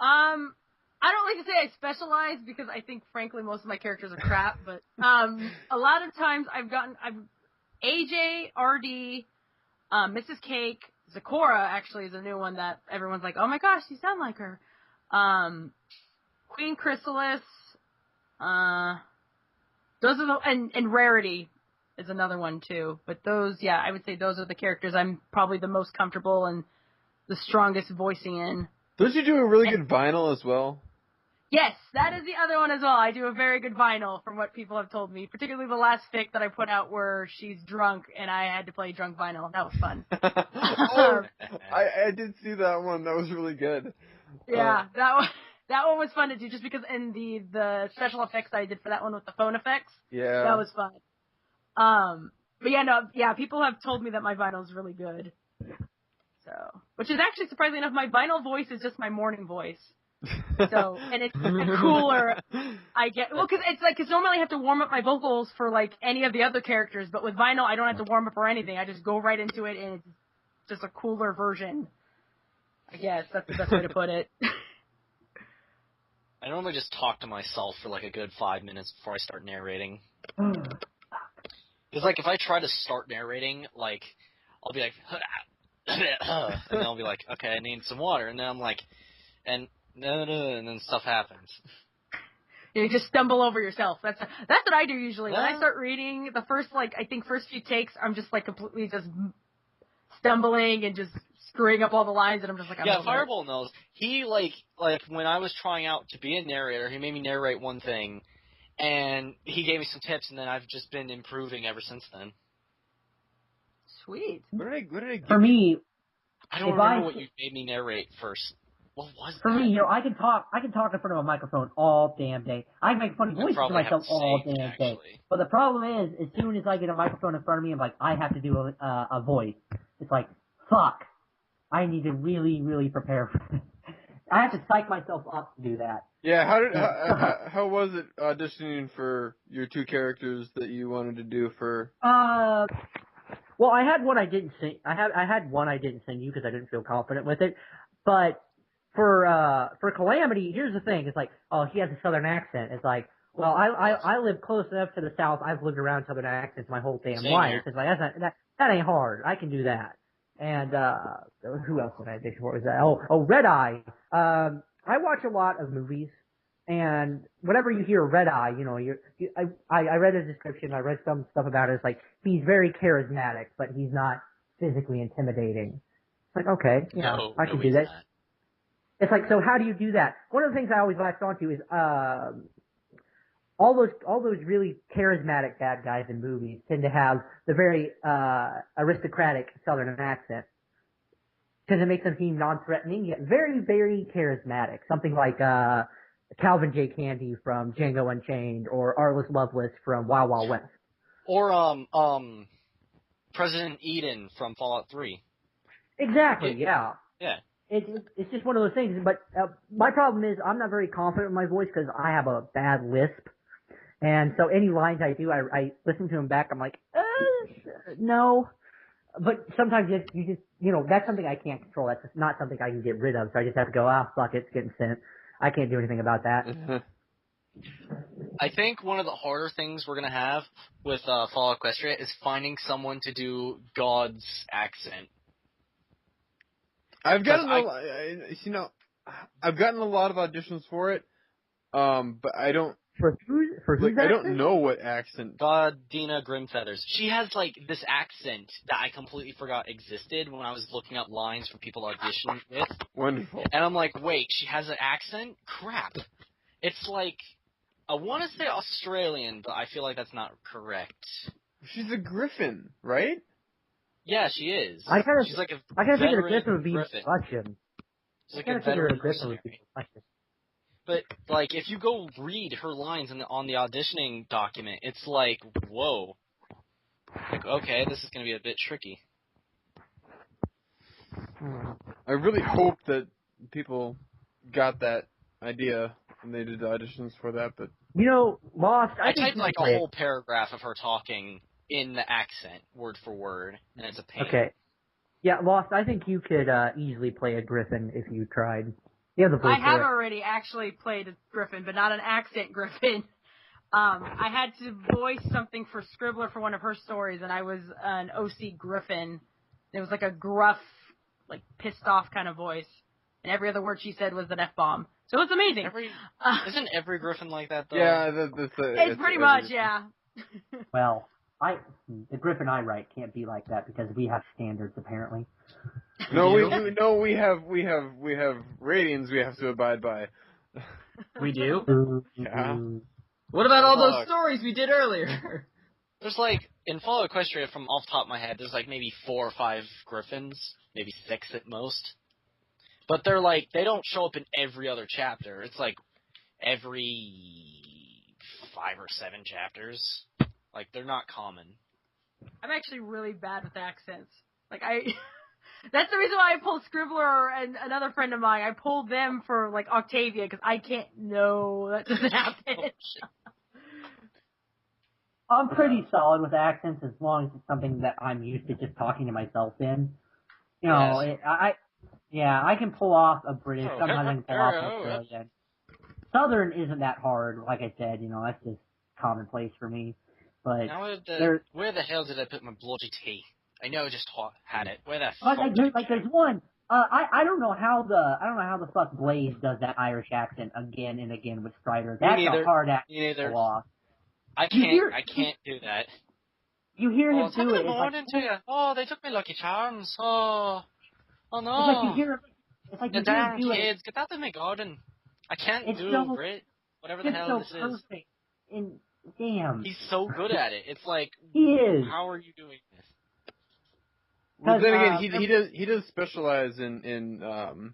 I don't like to say I specialize because I think, frankly, most of my characters are crap. But a lot of times I've AJ, RD, Mrs. Cake, Zecora actually is a new one that everyone's like, oh my gosh, you sound like her. Queen Chrysalis. Those are and Rarity is another one too. But those, I would say those are the characters I'm probably the most comfortable and the strongest voicing in. Don't you do a really good vinyl as well? Yes, that is the other one as well. I do a very good vinyl from what people have told me, particularly the last fic that I put out where she's drunk and I had to play drunk vinyl. That was fun. I did see that one. That was really good. Yeah, that one was fun to do just because in the special effects I did for that one with the phone effects. Yeah. That was fun. But people have told me that my vinyl is really good. So, which is actually surprisingly enough, my vinyl voice is just my morning voice. So, and it's cooler. I get, well, cause it's normally I have to warm up my vocals for like any of the other characters, but with vinyl I don't have to warm up or anything. I just go right into it and it's just a cooler version. I guess that's the best way to put it. I normally just talk to myself for like a good 5 minutes before I start narrating. Because like if I try to start narrating, like I'll be like, and then I'll be like, okay, I need some water, and then I'm like, and then stuff happens. You just stumble over yourself. That's what I do usually. When I start reading, the first few takes, I'm just like completely just stumbling and just screwing up all the lines, and I'm just like, Fireball knows. He like when I was trying out to be a narrator, he made me narrate one thing, and he gave me some tips, and then I've just been improving ever since then. Sweet. What did I give For me, I don't remember what you made me narrate first. What was for that? me, I can talk in front of a microphone all damn day. I can make funny voices to myself all damn day. But the problem is, as soon as I get a microphone in front of me, I'm like, I have to do a voice. It's like, fuck. I need to really, really prepare for this. I have to psych myself up to do that. Yeah, how was it auditioning for your two characters that you wanted to do for? Well, I had one I didn't sing. I had one I didn't sing you because I didn't feel confident with it. But for Calamity, here's the thing. It's like, oh, he has a southern accent. It's like, well, I live close enough to the South. I've lived around southern accents my whole damn life. It's like that ain't hard. I can do that. And who else did I audition for? Was that? Oh, Red Eye. I watch a lot of movies, and whenever you hear Red Eye, I read his description. I read some stuff about it. It's like he's very charismatic, but he's not physically intimidating. It's like, okay, I can do that. It's like, so how do you do that? One of the things I always latched onto is all those really charismatic bad guys in movies tend to have the very aristocratic Southern accent because it makes them seem non-threatening yet very, very charismatic. Something like Calvin J. Candy from Django Unchained or Arliss Lovelace from Wild Wild West. Or President Eden from Fallout 3. Exactly. Yeah. Yeah. It's just one of those things. But my problem is I'm not very confident in my voice because I have a bad lisp. And so any lines I do, I listen to them back. I'm like, no. But sometimes you just, that's something I can't control. That's just not something I can get rid of. So I just have to go, fuck it, it's getting sent. I can't do anything about that. I think one of the harder things we're going to have with Fallout Equestria is finding someone to do God's accent. I've gotten a lot of auditions for it, but I don't. For who's I don't know what accent. Dina Grimfeathers. She has this accent that I completely forgot existed when I was looking up lines for people to audition with. Wonderful. And I'm like, wait, she has an accent? Crap. It's I want to say Australian, but I feel like that's not correct. She's a griffin, right? Yeah, she is. She's like a I kind of figured a griffin would be Griffin. Russian. She's like a veteran griffin. But, if you go read her lines on the auditioning document, it's like, whoa. Okay, this is going to be a bit tricky. I really hope that people got that idea when they did the auditions for that, but... Lost... I typed, a whole paragraph of her talking in the accent, word for word, and it's a pain. Okay. Yeah, Lost, I think you could easily play a griffin if you tried. You have the voice I have already actually played a griffin, but not an accent griffin. I had to voice something for Scribbler for one of her stories, and I was an OC griffin. It was a gruff, pissed off kind of voice, and every other word she said was an F-bomb. So it's amazing. Isn't every griffin like that, though? Yeah, it's pretty much, yeah. Well, the griffin I write can't be like that because we have standards, apparently. No, we have ratings we have to abide by. We do? Yeah. What about all those stories we did earlier? There's in Fallout Equestria, from off the top of my head, there's maybe 4 or 5 griffins, maybe 6 at most. But they're they don't show up in every other chapter. It's every 5 or 7 chapters. They're not common. I'm actually really bad with accents. That's the reason why I pulled Scribbler and another friend of mine. I pulled them for, like, Octavia, because I can't know that doesn't happen. I'm pretty solid with accents as long as it's something that I'm used to just talking to myself in. You know, Yes. I can pull off a British, sometimes I can pull off an Australian. Southern isn't that hard, like I said, you know, that's just commonplace for me. But now where the hell did I put my bloody tea? I know I just had it. Where the fuck? There's one. I don't know how the fuck Blaze does that Irish accent again and again with Strider. That's a hard accent to pull off. I can't do that. You hear him do it. Good morning to you. Oh, they took my Lucky Charms. Oh no. It's like you hear him. It's like the you hear damn him do kids, it. get that in my garden. I can't It's do so, Brit. Whatever the hell this perfect. is. And damn. He's so good at it. It's like, he is. How are you doing this? Well, then again, he does specialize in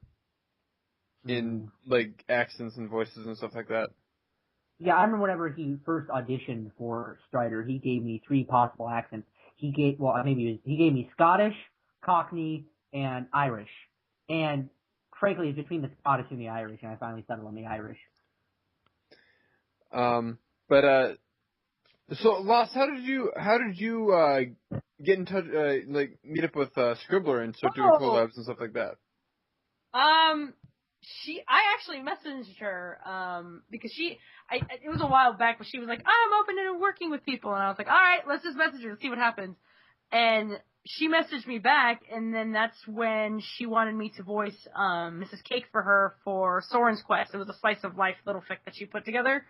like accents and voices and stuff like that. Yeah, I remember whenever he first auditioned for Strider, he gave me 3 possible accents. He gave me Scottish, Cockney, and Irish. And frankly, it's between the Scottish and the Irish, and I finally settled on the Irish. So Lost, how did you get in touch, like meet up with Scribbler and start doing collabs and stuff like that? I actually messaged her, because it was a while back, but she was like, I'm open to working with people, and I was like, alright, let's just message her and see what happens. And she messaged me back, and then that's when she wanted me to voice, Mrs. Cake for her for Soren's Quest. It was a slice of life little fic that she put together.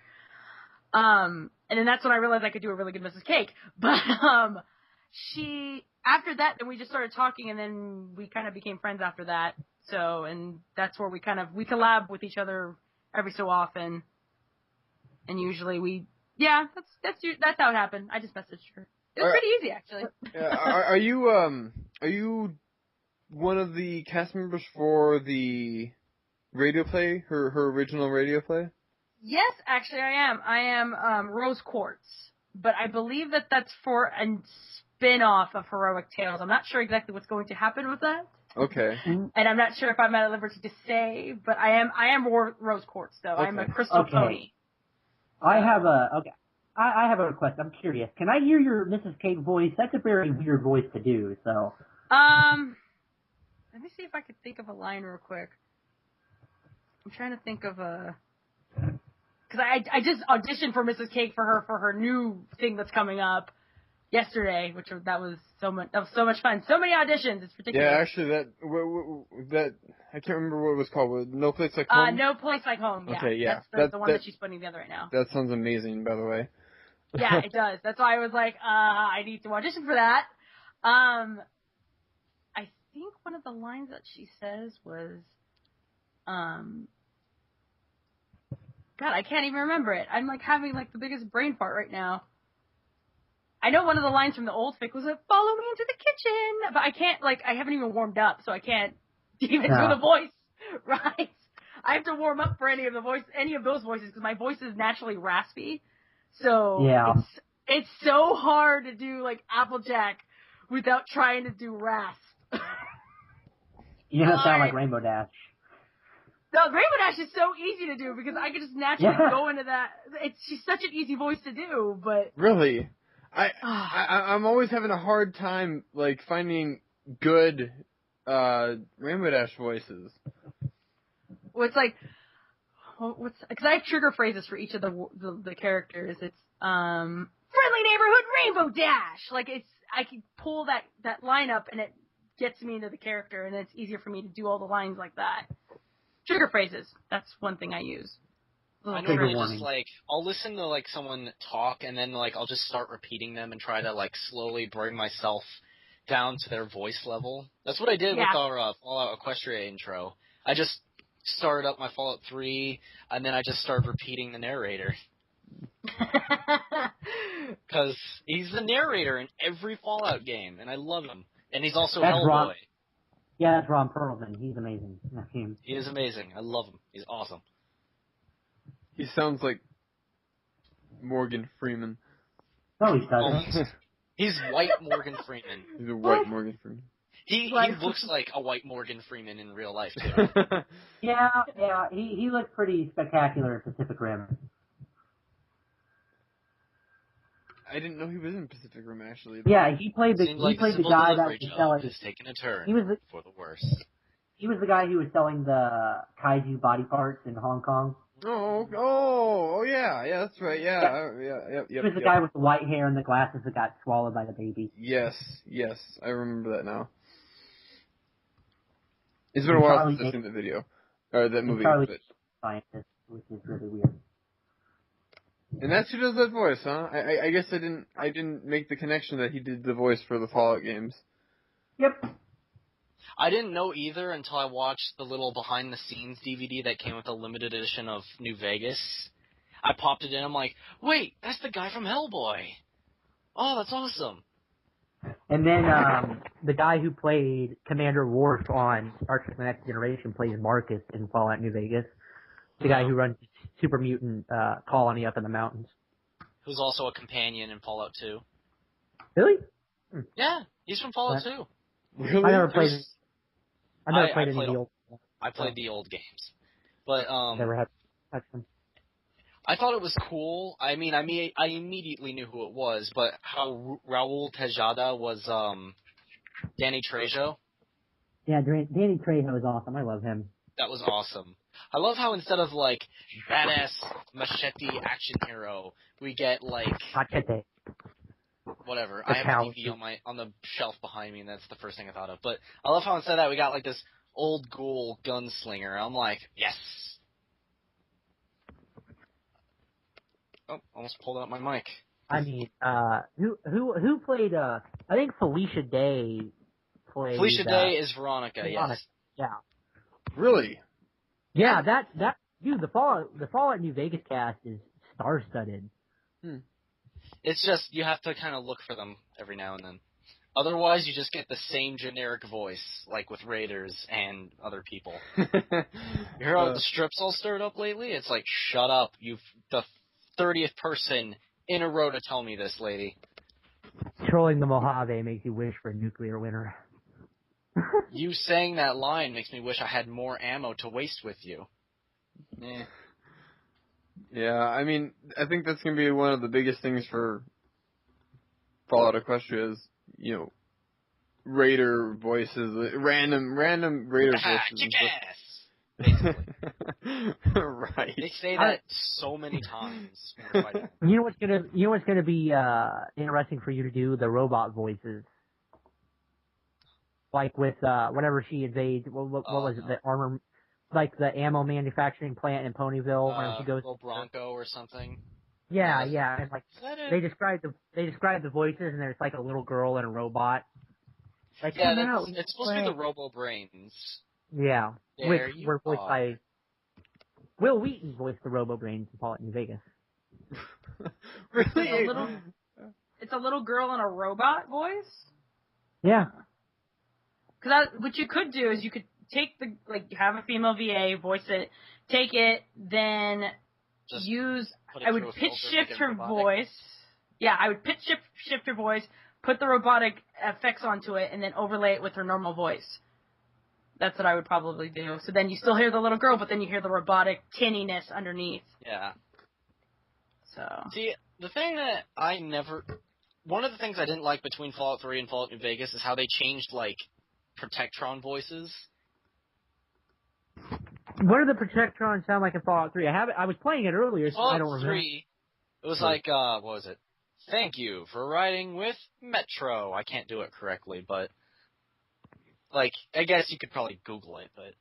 And then that's when I realized I could do a really good Mrs. Cake. But, after that, then we just started talking, and then we kind of became friends after that. So, and that's where we collab with each other every so often. And usually that's how it happened. I just messaged her. It was pretty easy, actually. Are you one of the cast members for the radio play, her original radio play? Yes, actually I am. I am Rose Quartz, but I believe that's for a spin-off of Heroic Tales. I'm not sure exactly what's going to happen with that. Okay. And I'm not sure if I'm at liberty to say, but I am Rose Quartz, though. Okay. I'm a crystal pony. I have a request. I'm curious. Can I hear your Mrs. Cake voice? That's a very weird voice to do, so. Let me see if I could think of a line real quick. I'm trying to think of a... Because I just auditioned for Mrs. Cake for her new thing that's coming up yesterday, that was so much fun. So many auditions, it's ridiculous. Yeah, actually, that I can't remember what it was called. No Place Like Home. No Place Like Home. Yeah. Okay, yeah. That's the one that she's putting together right now. That sounds amazing, by the way. Yeah, it does. That's why I was like, I need to audition for that. I think one of the lines that she says was, God, I can't even remember it. I'm like having like the biggest brain fart right now. I know one of the lines from the old fic was like, follow me into the kitchen, but I can't, like, I haven't even warmed up, so I can't even do the voice, right? I have to warm up for any of those voices, because my voice is naturally raspy, so it's so hard to do, like, Applejack without trying to do rasp. You don't sound like Rainbow Dash. No, Rainbow Dash is so easy to do, because I can just naturally go into that. She's such an easy voice to do, but... Really? I'm always having a hard time, like, finding good Rainbow Dash voices. Well, it's like, because I have trigger phrases for each of the characters. It's friendly neighborhood Rainbow Dash. Like, I can pull that line up, and it gets me into the character, and it's easier for me to do all the lines like that. Trigger phrases. That's one thing I use. I normally just, like, I'll listen to, like, someone talk, and then, like, I'll just start repeating them and try to, like, slowly bring myself down to their voice level. That's what I did with our Fallout Equestria intro. I just started up my Fallout 3, and then I just started repeating the narrator. Because he's the narrator in every Fallout game, and I love him. And he's also Hellboy. Yeah, that's Ron Perlman. He's amazing. He is amazing. I love him. He's awesome. He sounds like Morgan Freeman. No, he doesn't. He's white Morgan Freeman. He's a white Morgan Freeman. He looks like a white Morgan Freeman in real life, too. Yeah, he looked pretty spectacular in Pacific Rim. I didn't know he was in Pacific Rim, actually. Yeah, he played the guy that was selling. Is taking a turn for the worse. He was the guy who was selling the kaiju body parts in Hong Kong. Oh, yeah, that's right, yeah. He was the guy with the white hair and the glasses that got swallowed by the baby. Yes, I remember that now. It's been a while since I've seen the video, or that movie. Scientist, which is really weird. And that's who does that voice, huh? I guess I didn't make the connection that he did the voice for the Fallout games. Yep. I didn't know either until I watched the little behind-the-scenes DVD that came with a limited edition of New Vegas. I popped it in, I'm like, wait, that's the guy from Hellboy. Oh, that's awesome. And then the guy who played Commander Worf on Star Trek The Next Generation plays Marcus in Fallout New Vegas. The guy who runs super mutant colony up in the mountains. Who's also a companion in Fallout 2. Really? Yeah, he's from Fallout 2. Really? I never played any of the old. I played the old games, but never had them. I thought it was cool. I mean, I immediately knew who it was, but how Raul Tejada was Danny Trejo. Yeah, Danny Trejo is awesome. I love him. That was awesome. I love how instead of like badass machete action hero, we get like Machete. Whatever. I have a DVD on the shelf behind me, and that's the first thing I thought of. But I love how instead of that we got like this old ghoul gunslinger. I'm like, yes. Oh, almost pulled out my mic. I mean, who played? I think Felicia Day played. Felicia Day is Veronica. Yes. Yeah. Really? Yeah, that dude. The Fallout New Vegas cast is star-studded. It's just you have to kind of look for them every now and then. Otherwise, you just get the same generic voice, like with Raiders and other people. You hear how the strips all stirred up lately? It's like, shut up. You've the 30th person in a row to tell me this, lady. Trolling the Mojave makes you wish for a nuclear winter. You saying that line makes me wish I had more ammo to waste with you. Yeah, I mean, I think that's going to be one of the biggest things for Fallout Equestria is, you know, Raider voices, random Raider voices. Kick-ass! Right. They say that so many times. You know what's gonna be interesting for you to do? The robot voices. Like with whenever she invades, what was it? The armor, like the ammo manufacturing plant in Ponyville. When she goes Bronco or something. Yeah. And like they describe the voices, and there's like a little girl and a robot. Like, it's supposed to be the Robo Brains. Yeah, which were voiced by Will Wheaton voiced the Robo Brains in Fallout New Vegas. Really? It's a little girl in a robot voice. Yeah. Because what you could do is you could take you have a female VA, voice it, take it, then I would pitch shift her voice. Yeah, I would pitch shift her voice, put the robotic effects onto it, and then overlay it with her normal voice. That's what I would probably do. So then you still hear the little girl, but then you hear the robotic tinniness underneath. Yeah. So. See, the thing that one of the things I didn't like between Fallout 3 and Fallout New Vegas is how they changed, like, Protectron voices. What do the Protectrons sound like in Fallout 3? I was playing it earlier, so I don't remember. 3, it was like, what was it? Thank you for riding with Metro. I can't do it correctly, but, like, I guess you could probably Google it, but,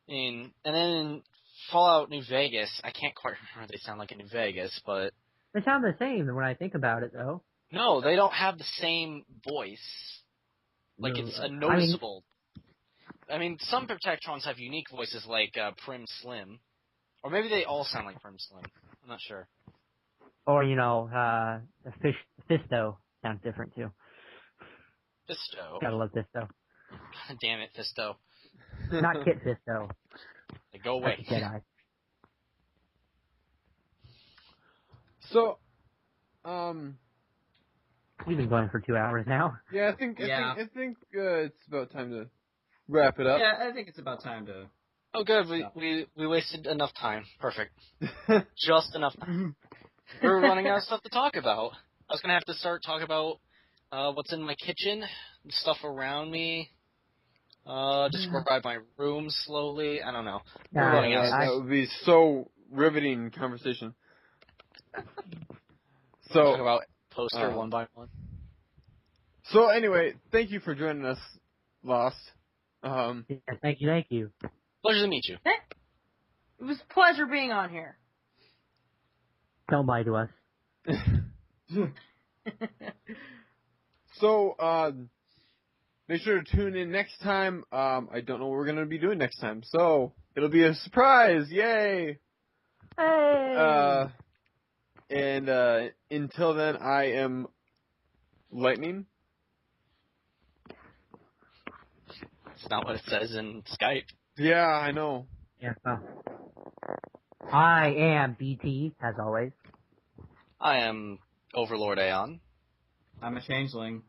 and then in Fallout New Vegas, I can't quite remember what they sound like in New Vegas, but... They sound the same when I think about it, though. No, they don't have the same voice. Like, it's a noticeable... I mean, some Protectrons have unique voices like Prim Slim. Or maybe they all sound like Prim Slim. I'm not sure. Or, Fisto sounds different, too. Fisto? Gotta love Fisto. God damn it, Fisto. Not Kit Fisto. Go away. Jedi. So, We've been going for 2 hours now. Yeah, I think it's about time to wrap it up. Yeah, I think it's about time to. Oh, good. We wasted enough time. Perfect. Just enough time. We're running out of stuff to talk about. I was gonna have to start talking about what's in my kitchen, stuff around me. Describe my room slowly. I don't know. We're running out. That would be so riveting conversation. So talk about poster one by one. So anyway, thank you for joining us, Lost. Yeah, thank you. Pleasure to meet you. It was a pleasure being on here. Don't lie to us. So, make sure to tune in next time. I don't know what we're going to be doing next time, so it'll be a surprise. Yay! Hey! And until then, I am Lightning. It's not what it says in Skype. Yeah, I know. Yeah, I am BT, as always. I am Overlord Aeon. I'm a changeling.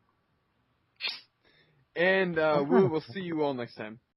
And we will see you all next time.